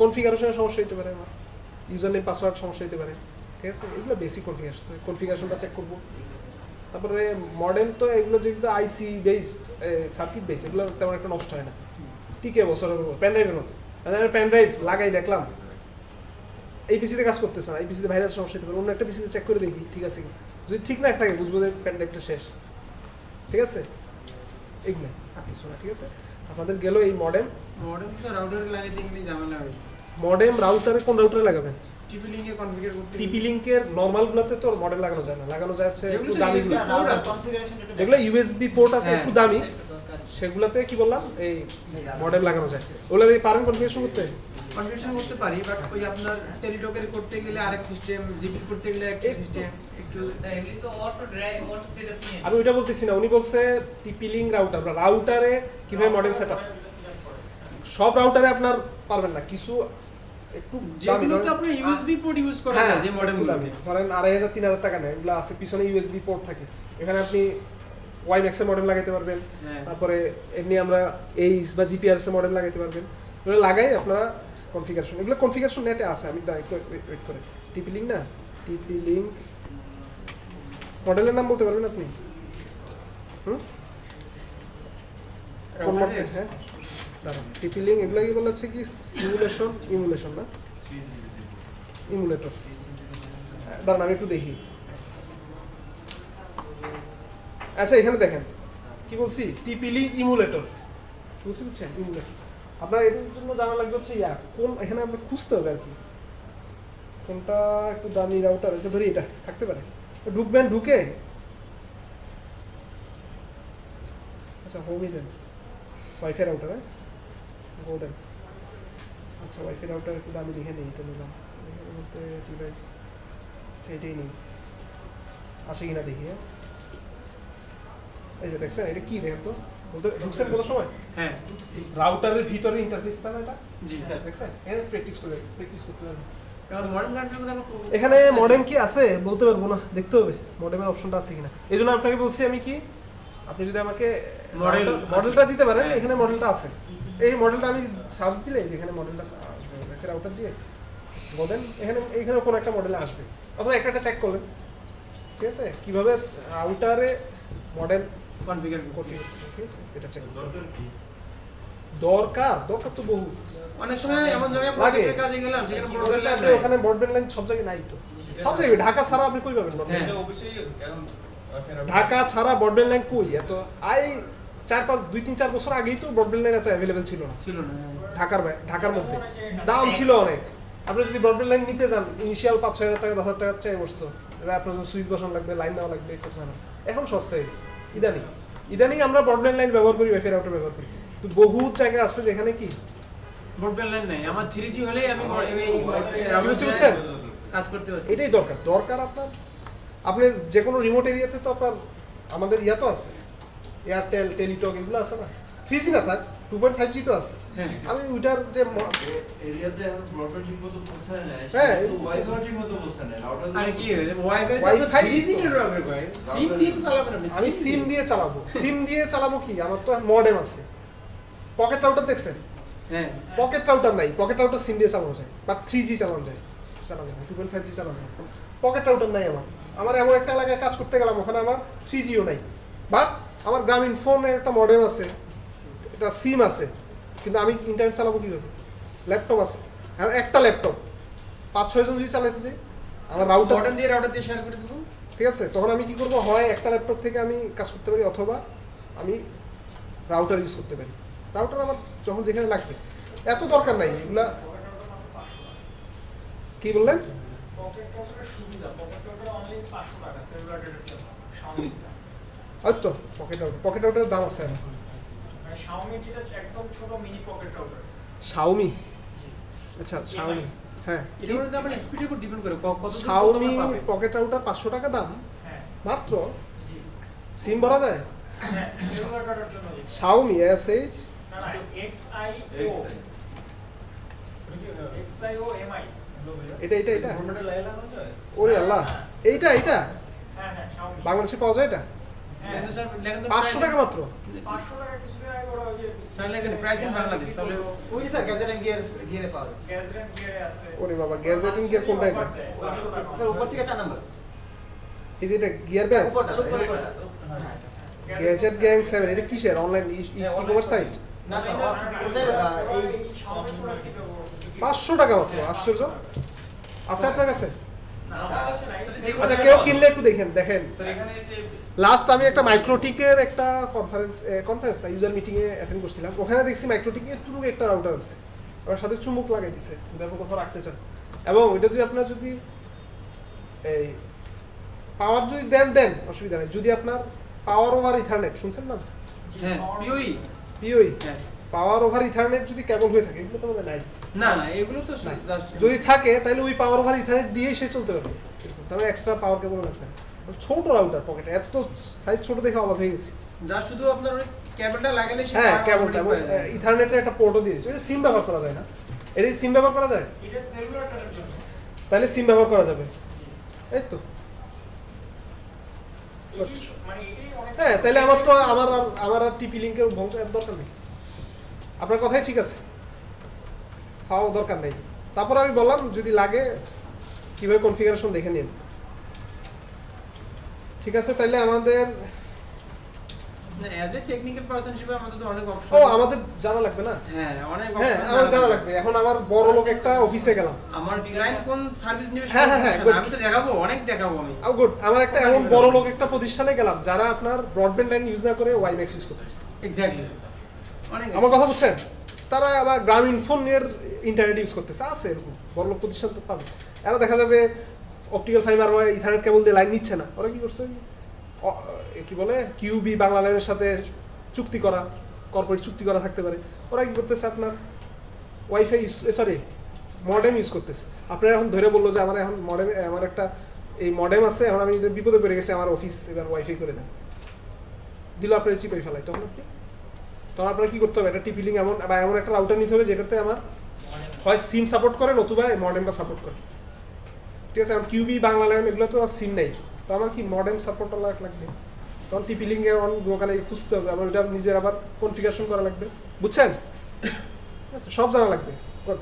কনফিগারেশনের সমস্যা হতে পারে, আমার ইউজার নেম পাসওয়ার্ড সমস্যা হতে পারে, ঠিক আছে? এগুলো বেসিক কনফিগারেশনটা চেক করবো। তারপরে মডেম তো এগুলো যেগুলো আইসি বেসড সার্কিট বেস, এগুলো তেমন একটা নষ্ট হয় না, টিকে বছরের পর। প্যান ড্রাইভের মতো আমি প্যান ড্রাইভ লাগাই দেখলাম এই পিসিতে কাজ করতেছে না, এই পিসিতে ভাইরাস সমস্যা হতে পারে, অন্য একটা পিসিতে চেক করে দেখি ঠিক আছে কি, যদি ঠিক না থাকে বুঝবো যে প্যান ড্রাইভটা শেষ, ঠিক আছে? এগুলো আর কিছু না, ঠিক আছে? আপনাদের গেল এই মডেম। মডেম তো রাউটারে লাগাইতে গেলে ঝামেলা হয়। মডেম রাউটারে কোন রাউটারে লাগাবেন? টিপি লিংকে কনফিগার করতে টিপি লিংকের নরমালগুলোতে তো মডেম লাগানো যায় না, লাগানো যায় হচ্ছে একটু যেগুলোতে দামি, USB রাউটার কনফিগারেশন এটা যেগুলো ইউএসবি পোর্ট আছে হ্যাঁ। একটু দামি, সেগুলোতে কি বললাম এই মডেম লাগানো যায়। ওগুলো দিয়ে পারেন কনফিগারেশন করতে? কনফিগারেশন করতে পারি, বাট ওই আপনার টেলিটকের করতে গেলে আরেক সিস্টেম, জিপি করতে গেলে একটা সিস্টেম, একটু এগুলি তো অটো ড্রাইভ অটো সেটআপ নিয়ে আমি ওইটা বলতেছি না, উনি বলছে টিপি লিংক রাউটার, রাউটারে কিভাবে মডেম সেটআপ। সব রাউটারে আপনার পারবেন না, কিছু একটু যেগুলোতে আপনি ইউএসবি পোর্ট ইউজ করা যায়, যে মডেমগুলোতে ধরেন 2500-3000 টাকা নেয়, এগুলো আছে পিছনে ইউএসবি পোর্ট থাকে, এখানে আপনি ওয়াইম্যাক্স এর মডেম লাগাইতে পারবেন, হ্যাঁ। তারপরে এমনি আমরা এইচ বা জিপিআরএস এর মডেম লাগাইতে পারবেন, এগুলো লাগাই আপনারা কনফিগারেশন, এগুলো কনফিগারেশন নেটে আছে, আমি ওয়েট করে টিপি লিংক না, টিপি লিংক মডেলের নাম বলতে পারবেন আপনি? কোন মডেল? হ্যাঁ, দাঁড়ান, টিপি লিংক এগুলো কি বলা হচ্ছে কি ইমুলেশন না, ইমুলেটর। দাঁড়ান আমি একটু দেখি। আচ্ছা, এখানে দেখেন কি বলছি, টিপি লিংক ইমুলেটর বলছি, বুঝছেন? ইমুলেটর আপনার এটার জন্য জানা লাগবে হচ্ছে কোন, এখানে আমরা খুঁজতে হবে আর কি কোনটা একটু দামি রাউটার আছে, ধরি এটা থাকতে পারে, ঢুকবেন, ঢুকে আচ্ছা হোমই দেন, ওয়াইফাই রাউটার, হ্যাঁ গো দেন। আচ্ছা, ওয়াইফাই রাউটার একটু দামি লিখে নেই, এটা নিলাম, বলতে ডিভাইস, আচ্ছা এটাই নেই, আসে কিনা দেখি। হ্যাঁ, এই যে দেখছেন, এটা কি দেখেন তো, বলতে ঢুকছেন কোনো সময়? হ্যাঁ, রাউটারের ভিতরে ইন্টারফেসটা না এটা, জি স্যার। দেখছেন? এখানে প্র্যাকটিস করতে হবে। এখন মডেম কানেক্টর মধ্যে আমরা এখানে মডেম কি আছে বলতে পারবো না, দেখতে হবে মডেমের অপশনটা আছে কিনা। এই জন্য আপনাকে বলছি আমি কি, আপনি যদি আমাকে মডেলটা দিতে পারেন, এখানে মডেলটা আছে, এই মডেলটা আমি সার্চ দিলে যেখানে মডেলটা আসবে রাউটার দিয়ে বলেন, এখানে কোনো একটা মডেলে আসবে, অথবা একটা চেক করবেন, ঠিক আছে? কিভাবে রাউটারে মডেল কনফিগার করতে, ঠিক আছে? এটা চেক দরকার তো বহু। অনেক সময় এমন জায়গায় প্রজেক্টের কাজে গেলাম, সেখানে মডেল আপনি ওখানে ব্রডব্যান্ড লাইন সব জায়গায় নাই তো, সব জায়গায় ঢাকা ছাড়া আপনি কই পাবেন broadband? হ্যাঁ। এটা অবশ্যই এখন ঢাকা ছাড়া ব্রডব্যান্ড লাইন কই? এত 2-3-4 বছর আগেই তো ব্রডব্যান্ড লাইন এত অ্যাভেলেবেল ছিল না ছিল না। ঢাকার মধ্যে, দাম ছিল অনেক। আপনি যদি ব্রডব্যান্ড লাইন নিতে যান, ইনিশিয়াল 5-6 হাজার টাকা 10,000 টাকা চাই বসতো, এবার আপনার সুইচ বসানো লাগবে, লাইন নেওয়া লাগবে, কথা না। এখন সস্তা হয়ে গেছে, ইদানিং আমরা ব্রডব্যান্ড লাইন ব্যবহার করি, ওয়াইফাই রাউটার ব্যবহার করি, তো বহু জায়গা আছে যেখানে কি ব্রডব্যান্ড লাইন নাই, আমার 3G হলেই আমি বুঝছেন? কাজ করতে পারি। এটাই দরকার আপনার যে কোনো রিমোট এরিয়াতে তো আপনার আমাদের ইয়া তো আছে, এয়ারটেল, টেলিটক, এগুলো আছে না, 3G না থাক 2.5G তো আছে। হ্যাঁ, আমি ওইটার যে এরিয়াতে এখন ব্রডব্যান্ড ঠিকমতো পৌঁছায় না, হ্যাঁ, কিন্তু ওয়াইফাই ঠিকমতো পৌঁছায় না, রাউটার আর কি হয়েছে, ওয়াইফাই Wi-Fi 3G নেটওয়ার্কের কয় সিম দিয়ে তো চালাবেন আপনি, আমি সিম দিয়ে চালাবো কি, আমার তো মডেম আছে। পকেট রাউটার দেখছেন? হ্যাঁ, পকেট রাউটার নাই, পকেট রাউটার সিম দিয়ে চালানো যায়, বা 3G চালানো যায়, 2.5G চালানো যায়। পকেট রাউটার নাই আমার এমন একটা এলাকায় কাজ করতে গেলাম, ওখানে আমার 3Gও নাই, বাট আমার গ্রামীণ ফোনের একটা মডেম আছে, এটা সিম আছে, কিন্তু আমি ইন্টারনেট চালাবো কীভাবে? ল্যাপটপ আছে, আর একটা ল্যাপটপ 5-6 জন যদি চালাতে চাই, আমার রাউটার মডেম দিয়ে রাউটার দিয়ে শেয়ার করে দেবো। ঠিক আছে, তখন আমি কি করব, হয় একটা ল্যাপটপ থেকে আমি কাজ করতে পারি, অথবা আমি রাউটার ইউজ করতে পারি। রাউটার আমার যখন যেখানে লাগবে, এত দরকার নাই এগুলা। কি বললেন? পকেট কাউন্টারের সুবিধা, পকেট কাউন্টার অনলি 500 টাকা সেলুলার ডেটার জন্য Xiaomi-টা। হয়তো পকেট আউটের দাম আছে এখন। মানে Xiaomi যেটা একদম ছোট মিনি পকেট কাউন্টার। Xiaomi, আচ্ছা Xiaomi, হ্যাঁ এটা হচ্ছে আপনার স্পিডের উপর ডিপেন্ড করে কত Xiaomi পকেট আউটার 500 টাকা দাম হ্যাঁ মাত্র। জি সিম ভরা যায় হ্যাঁ সেলুলার ডেটার জন্য জি। Xiaomi SH না না XIO MI এটা গভর্নমেন্টের লাইন লাগানো যায়? ওরে আল্লাহ, এইটা হ্যাঁ হ্যাঁ Xiaomi বাংলাদেশে পাওয়া যায় এটা হ্যাঁ কিন্তু স্যার লেখেন তো 500 টাকা মাত্র। 500 টাকা কিছুদিন আগে ওরা ওই যে স্যার লেখেন প্রাইস ইন বাংলাদেশ, তাহলে ওই যে স্যার গ্যাজেট এন্ড গিয়ারে পাওয়া যাচ্ছে গ্যাজেট গিয়ারে আছে। ওরে বাবা, গ্যাজেটিং গিয়ার কোনটা এটা? 500 টাকা স্যার উপর থেকে 4 নাম্বার এই যে এটা গিয়ার ব্যাস উপরটা উপরে উপরটা এটা। হ্যাঁ গ্যাজেট গ্যাং 7 এটা কিসের অনলাইন ই-কমার্স সাইট? না স্যার ওদের এই Xiaomi প্রোডাক্ট এটা 500 টাকা মাত্র, আশ্চর্য। আছে আপনার কাছে? না আমার কাছে নাই। আচ্ছা কেউ কিনলে একটু দেখেন। স্যার এখানে এই যে লাস্ট আমি একটা মাইক্রোটিকের একটা কনফারেন্স না ইউজার মিটিং এ অ্যাটেন্ড করছিলাম, ওখানে দেখছি মাইক্রোটিকে এতটুকু একটা রাউটার আছে, ওর সাথে চুম্বক লাগাই দিছে যদি আপনি কোথাও রাখতে চান। এবং এটা যদি আপনার যদি এই পাওয়ার যদি দেন অসুবিধা নেই। যদি আপনার পাওয়ার ওভার ইথারনেট শুনছেন না, হ্যাঁ পিওই পিওই হ্যাঁ পাওয়ার ওভার ইথারনেট যদি কেবল হয়ে থাকে, এগুলো তো মানে নাই। না এগুলো তো জাস্ট যদি থাকে তাহলে ওই পাওয়ার ওভার ইথারনেট দিয়েই সে চলতে পারবে, তাহলে এক্সট্রা পাওয়ার কেবল লাগবে না। ছোট রাউটার পকেটে, এত সাইজ ছোট দেখে অবাক হয়ে গেছি। যা শুধু আপনার ওই কেবলটা লাগালে সে হ্যাঁ power কেবলটা automatic পেয়ে যায়। ইথারনেটের একটা পোর্টও দিয়েছে। এটা সিম ব্যবহার করা যায় না? এটা সিম ব্যবহার করা যায়? এটা সেলুলার ডেটার জন্য। তাহলে সিম ব্যবহার করা যাবে, এই তো। মানে এটাই অনেক হ্যাঁ তাহলে আমার আর টিপি লিংকের ভঙ্গের দরকার নেই। আপনার কথাই ঠিক আছে, পাওয়া দরকার নেই। তারপর আমি বললাম যদি লাগে কিভাবে কনফিগারেশন দেখে নিন। ঠিক আছে, তাহলে আমাদের না অ্যাজ এ টেকনিক্যাল পারসন হিসেবে আমাদের তো অনেক অপশন। আমাদের জানা লাগবে না? হ্যাঁ অনেক হ্যাঁ অপশন আমার জানা লাগবে। এখন আমার বড় লোক একটা অফিসে গেলাম, আমার ক্লায়েন্ট কোন সার্ভিস নেবে হ্যাঁ, হ্যাঁ, সেটা good. আমি তো দেখাবো, অনেক দেখাবো আমি। গুড। আমার একটা এমন বড় লোক একটা প্রতিষ্ঠানে গেলাম যারা আপনার ব্রডব্যান্ড লাইন ইউজ না করে ওয়াইম্যাক্স ইউজ করতেছে। এক্স্যাক্টলি অনেক আমার কথা বুঝছেন? তারা আবার গ্রামীণ ফোনের ইন্টারনেট ইউজ করতেছে, আছে এরকম বড় লোক প্রতিষ্ঠান তো পাবে। এরা দেখা যাবে অপটিক্যাল ফাইবার বা ইথারনেট কেবল দিয়ে লাইন নিচ্ছে না, ওরা কি করছে কি বলে কিউবি বাংলা লাইনের সাথে চুক্তি করা, কর্পোরেট চুক্তি করা থাকতে পারে। ওরা কি করতেছে আপনার ওয়াইফাই মডেম ইউজ করতেছে। আপনারা এখন ধরে বললো যে আমার এখন আমার একটা এই মডেম আছে, এখন আমি বিপদে পড়ে গেছি, আমার অফিস এবার ওয়াইফাই করে দেন, দিল আপনার চিপাই ফেলাই, তখন আপনার কি করতে হবে? একটা টিপি লিঙ্ক এমন একটা রাউটার নিতে হবে যেটাতে আমার হয় সিম সাপোর্ট করে নতুবা মডেমটা সাপোর্ট করে। ঠিক আছে, এখন কিউবি বাংলা লাইন এগুলো তো সিম নেই, তো আমার কি মডেম সাপোর্ট লাগবে, তখন টিপি লিঙ্কে দোকানে খুঁজতে হবে, আমার ওটা নিজের আবার কনফিগারেশন করা লাগবে। বুঝছেন? সব জানা লাগবে। গুড।